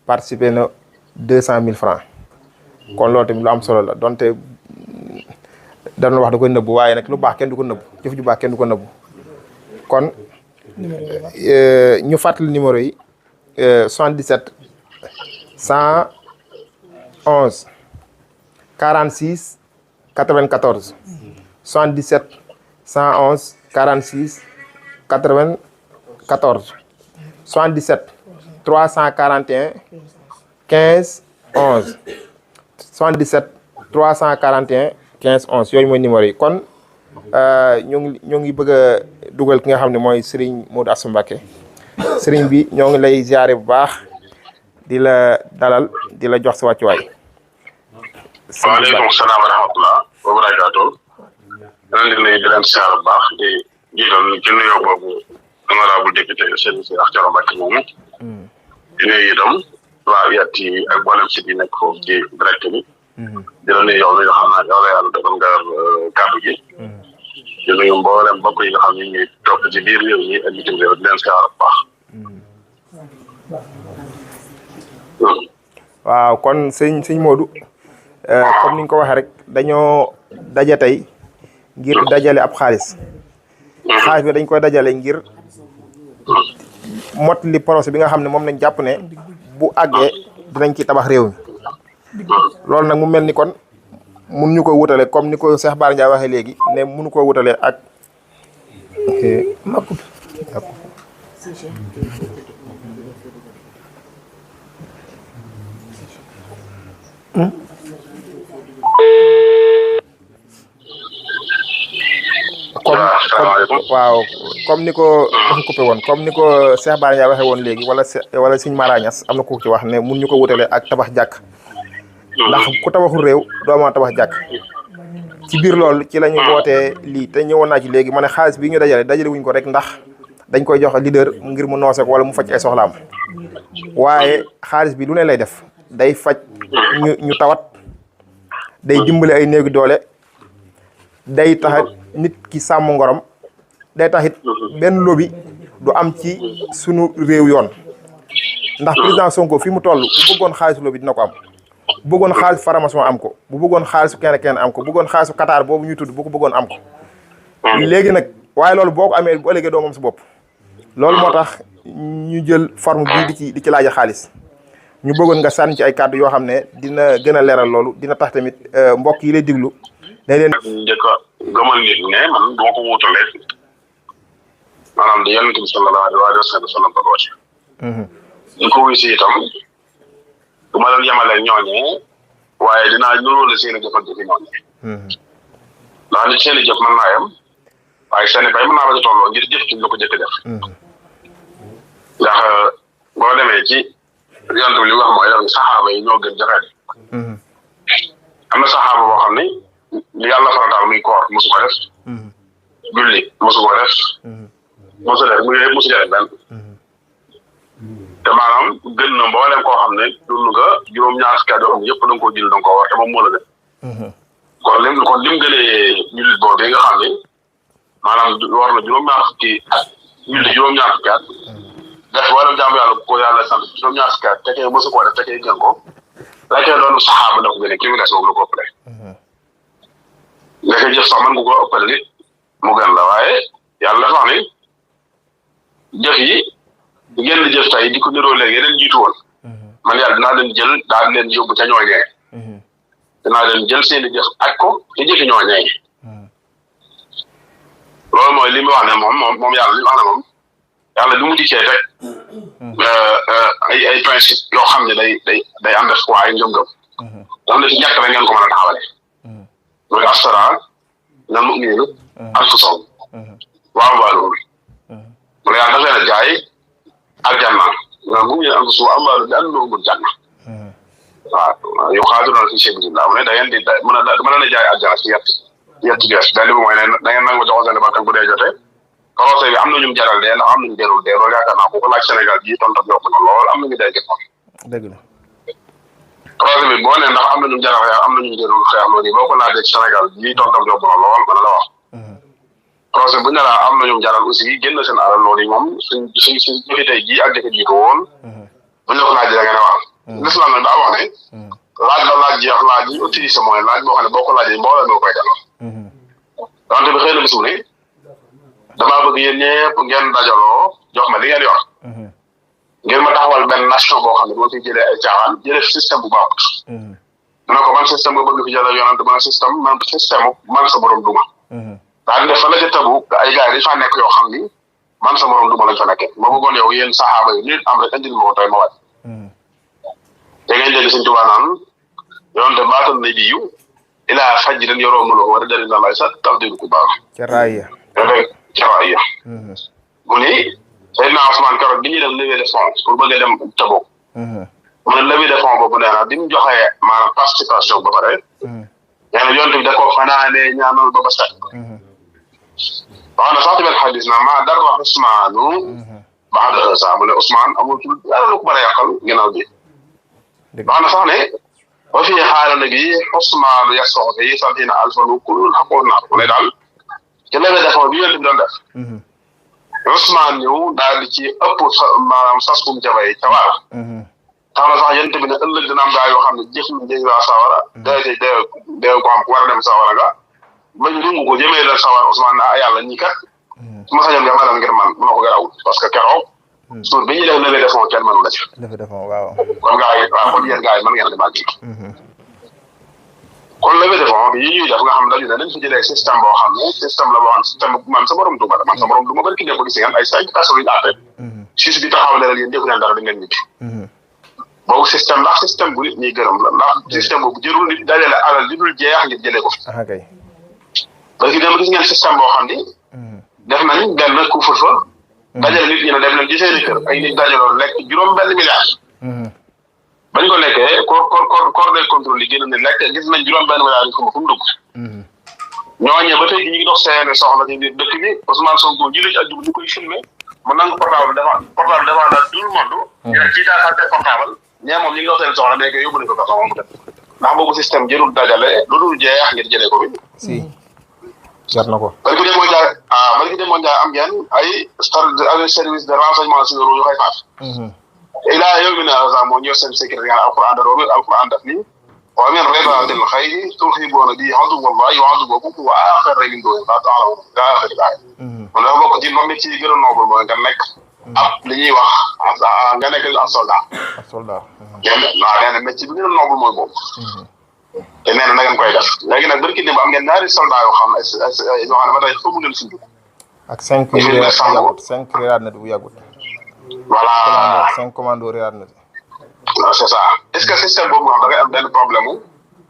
participé na 200 000 francs kon loolu tamit lu am solo la donte dana wax da koy nëbbu waaye nag lu baax kenn du ko nëbbu jëf ju baax kenn du ko nëbbu kon ñu fàttali numéro yi 77 111 46 94 77 111 46 94 77 341 15 11 77 341 15 11 yooyu mooy numéro yi kon ñoo ngi bëgg a dugal ki nga xam ne mooy Serigne Modou Astou Mbacké Serigne bi ñoo ngi lay ziare bu baax di la dalal di la jox sa wàccuwaay. waaleykum salaam wa rahmatulah wa barakaatu. danañ di nuyu di leen ziare bu baax di jiital ci nuyoo boobu honorable député Serigne Cheikh Thioro Mbacké moomu. di nuyu itam waa UAT ak mboolem si bi nekk foofu ci direct bi. di la nuyu yow mi nga xam ne yow la yàlla dogal nga kàddu gi. di nuyu mboolem mbokk yi nga xam ne ñu ngi topp ci biir réew mi ak bitim réew di leen ziare bu baax. waaw kon sëñ Modou comme ni nga ko waxee rek dañoo daje tey ngir dajale ab xaalis bi dañ koy dajale ngir mottali projet bi nga xam ne moom lañ jàpp ne bu àggee dinañ ci tabax réew mi loolu nag mu mel ni kon mun ñu ko wutale comme ni ko Cheikh Bara Ndiaye waxee léegi ne munu ko wutale ak makub comme ni ko dafa coupé woon comme ni ko Cheikh Bara Ndiaye waxee woon léegi wala Serigne Mara Niass am na ku ci wax ne mun ñu ko wutale ak tabax jàkk ndax ku tabaxul réew doo mën a tabax jàkk ci biir loolu ci la ñu wootee lii te ñëwoon naa ci léegi ma ne xaalis bi ñu dajale wuñ ko rek ndax dañ koy jox leader ngir mu noose ko wala mu faj ay soxlaam waaye xaalis bi lu ne lay def day faj ñu tawat day dimbale ay néegi doole day tax nit ki sàmm ngorom day taxit benn lobby du am ci sunu réew yoon ndax président Sonko fi mu toll bu bëggoon xaalisu lobby dina ko am bu bëggoon xaalis faramason am ko bu bëggoon xaalisu kenn am ko bu bëggoon xaalisu Qatar boobu ñuy tudd bu ko bëggoon am ko léegi nag waaye loolu boo ko amee bu ëllëgee doo moom sa bopp loolu moo tax ñu jël forme bii di ci laaja xaalis ñu bëggoon nga sànni ci ay kàddu yoo xam ne dina gën a leeral loolu dina tax tamit mbokk yi lay diglu dañ leen njëkk a gëmal nit ne man doo ko wutalee maanaam di yonent bi sallallahu alayhi wa sallam ba wàcc ñu ko wuy si itam du ma leen yemale ñooñee waaye dinaa nuróole seen i jëfante fi ñooñee ndax nit seen i jëf mën naa yem waaye seen i bay mën naa bañ a tolloo ngir jëf ci lu ko jëkk def ndax boo demee ci yonent bi li wax mooy def saxaaba yi ñoo gën jafe am na saxaaba boo xam ni li yàlla farataal muy koor mosu ko def julli mosu ko def mosu def benn te maanaam gën na mboolem koo xam ne dund nga juróom-ñaar fukki at yoo xam ne yëpp da nga koo jël da nga koo war te moom moo la gën kon lim gënee jullit boobu nga xam ne maanaam war na juróom-ñaar fukki at julli juróom-ñaar fukki at def wala jaamu yàlla ko yàlla sant juróom-ñaar fukki at te kay mosu koo def te kay gën ko la koy doon saxaaba da ko gënee ki mu des boobu la ko ëppale léegi jëf sax mën nga koo ëppale nit mu gën la waaye yàlla dafa wax ni jëf yi ngeen di jëf tey di ko niroo léegi yeneen jiitu woon man yàlla dinaa leen jël daal leen yóbbu ca ñooñee dinaa leen jël seen i jëf ak ko ci jëfi ñooñee loolu mooy li mu wax ne moom yàlla li mu wax ne moom yàlla bi mu dikkee rek ay principe yoo xam ne day ànd ak ay ngëm-ngëm yoo xam ne ci ñett rek ngeen ko mën a taxawale mooy asara na mu'minu anfusahum wa amwaaluhum mu ne yàlla daf leen a jaay aljanna na mu'minu anfusahum wa amwaaluhum bi annahumul janna waaw yuqaatiluna fi sabilillah mu ne da ngeen di mën a jaay aljanna ci yetti gees benn bi mooy ne da ngeen nangu joxo seen bakkan bu dee jotee procès bi am na ñu jaral dee ndax am nañu jarul dee loolu yaakaar naa ko laaj Sénégal bii tontam yokk na lool am nañu dee jëfam dëgg la procès bi boo nee ndax am nañu jaral xeex am nañu jarul xeex loolu boo ko laajee Sénégal bii tontam yokk na lool mën na la wax procès bu ñu la am nañu jaral aussi génn seen alal loolu yi moom suñ jëfi tey jii ak jëfi jiitu woon bu ñu la ko laajee da ngeen a wax l'islam nag daa wax ne laaj ba laaj jeex laaj yi utilisé mooy laaj boo xam ne boo ko laajee mbooloo moo koy delloo wante bi xëy na bisu ne damaa bëgg yéen ñëpp ngeen dajaloo jox ma li ngeen yor ngeen ma taxawal benn nation boo xam ne boo fi jëlee ay caaxaan jëlee système bu baaxut mu ne ko man système nga bëgg fi jëlee yonante man système man sa borom duma daa di def fa la ca tabu ay gars yi dañ faa nekk yoo xam ni man sa borom duma lañ fa nekkee ma bëggoon yow yéen saxaaba yi nit am rek indil ma ko tey ma wàcc te ngeen dégg Sëñ Tuubaa naan yonante baatal na biyu ilaa fajrin yoroo mënoo war a dari na lay sax tax dégg ku baax Caraaya mu ni Seydina Ousmane keroog bi ñuy def levée de fonds pour bëgg a dem Tabuk mu ne levée de fonds boobu nee na bi mu joxee maanaam participation ba pare nee na yonent bi da ko fanaanee ñaanal ba set wax na sax ci benn xadis na maa dara wax Ousmaanu ba'da haazaa mu ne Ousmane amul ci dara lu ko mën a yàqal ginnaaw bi wax na sax ne wa fii xaaral nag yi Ousmaanu yasoo fi sab'iina alfan kullun haqqun naar mu ne daal ci levée de fonds bi yonent bi doon def Ousmane ñëw daal di ci ëpp maanaam sas kum jabay ca waar tax na sax yonent bi ne ëllëg dina am gaa yoo xam ne jëf nañ waa sawara dee ko am ku war a dem sawara nga bañ dungu ko jëmee leen sawara Ousmane na yàlla ñi kat su ma sañoon nga melal ngir man mu ko garawul parce que keroog suur bi ñuy def levée de fonds kenn mënu la ci waaw kon gaa yi waaw kon yéen gaa yi mën ngeen demaat ji kon levée de fonds bi yi ñuy def nga xam ne dañu ne dañ fi jëlee système boo xam ne système la boo xam ne système man sa borom duma man sa borom duma bari ki ne ko gis ngeen ay 5 personnes yu ñu àtte juge bi taxaw ne la yéen defu leen dara da ngeen ñibbi boobu système ndax système bu nit ñuy gërëm la ndax système boobu jërul nit dajale alal li dul jeex ngir jëlee ko fi parce que dem gis ngeen système boo xam ni def nañ benn couvre-feu dajale nit ñi ne dem nañ ci seeni kër ay nit dajaloo lekk juróom benn milliard bañ ko lekkee corps de contrôle yi génn ne lekk gis nañ juróom benn milliard yi fu mu dugg ñooñee ba tey ñu ngi dox seen soxla ci biir dëkk bi Ousmane Sonko ji la ci àjjuma ñu koy filmé mu nangu portable devant la tout le monde ñu ne kii daa sàcc portable ñee moom ñu ngi dox seen soxla mais yóbbu nañ ko kaso moom mu dem ndax boobu système jërul dajale lu dul jeex ngir jëlee ko bi si jar na ko bari ki demoo njaay am ngeen ay service de renseignement sur yu xay faat ilaa yow mi ne agent moo ñëw seen sécurité nga alquran daf ni wa min ribatil xayri turhibuuna bihi aduwwallahi wa aduwwakum wa aaxarina min duunihim laa ta'lamuunhum ila aaxiri aaya man dafa bokk ci moom ci gën a noble mooy nga nekk ab li ñuy wax nga nekk ab soldat waaw nee na métier bi gën a noble mooy boobu te nee na na ngeen koy def léegi nag barki démb am ngeen ñaari soldat yoo xam ne ba tey xamu leen suñu ak 5 réeraat na bu yàggut voilà 5 commando réeraat na waaw c'est ça est-ce que système boobu nga xam da ngay am benn problème mu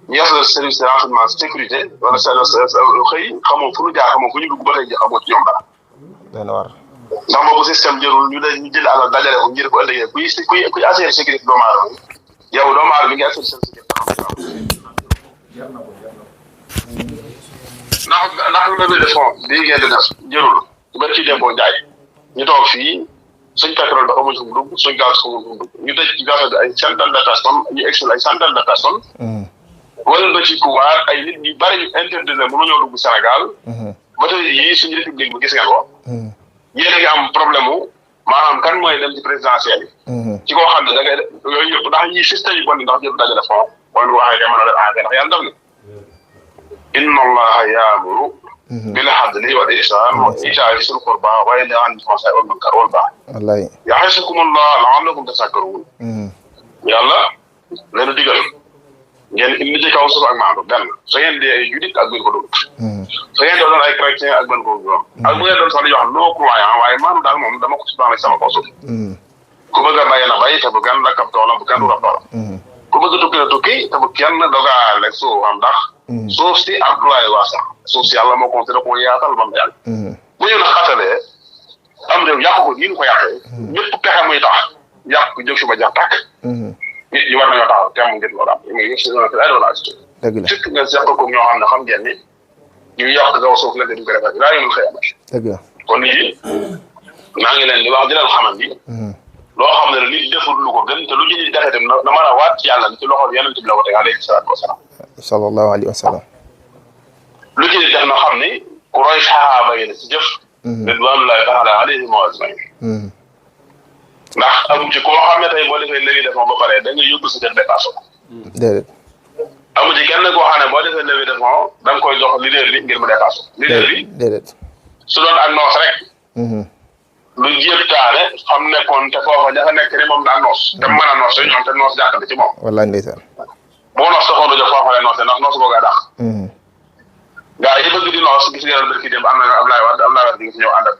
ñu yor service de renseignement sécurité wala xëy xamoo fu ñu jaar xamoo fu ñu dugg ba tey ji xamoo ci ñoom dara. dana war ndax boobu système jërul ñu jël alal dajale ko ngir ko ëllëgee kuy assurer sécurité doomu aadama yow doomu aadama bi ngi assurer seen sécurité. ndax levée de fonds bii ngeen di def jërul ba ci dem boo jaay ñu toog fii. suñ pétrole ba xamuñ fu mu dugg suñ gaz xamuñ fu mu dugg ñu tëj ci gaz bi ay centaine de personnes ñu excel ay centaine de personnes wala ba ci pouvoir ay nit ñu bari ñu interdit la mënuñoo dugg Sénégal ba tey yii suñu république bi gis ngeen ko yéen a ngi am problème mu maanaam kan mooy dem ci présidentielle yi ci koo xam ne da ngay yooyu yëpp ndax ñii système yi bon ndax jël dajale fond mooy lu waxee mën a def ndax yàlla def na inna allaha yaamuru bil adli wal ihsan wa itaa'i zil qurba wa yanha anil fahsaa'i wal munkar wal baghi wallaay ya'izukumullahu la'allakum tadhakkarun yàlla leen digal ngeen indi ci kaw suuf ak maandu benn sa ngeen di ay julit ak ngeen ko doon sa ngeen doon ay chrétien ak ngeen ko doon ak bu ngeen doon sax li wax non croyant waaye maandu daal moom dama ko subaana sama kaw suuf ku bëgg a bàyyi na bàyyi te bu kenn lakkab toolam bu kenn du rab toolam ku bëgg a tukki na tukki te bu kenn dogaale suufam ndax suuf si Abdoulaye wax sax suuf si yàlla moo considéré ko yaatal ba mu yàgg bu ñu na xatalee am réew yàq ko nii ñu ko yàqee ñëpp pexe muy tax yàq ko jóg si ba jax tàkk nit ñi war nañoo taxaw temm ngir loolu am mais yëpp si zone ay doolage dëgg la fekk nga seq ko ñoo xam ne xam ngeen ni ñu yàq kaw suuf la duñ ko defee daa yomul xëy dëgg la kon lii maa ngi leen di wax di leen xamal ni loo xam ne nit deful lu ko gën te lu ci nit defee dem na mën a waat ci yàlla ci loxol yonent bi la ko teg alayhi salaatu wasalaam sallallahu alayhi wa sallam lu ci nit def na xam ni ku roy sahaaba yi la ci jëf ridwanullahi taala alayhim wa ajmain ndax amu ci koo xam ne tey boo defee léegi def ba pare da nga yóbbu sa kër dépassé ko déedéet amu ci kenn koo xam ne boo defee léegi def da nga koy jox leader bi ngir mu dépassé leader bi déedéet su doon ak noos rek lu jéem taane xam nekkoon te foofa ña fa nekk ni moom daa noos te mën a noos te ñoom te noos jàkkante ci moom wallaay ndeysaan boo noos taxoon du jox foofa lay noos ndax noos boogaa dàq gaa yi bëgg di noos gis ngeen barki démb am na Ablaye Wade gi fi ñëw ànd ak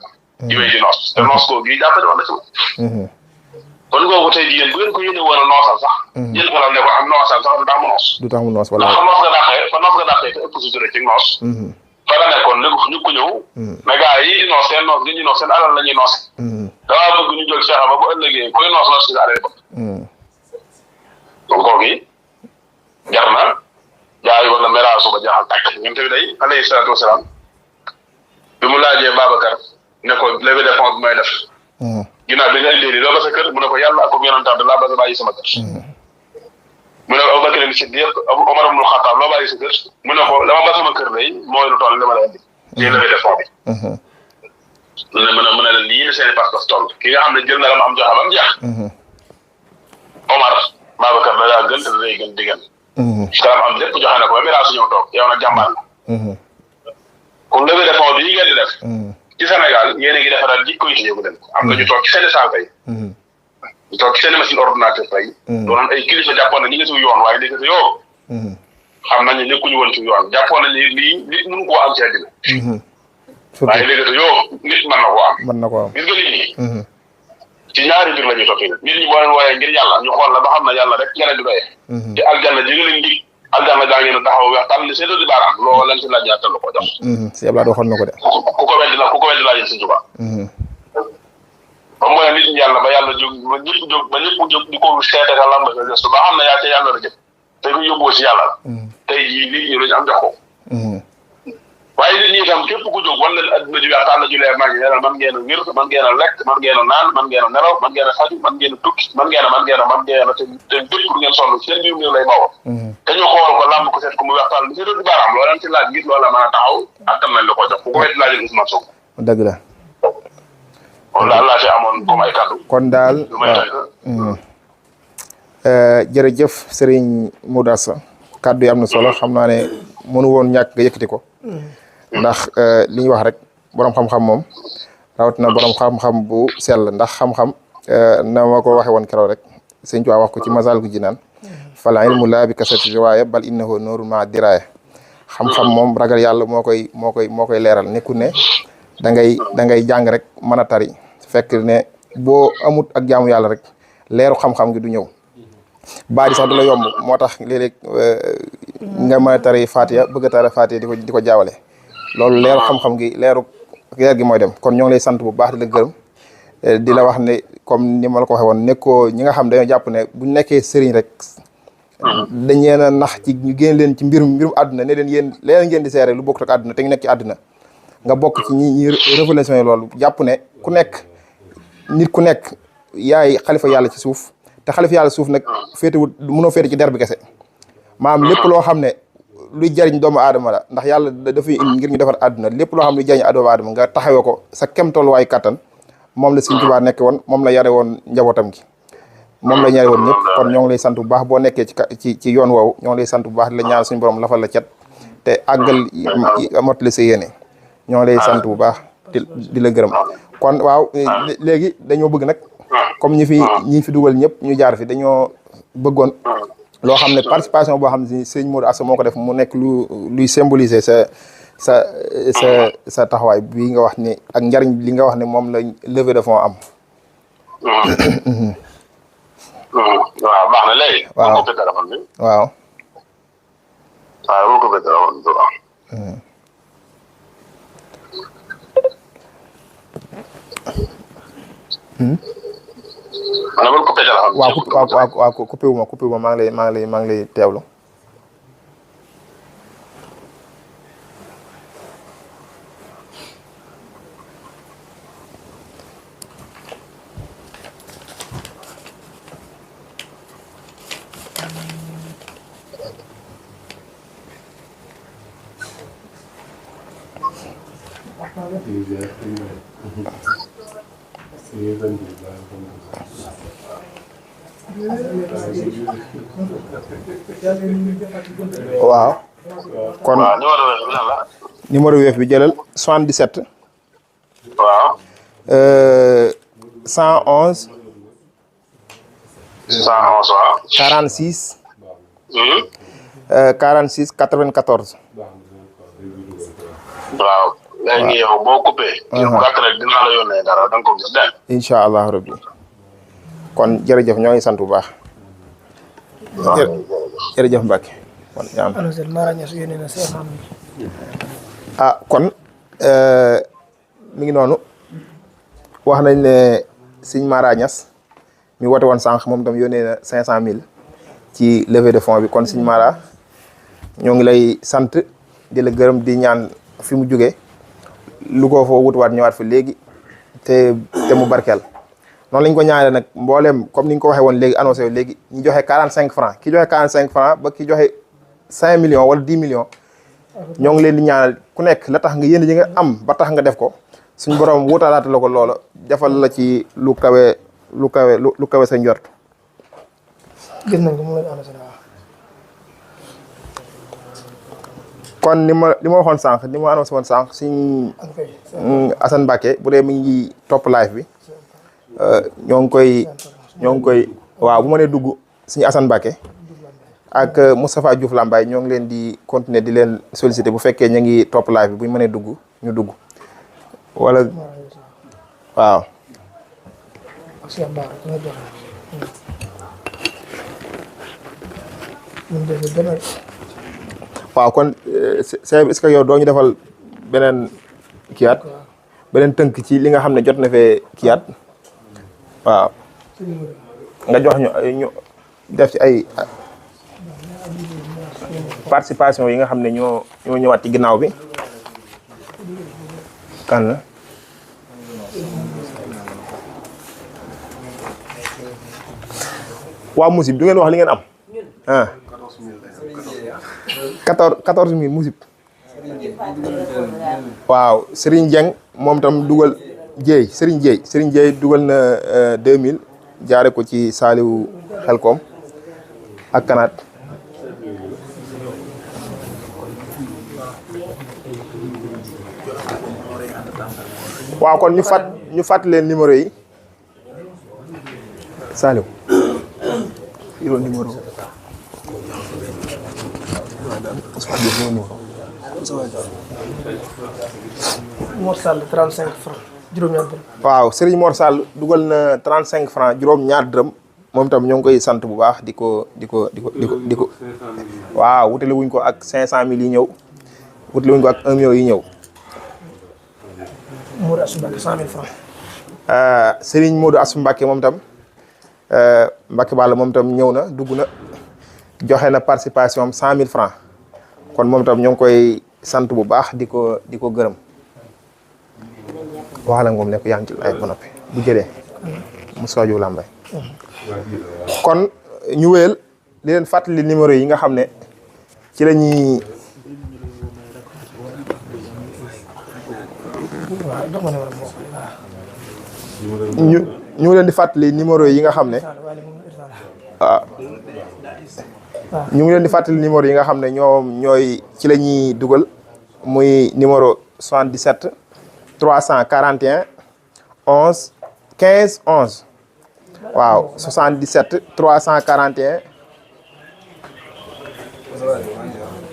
di wéy di noos te noos koo gii jàppale woon na ci moom kon kooku tey jii yéen bu ngeen ko yéene woon a noosal sax yéen ko ne ko am noosal sax du tax mu noos du tax mu noos ndax fa noos nga dàqee te ëpp sutura ci noos fa la nekkoon léegi ñu ko ñëw mais gars yi di noos seen noos gi ñu noos seen alal la ñuy noos damaa bëgg ñu jóg fexe ba bu ëllëgee koy noos noos si alal bopp donc kooku jar na jaay wala mérage ba jaaxal tàkk ñun tamit day alayhi salaatu wasalaam bi mu laajee Babacar ne ko levée de fonds bi may def ginnaaw bi nga indee nii loo ba sa kër mu ne ko yàlla ak ko yonentam da laa ba sa bàyyi sama kër mu ne ko Abubakar ni Siddiq Omar ibn Khattab loo bàyyi sa kër mu ne ko dama ba sama kër lay mooy lu toll li ma la indi lii levée de fonds bi mu ne la lii la seen i pas-pas toll ki nga xam ne jël na la am joxe ba mu jeex Omar Babacar da laa gën te day gën di gën salam am lépp joxe na ko ba miraas ñëw toog yow nag jàmbaar la kon levée de fonds bii ngeen di def ci Sénégal yéen a ngi defaraat jikko yi ci yóbbu leen am na ñu toog ci seen saal tey ñu toog ci seen machine ordinateur tey doonoon ay kilifa jàppoon na ñi ngi si yoon waaye léegi yoo xam nañu nekkuñu woon ci yoon jàppoon nañu lii nit mënu koo am ci àddina waaye léegi yoo nit mën na koo am mën na koo am gis nga nit ñi ci ñaari mbir la ñuy toppee nit ñi boo leen wooyee ngir yàlla ñu xool la ba xam ne yàlla rek ngeen di doyee te aljanna ji nga leen dig aljanna daa ngeen taxaw weex tànn ni seen di baaraam loolu lañ si laaj ñaata la ko jox si Abdoulaye waxoon na ko de ku ko weddi laa yéen si Tuubaa ba mu ne nit ñi yàlla ba yàlla jóg ba ñëpp jóg di ko seete ka lamb sa gëstu ba xam ne yaa ca yàlla la jëm te ko yóbboo si yàlla la tey jii nit ñi lañu am jox ko waaye nit ñi itam képp ku jóg wan leen adduna ji weex tànn ju leer maa ngi ne man ngeen a wér man ngeen a lekk man ngeen a naan man ngeen a nelaw man ngeen a xaju man ngeen a tukki man ngeen a te bépp lu ngeen sonn seen biir réew lay bawoo te ñu xool ko lamb ko seet ko mu weex tànn li si doon baaraam loo leen ci laaj gis loola mën a taxaw ak tam nañ la ko jox ku ko wet laajal Ousmane Sonko dëgg la kon daal laa ci amoon comme ay kàddu kon daal jërëjëf Serigne Moudassa kàddu yi am na solo xam naa ne mënu woon ñàkk nga yëkkati ko ndax li ñuy wax rek borom xam-xam moom rawatina borom xam-xam bu sell ndax xam-xam na ma ko waxe woon keroog rek sëñ Tuubaa wax ko ci Masaalikul Jinaan fal ilmu laa bi kasrati riwaaya bal innahu nuurun maa diraaya xam-xam moom ragal yàlla moo koy leeral nekkul ne da ngay jàng rek mën a tari fekk ne boo amut ak jaamu yàlla rek leeru xam-xam gi du ñëw baadi sax du la yomb moo tax léeg-léeg nga mën a tari Faatiha bëgg a tari Faatiha di ko jaawale loolu leeru xam-xam gi leer gi mooy dem kon ñoo ngi lay sant bu baax di la gërëm di la wax ne comme ni ma la ko waxee woon nekkoo ñi nga xam dañoo jàpp ne buñ nekkee sëriñ rek dañ leen a nax ci ñu génn leen ci mbirum àdduna ne leen yéen leen ngeen di seere lu bokk ak àdduna te ñu nekk ci àdduna nga bokk ci ñi révélation yi loolu jàpp ne nit ku nekk yaay xalifa yàlla ci suuf te xalifa yàlla suuf nag féetewul mënoo féete ci der bi kese maanaam lépp loo xam ne luy jariñ doomu aadama la ndax yàlla dafay indi ngir ñu defar àdduna lépp loo xam ne luy jariñ doomu aadama nga taxawee ko sa kem tolluwaay kattan moom la Sëriñ Tuubaa nekk woon moom la yare woon njabootam gi moom la ñaare woon ñëpp kon ñoo ngi lay sant bu baax boo nekkee ci yoon woowu ñoo ngi lay sant bu baax di la ñaan suñu borom lafal la cet te àggal mottali sa yéene ñoo ngi lay sant bu baax di la gërëm kon waaw léegi dañoo bëgg nag comme ñi fi dugal ñëpp ñu jaar fi dañoo bëggoon loo xam ne participation boo xam ne sëñ Modou Asta moo ko def mu nekk luy symboliser sa taxawaay bii nga wax ni ak njariñ li nga wax ne moom la levée de fonds am. waaw baax na léegi. waaw ko téléphone bi. waaw. waaw ko téléphone bi waaw. man ko téléphone bi. waaw coupé wu ma maa ngi lay teewlu. waaw. kon numéro Wave bi jëlal 77. waaw. 111. 111 waaw. 46. 46 94. waaw. léegi yow boo coupé. yow gàtt rek dinaa la yónnee dara da nga ko gis dégg nga. incha allah rabbi kon jërëjëf ñoo ngi sant bu baax. jërëjëf Mbacke. kon kon mi ngi noonu wax nañ ne sëñ Mara Niass mi woote woon sànq moom tam yónnee na 500000 ci levée de fonds bi kon sëñ Mara ñoo ngi lay sant di la gërëm di ñaan fi mu jógee lu ko foo wutuwaat ñëwaat fi léegi te mu barkeel noonu lañ ko ñaanale nag mbooleem comme ni nga ko waxee woon léegi annoncé léegi ñu joxe 45 francs ki joxe 45 francs ba ki joxe 5 millions wala 10 millions ñoo ngi leen di ñaanal ku nekk la tax nga yéen ji nga am ba tax nga def ko suñu borom wutalaata la ko loola defal la ci lu kawe sa njort. gis nañ ko mu ngi annoncé waaw. kon li ma waxoon sànq ni ma annoncé woon sànq suñ Assane Mbacké bu dee mi ngi topp live bi ñoo ngi koy waaw bu ma nee dugg suñu Assane Mbacké ak Moustapha Diouf Lambaye ñoo ngi leen di continuer di leen solliciter bu fekkee ñu ngi topp live bi bu ñu mënee dugg ñu dugg wala waaw. waaw kon est-ce que yow doo ñu defal beneen kiyaat beneen tënk ci li nga xam ne jot na fee kiyaat waaw nga jox ñu def ci ay participation yi nga xam ne ñoo ñëwaat ci ginnaaw bi kan la waa musib du ngeen wax li ngeen am ah 14000 musib waaw Serigne Dieng moom tam dugal Serigne Dieye dugal na 2000 jaare ko ci Saliou Xelkom ak Kanaat waaw kon ñu fàtt leen numéro yi Saliou yoro numéro Mor Sall 35 francs juróom-ñaar dërëm. waaw Serigne Mor Sall dugal na 35 francs juróom-ñaar dërëm moom tam ñoo ngi koy sant bu baax di ko waaw wutale wuñ ko ak 500000 yi ñëw wutale wuñ ko ak 1 million yi ñëw. Modou Assou Mbacké 100000 francs. Serigne Modou Assou Mbacké moom tam Mbacké Balla moom tam ñëw na dugg na joxe na participation am 100000 francs kon moom tam ñoo ngi koy sant bu baax di ko gërëm waxala ngoom ne ko yaa ngi ci ay ba noppi bu jëlee Moussa Diouf Lambaye kon ñu wéyal di leen fàttali numéro yi nga xam ne ci la ñuy ñu leen di fàttali numéro yi nga xam ne ñu ngi leen di fàttali numéro yi nga xam ne ñooy ci la ñuy dugal muy numéro 77 341 11 15 11 waaw 77 341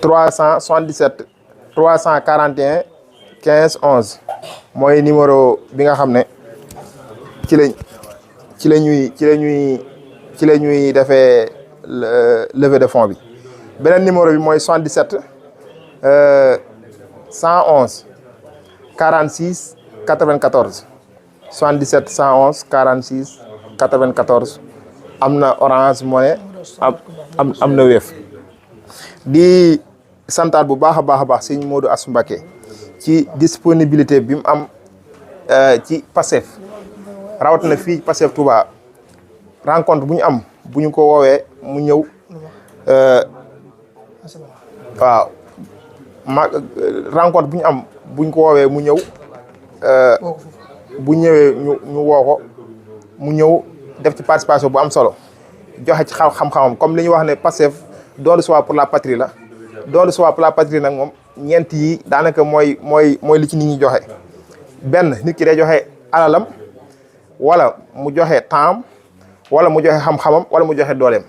377 341 15 11 mooy numéro bi nga xam ne ci la ñuy defee levée de fonds bi. beneen numéro bi mooy 77 111 46 94 77 111 46 94 am na Orange Money am na Wave. di santaat bu baax a baax sëñ Modou Assou Mbacké ci disponibilité bi mu am ci Pastef rawatina fii Pastef Touba rencontre bu ñu am bu ñu ko woowee mu ñëw waaw rencontre bu ñu am bu ñu ko woowee mu ñëw bu ñëwee ñu woo ko mu ñëw def ci participation bu am solo joxe ci xam-xamam comme li ñu wax ne Pastef don de soi pour la patrie la don de soi pour la patrie nag moom ñeent yi daanaka mooy li ci nit ñi joxe benn nit ki day joxe alalam wala mu joxe temps wala mu joxe xam-xamam wala mu joxe dooleem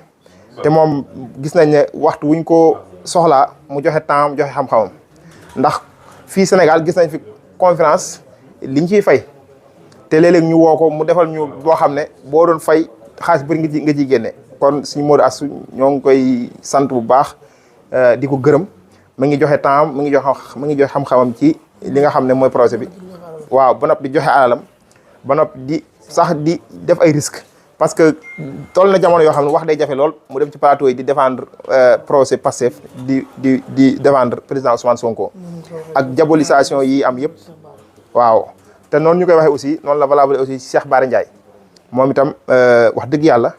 te moom gis nañ ne waxtu wuñ ko soxlaa mu joxe temps joxe xam-xamam ndax fii Sénégal gis nañ fi conférence liñ ciy fay te léeg-léeg ñu woo ko mu defal ñu boo xam ne boo doon fay xaalis bëri nga ciy génne kon suñu Modou Assou ñoo ngi koy sant bu baax di ko gërëm mu ngi joxe temps mu ngi joxe xam-xamam ci li nga xam ne mooy projet bi waaw ba noppi di joxe alalam ba noppi di sax di def ay risques parce que toll na jamono yoo xam ne wax day jafe lool mu dem ci plateau yi di défendre projet Pastef di défendre président Ousmane Sonko ak diabolisation yi am yëpp waaw te noonu ñu koy waxee aussi noonu la valable aussi Cheikh Bara Ndiaye moom itam wax dëgg yàlla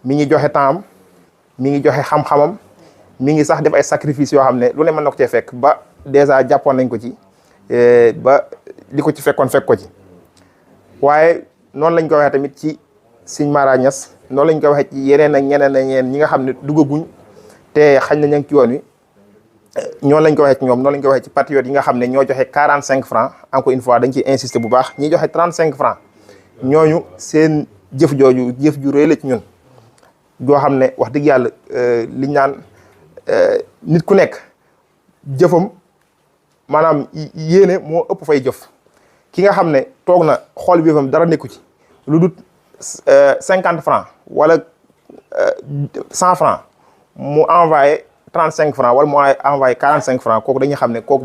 mi ngi joxe temps mi ngi joxe xam-xamam mi ngi sax def ay sacrifice yoo xam ne lu ne mën na ko cee fekk ba dèjà jàppoon nañ ko ci ba li ko ci fekk ko ci waaye noonu lañ ko waxee tamit ci Sëñ Mara Niass noonu lañ ko waxee ci yeneen ak ñeneen ñi nga xam ne duggaguñ te xañ na ña ngi ci yoon wi ñoonu lañ ko waxee ci ñoom noonu lañ ko waxee ci patriotes yi nga xam ne ñoo joxe 45 francs encore une fois dañ ciy insister bu baax ñi joxe 35 francs ñooñu seen jëf jooju jëf ju rëy la ci ñun joo xam ne wax dëgg yàlla liñ naan nit ku nekk jëfam maanaam yéene moo ëpp fay jëf ki nga xam ne toog na xool bi fam dara nekku ci lu dut 50 francs wala 100 francs mu envoyé 35 francs wala mu envoyé 45 francs kooku dañuy xam ne kooku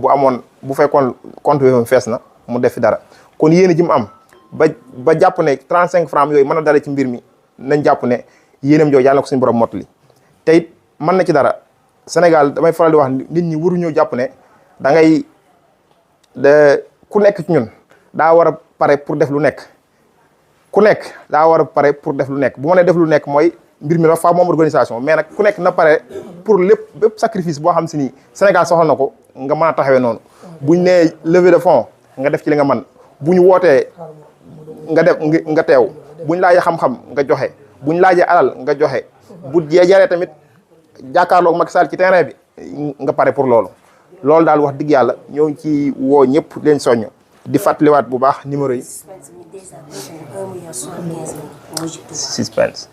bu fekkoon compte bi fam fees na mu def fi dara kon yéene ji mu am ba jàpp ne 35 francs yooyu mën na dara ci mbir mi nañ jàpp ne yéenam jooju yàlla na ko suñu borom mottali te it mën na ci dara Sénégal damay faral di wax nit ñi waruñoo jàpp ne da ngay ku nekk ci ñun daa war a pare pour def lu nekk ku nekk daa war a pare pour def lu nekk bu ma nee def lu nekk mooy mbir mi la faa moom organisation mais nag ku nekk na pare pour bépp sacrifice boo xam si ni Sénégal soxla na ko nga mën a taxawee noonu buñ nee levée de fonds nga def ci li nga man bu ñu wootee nga def nga teew buñ laajee xam-xam nga joxe buñ laajee alal nga joxe bu jaree tamit jàkkaarloog Macky Sall ci terrain bi nga pare pour loolu daal wax dëgg yàlla ñoo ngi ci woo ñëpp leen soññ di fàttaliwaat bu baax numéro yi. suspense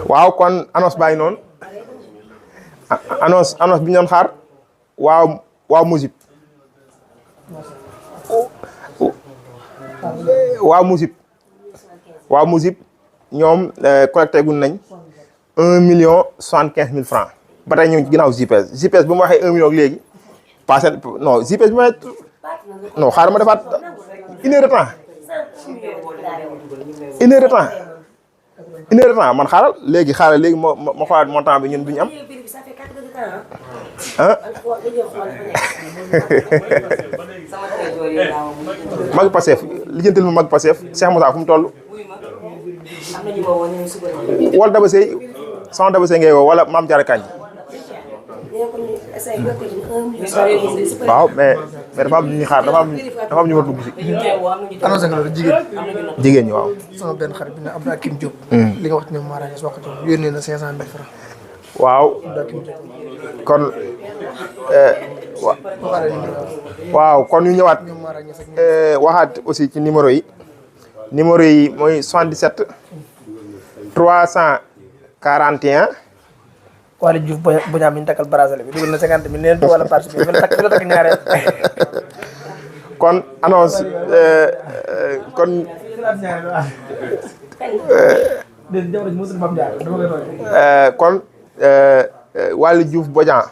waaw kon annonce bàyyi noonu annonce bi ñu doon xaar waaw Mujib waaw Mujib ñoom collecté gun nañ 1,75 million francs ba tey ñu ngi ci ginnaaw JPS bu ma waxee 1 million léegi passé non JPS bi ma non xaaral ma defaat une heure de temps man xaaral léegi ma xoolaat montant bi ñun bi ñu am ah mag Pastef lijjantil ma mag Pastef Cheikh Moussa fu mu toll wala Daba Sey sama Daba Sey ngay woo wala Mame Diarra Kandji waaw mais dafa am ñuy xaar dafa am ñu war dugg si. annoncé nga loolu jigéen ñi waaw. sama benn xarit bi ne Abdou Akim Diop. li nga wax ci ñoom Mara Niass wax ko ci yónnee na 500 000 francs. waaw kon waaw kon ñu ñëwaat waxaat aussi ci numéro yi mooy 77 341 Waly Diouf bu ñaam mi ñu takkal bracelet bi dugal na 50 000 neen wala participer fi la takk ñaareel. kon annonce kon kon Waly Diouf Bodian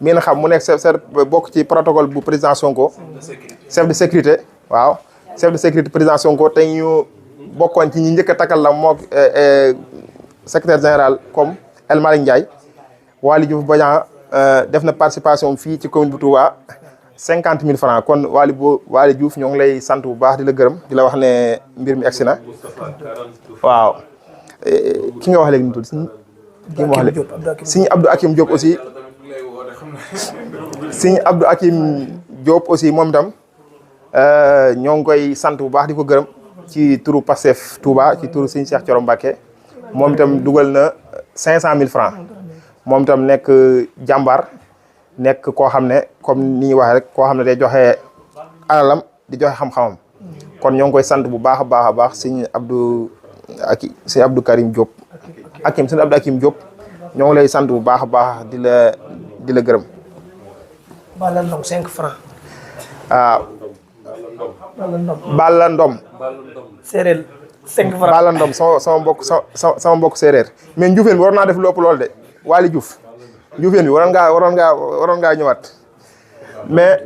mi na xam mu nekk chef bokk ci protocole bu président Sonko chef de sécurité waaw chef de sécurité président Sonko te ñu bokkoon ci ñi njëkk a takkal la moo secrétaire général comme El Malick Ndiaye Waly Diouf Bodian def na participation fii ci commune bu Touba 50 000 francs kon Waly Diouf ñoo ngi lay sant bu baax di la gërëm di la wax ne mbir mi egsi na waaw ki nga wax léegi ñu tudd ki nga wax léegi Sëñ Abdou Hakim Diop aussi Sëñ Abdou Hakim Diop aussi moom itam ñoo ngi koy sant bu baax di ko gërëm ci turu Pastef Touba ci turu Sëñ Cheikh Thioro Mbacké moom itam dugal na 500 000 francs moom itam nekk jàmbaar nekk koo xam ne comme ni ñuy waxee rek koo xam ne day joxe alalam di joxe xam-xamam kon ñoo ngi koy sant bu baax a baax Sëñ Abdou Karim Diop Sëñ Abdou Hakim Diop ñoo ngi lay sant bu baax a baax di la gërëm. Balla Ndom 5 francs. waaw. Balla Ndom. séeréer 5 francs. Balla Ndom sama mbokk séeréer mais Ndioufène bi waroon naa def lu ëpp lool de Waly Diouf Ndioufène bi waroon ngaa ñëwaat mais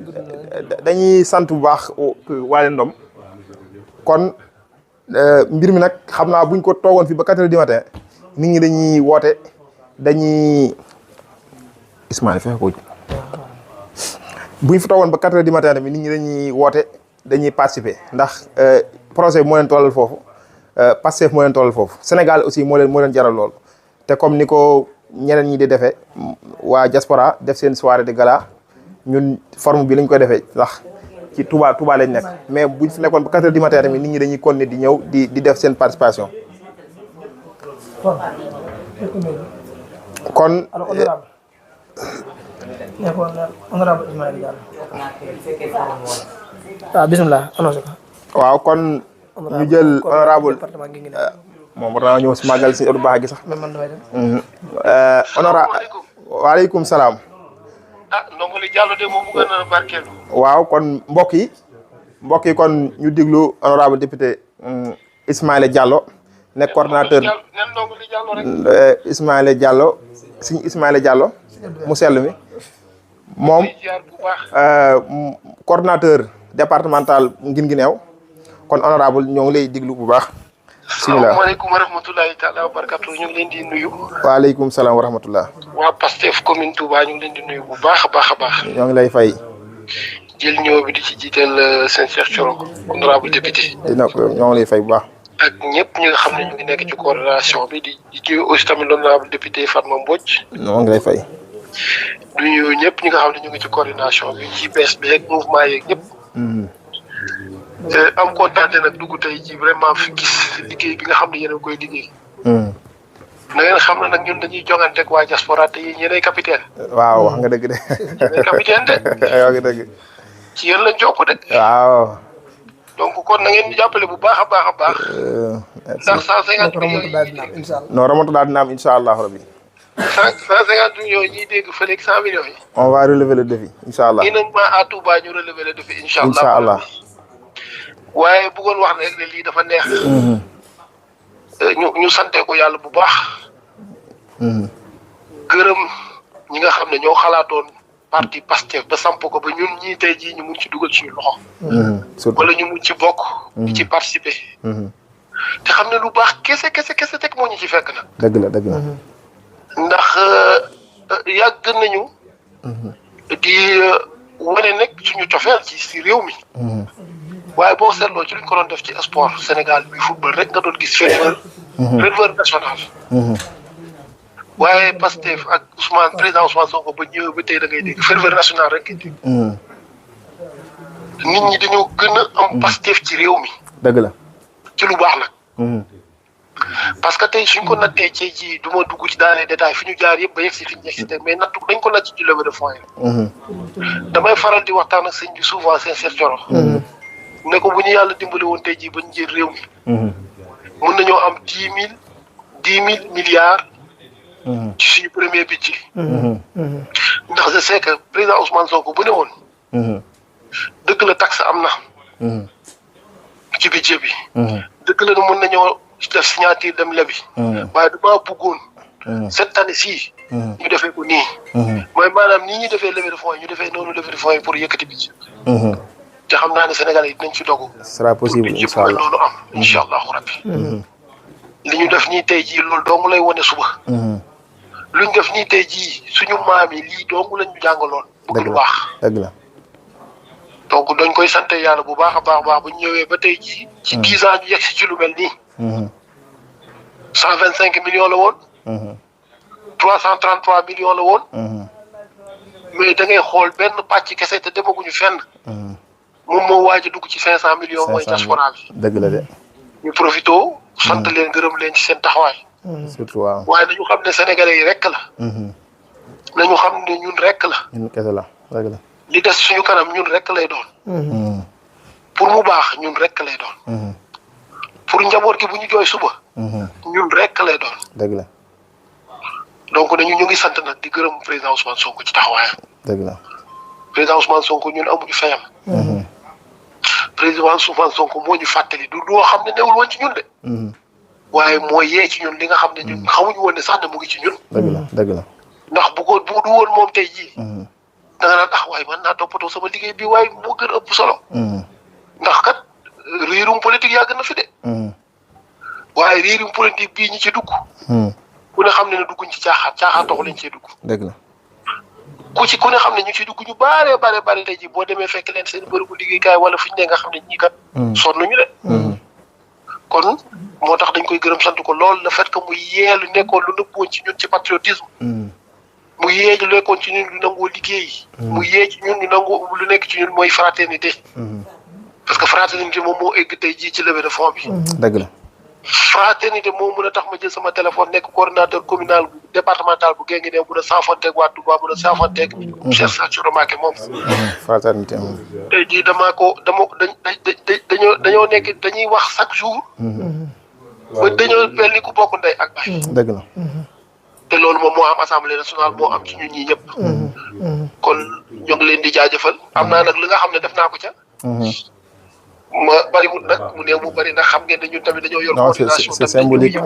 dañuy sant bu baax Waly Ndom kon mbir mi nag xam naa buñ ko toogoon fi ba 4 heures du matin nit ñi dañuy woote dañuy Ismaïla fexe ko buñ fi toogoon ba 4 heures du matin tamit nit ñi dañuy woote dañuy participer ndax projet bi moo leen tollal foofu Pastef moo leen tollal foofu Sénégal aussi moo leen jaral lool te comme ni ko ñeneen ñi di defee waa diaspora def seen soirée de gala ñun forme bi lañ koy defee ndax ci Touba lañ nekk mais buñ fi nekkoon ba 4 heures du matin tamit nit ñi dañuy continuer di ñëw di def seen participation kon honorable Ismaïla Diallo waaw bismillah annoncé ko waaw kon ñu jël honorable moom war naa ñëw si màggal si baax gi sax waaleykum salaam ndongoli Diallo de moom bëgg na barkeelu waaw kon mbokk yi kon ñu diglu honorable député Ismaïla Diallo nekk coordonnateur Ismaïla Diallo Sëñ Ismaïla Diallo mu sell mi moom coordonnateur départemental Guinguinéo kon honorable ñoo ngi lay diglu bu baax bismillah asalaamaaleykum wa rahmatulahi taala wa barakatu ñu ngi leen di nuyu waaleykum salaam wa rahmatullah waa Pastef commune Touba ñu ngi leen di nuyu bu baax a baax ñoo ngi lay fay jël ñëw bi di ci jiital seen Cheikh Thioro honorable député ñoo ngi lay fay bu baax ak ñëpp ñi nga xam ne ñu ngi nekk ci coordination bi di jiw aussi tamit l'honorable député Fatma Mbodj ñoo ngi lay fay du ñu ñëpp ñi nga xam ne ñu ngi ci coordination bi ci bees bi ak mouvement yeeg ñëpp am kontaan nag dugg tey ci vraiment fi gis liggéey bi nga xam ne yéen a koy liggéey na ngeen xam ne nag ñun dañuy jongante ak waa diaspora te yéen ñeneen capitaine waaw wax nga dëgg de yéenay capitaine de wax nga dëgg ci yéen lañ jokk de waaw donc kon na ngeen ñu jàppale bu baax a baax ndax 150 millions non remontada dina am incha allah rabbi 150 millions ñiy dégg fële 100 millions yi on va relever le défi incha allah nii nag ma à Touba ñu relever le défi incha allah waaye bëggoon wax ne rek ne lii dafa neex ñu sante ko yàlla bu baax gërëm ñi nga xam ne ñoo xalaatoon parti Pastef ba samp ko ba ñun ñii tey jii ñu mun ci dugal suñu loxo wala ñu mun ci bokk di ci participer te xam ne lu baax kese teg moo ñu ci fekk nag dëgg la ndax yàgg nañu di wane nag suñu cofeel ci si réew mi waaye boo seetloo ci luñ ko doon def ci sport Sénégal bi football rek nga doon gis ferveur national waaye Pastef ak président Ousmane Sonko ba ñëw ba tey da ngay dégg ferveur national rek nit ñi dañoo gën a am Pastef ci réew mi dëgg la ci lu baax nag parce que tey suñ ko nattee ci ji du ma dugg ci dans les détails fi ñu jaar yëpp ba yegg si fi ñu yegg si mais nattu dañ ko natt ci levée de fonds yi damay faral di waxtaan ak sëñ bi souvent seen Cheikh Thioro ne ko bu ñu yàlla dimbali woon tey jii ba ñu jël réew mi mën nañoo am 10 000 milliards ci suñu premier budget. ndax je sais que président Ousmane Sonko bu ne woon. dëgg la taxe am na. ci budget bi. dëgg la mën nañoo def signature dem lebi. waaye damaa bëggoon. cette année ci ñu defee ko nii. mooy maanaam nii ñu defee levée de fonds yi ñu defee noonu levée de fonds yi pour yëkkati budget. te xam naa ne Sénégalais yi dinañ ci dogu. ce sera possible incha allah loolu am incha allahu rabbi. li ñu def nii tey jii loolu dong lay wane suba. luñ def nii tey jii suñu maam yi lii dong lañ ñu jàngaloon. bëgg lu baax dëgg la. donc dañ koy sant yàlla bu baax a baax bu ñu ñëwee ba tey jii. ci 10 ans ñu yegg si ci lu mel nii. 125 millions la woon. 333 millions la woon. mais da ngay xool benn pàcc kese te demaguñu fenn. moom moo waaj a dugg ci 500 millions. mooy diaspora bi. dëgg la de. ñu profité sant leen gërëm leen ci seen taxawaay. surtout waaw. waaye nañu xam ne sénégalais yi rek la. nañu xam ne ñun rek la. ñun kese la dëgg la. li des suñu kanam ñun rek lay doon. pour mu baax ñun rek lay doon. pour njaboot gi bu ñu jooy suba. ñun rek lay doon. dëgg la. donc ñu ngi sant nag di gërëm président Ousmane Sonko ci taxawaayam. dëgg la. président Ousmane Sonko ñun amuñu fayam. président Ousmane Sonko moo ñu fàttali du loo xam ne newul woon ci ñun de. waaye moo yee ci ñun li nga xam ne ñun xamuñu woon ne sax ne mu ngi ci ñun. dëgg la dëgg la. ndax bu ko bu du woon moom tey jii. da nga naan waaye man naa toppatoo sama liggéey bi waaye moo gën a ëpp solo. ndax kat riirum politique yàgg na fi de. waaye riirum politique bii ñi ci dugg. ku ne xam ne ne dugguñ ci caaxaan taxu lañ cee dugg. dëgg la. ku ne xam ne ñu ci dugg ñu bare tey jii boo demee fekk leen seen bërëbu liggéeykaay wala fu ñu ne nga xam ne ñii kat. sonn ñu de. kon moo tax dañ koy gërëm sant ko lool le fait que mu yeelu nekkoon lu nëbboon ci ñun ci patriotisme. mu yee ñu nekkoon ci ñun lu nangoo liggéey. mu yee ci ñun ñu nangoo lu nekk ci ñun mooy fraternité. parce que fraternité moom moo egg tey jii ci levée de fonds bi. dëgg la. fraternité moo mën a tax ma jël sama téléphone nekk coordinateur communal départemental bu Guinguinéo mun a saafanteeg waa Touba mun a saafanteeg. Cheikh Sadio Mbacké moom. fraternité moom. tey jii dañoo nekk dañuy wax chaque jour. ba dañoo mel ni ku bokk ndey ak baay. dëgg la. te loolu moom moo am assemblée nationale moo am ci ñun ñii ñëpp. kon ñoo ngi leen di jaajëfal am naa nag li nga xam ne def naa ko ca. ma bariwul nag mu néew mu bari ndax xam ngeen ne ñun tamit dañoo yor. coordination c'est symbolique.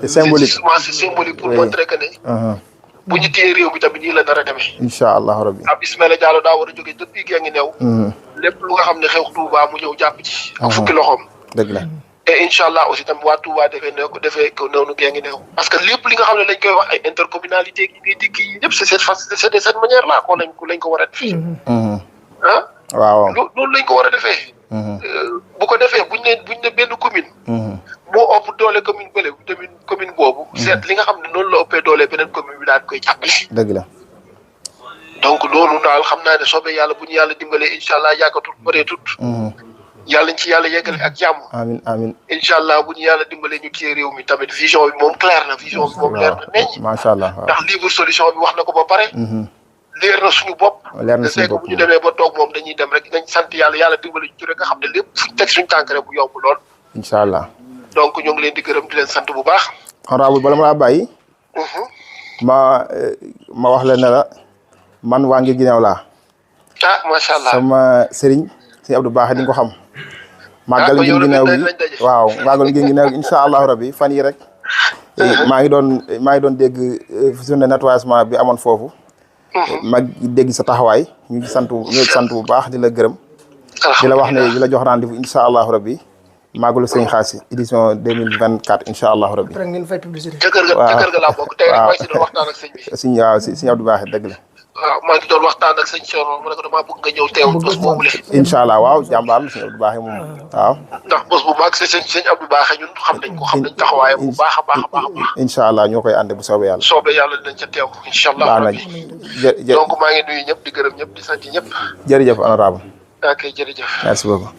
c'est symbolique. c'est symbolique pour montrer que ne. bu ñu téye réew mi tamit nii la nar a demee. incha allah rabbi. ab Ismaïla Diallo daa war a jógee depuis Guinguinéo. lépp lu nga xam ne xew Touba mu ñëw jàpp ci. ak fukki loxoom. dëgg la. et incha allah aussi tamit waa Touba defee ko noonu Guinguinéo. parce que lépp li nga xam ne lañ koy wax ay intercommunalité yi ngay dégg yi yëpp c'est de cette manière là ko lañ ko war a defee. waaw loolu lañ ko war a defee. bu ko defee buñ ne benn commune. moo ëpp doole commune bële commune boobu. seet li nga xam ne noonu la ëppee doole beneen commune bi daal koy jàppale. dëgg la. donc loolu daal xam naa ne soobee yàlla bu ñu yàlla dimbalee incha allah yàggatul bëreetut. yàlla ñu ci yàlla yeggale ak jàmm. amiin amiin. incha allah bu ñu yàlla dimbalee ñu téye réew mi tamit vision bi moom clair na vision bi moom leer na neñ. macha allah waaw ndax livre solution bi wax na ko ba pare. leer na suñu bopp. leer na suñu bopp bu ñu demee ba toog moom dañuy dem rek nañ sant yàlla dimbali ñu rek nga xam ne lépp fuñ teg suñu tànk rek bu yomb lool. incha allah. donc ñu ngi leen di gërëm di leen sant bu baax. honorable bala ma laa bàyyi. ma wax la ne la man waa ngir Guinguinéo laa. macha allah sama sëriñ sëñ Abdou Baaxe di nga ko xam. màggal Guinguinéo bi waaw màggal Guinguinéo bi incha allahu rabbi fan yi rek. maa ngi doon dégg journée nettoyage bi amoon foofu. ma dégg sa taxawaay ñu ngi sant bu baax di la gërëm. di la wax ne di la jox rendez-vous incha allahu rabbi. màggalu sëñ Xaasi édition 2024 incha allahu rabbi. après ngeen fay publicité. jëkkër ga laa bokk tey rek maa ngi si doon waxtaan ak sëñ bi. waaw sëñ Abdou Baaxe dëgg la. waaw maa ngi doon waxtaan ak sëñ Thierno mu ne ko damaa bëgg nga ñëw teewul bés boobu le. incha allah waaw jàmbaar la sëñ Abdou Baaxe moom waaw. ndax bés bu mag sëñ Abdou Baaxe ñun xam nañ ko xam nañ taxawaayam bu baax a baax a baax. incha allah ñoo koy ànd bu soobee yàlla. soobee yàlla dinañ ca teew incha allah. donc maa ngi nuyu ñëpp di gërëm ñëpp di sant ñëpp. jërëjëf honorable. ok jërëjëf. merci beaucoup.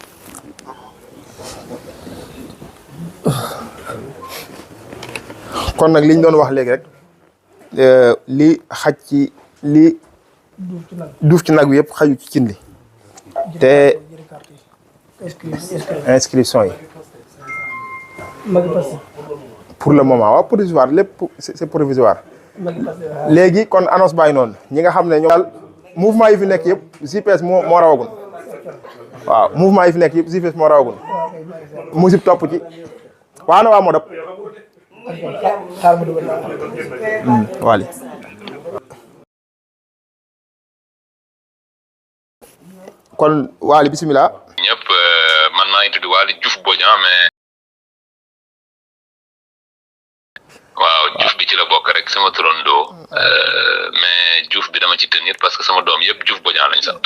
kon nag li ñu doon wax léegi rek li xaj ci li duuf ci nag wi yëpp xaju ci cin li te inscription yi pour le moment waaw provisoire lépp c'est provisoire léegi kon annonce baa ngi noonu ñi nga xam ne ñoo daal mouvement yi fi nekk yëpp JPS moo rawagul waaw mouvement yi fi nekk yëpp JPS moo rawagul musib topp ci waa na waa moo dab wali kon Waly bisimilah. ñëpp man maa ngi tudd Waly Diouf Bodian mais waaw Diouf bi ci la bokk rek sama turandoo mais Diouf bi dama ci tenir parce que sama doom yëpp Diouf Bodian lañ sant.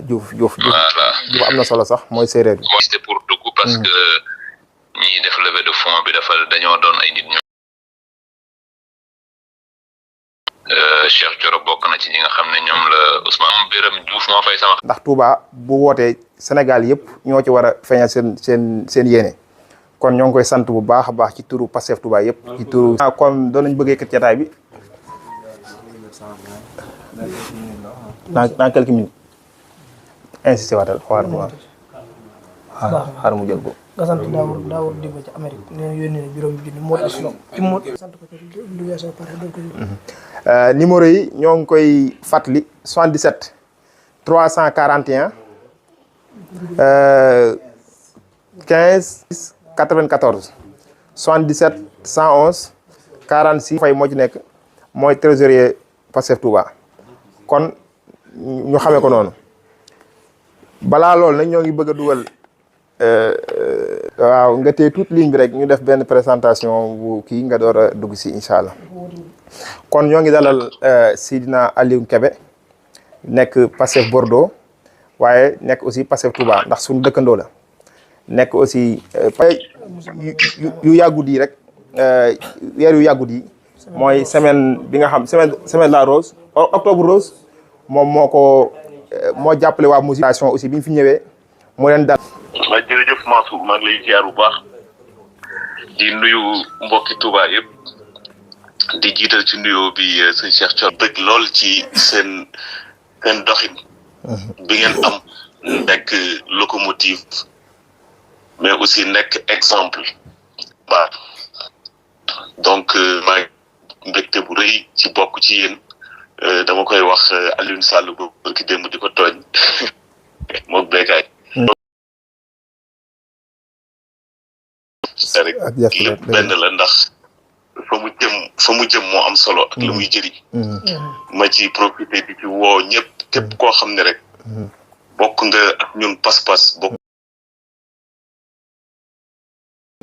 Diouf Diouf voilà Diouf am na solo sax mooy séeréer bi. c'était pour dugg parce que ñiy def levée de fonds bi dañoo doon ay nit ñu. Cheikh Thioro bokk na ci ñi nga xam ne ñoom la Ousmane Biram Diouf moo fay sama. ndax Touba bu wootee Sénégal yëpp ñoo ci war a feeñal seen yéene kon ñoo ngi koy sant bu baax a baax ci turu Pastef Touba yëpp. ci turu comme doon nañ bëggee kat jataay bi dans quelques minutes insisté waatal xaar mu jël ko. nga sant Daawur Diba ci Amérique nee na yónnee na juróomi junni moo aslo ci moo sant ko ci lu weesoo pare donc numéro yi ñoo ngi koy fàttali 77 341 15 94 77 111 46 fay moo ci nekk mooy trésorier Pastef Touba kon ñu xamee ko noonu balaa loolu nag ñoo ngi bëgg a dugal waaw nga téye toute ligne bi rek ñu def benn présentation bu kii nga door a dugg si incha allah kon ñoo ngi dalal Seydina Aliou Kébé nekk Pastef Bordeaux waaye nekk aussi Pastef Touba ndax suñu dëkkandoo la nekk aussi yu yàggut yi rek weer yu yàggut yi mooy semaine bi nga xam semaine la rose octobre rose moom moo jàppale waa mobilisation aussi bi ñu fi ñëwee moo leen dal. waaw jërëjëf Mansour maa ngi lay ziar bu baax di nuyu mbokki Touba yëpp di jiital ci nuyoo bi sëñ Cheikh Thioro bëgg lool ci seen doxin bi ngeen am nekk locomotive mais aussi nekk exemple baax donc maa ngi mbégte bu rëy ci bokk ci yéen dama koy wax Alioune Sall ba ki démb di ko tooñ moom béykat lépp benn la ndax fa mu jëm moo am solo ak la muy jëriñ ma ci profité di ci woo ñëpp képp koo xam ne rek bokk nga ak ñun pas-pas bokk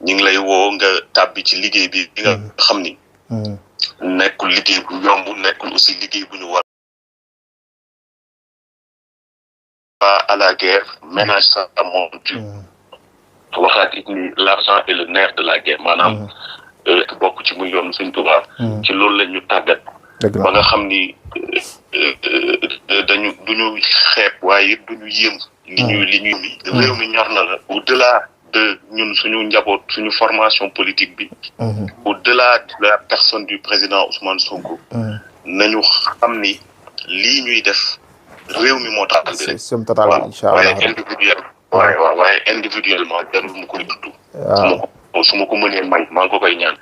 ñu ngi lay woo nga tàbbi ci liggéey bi nga xam ni nekkul liggéey bu yomb nekkul aussi liggéey bu ñu war pas à la guerre ménage sa mon Dieu waxaat it ni l'argent est le nerf de la guerre maanaam bokk ci muy yoon Sëñ Tuubaa ci loolu la ñu tàggat ba nga xam ni duñu xeeb waaye it duñu yéem li ñuy réew mi ñor na la au delà de ñun suñu njaboot suñu formation politique bi au delà de la personne du président Ousmane Sonko nañu xam ni lii ñuy def réew mi moo tax bi rek waaye individuellement jarul mu koy tudd su ma ko mënee may maa ngi ko koy ñaan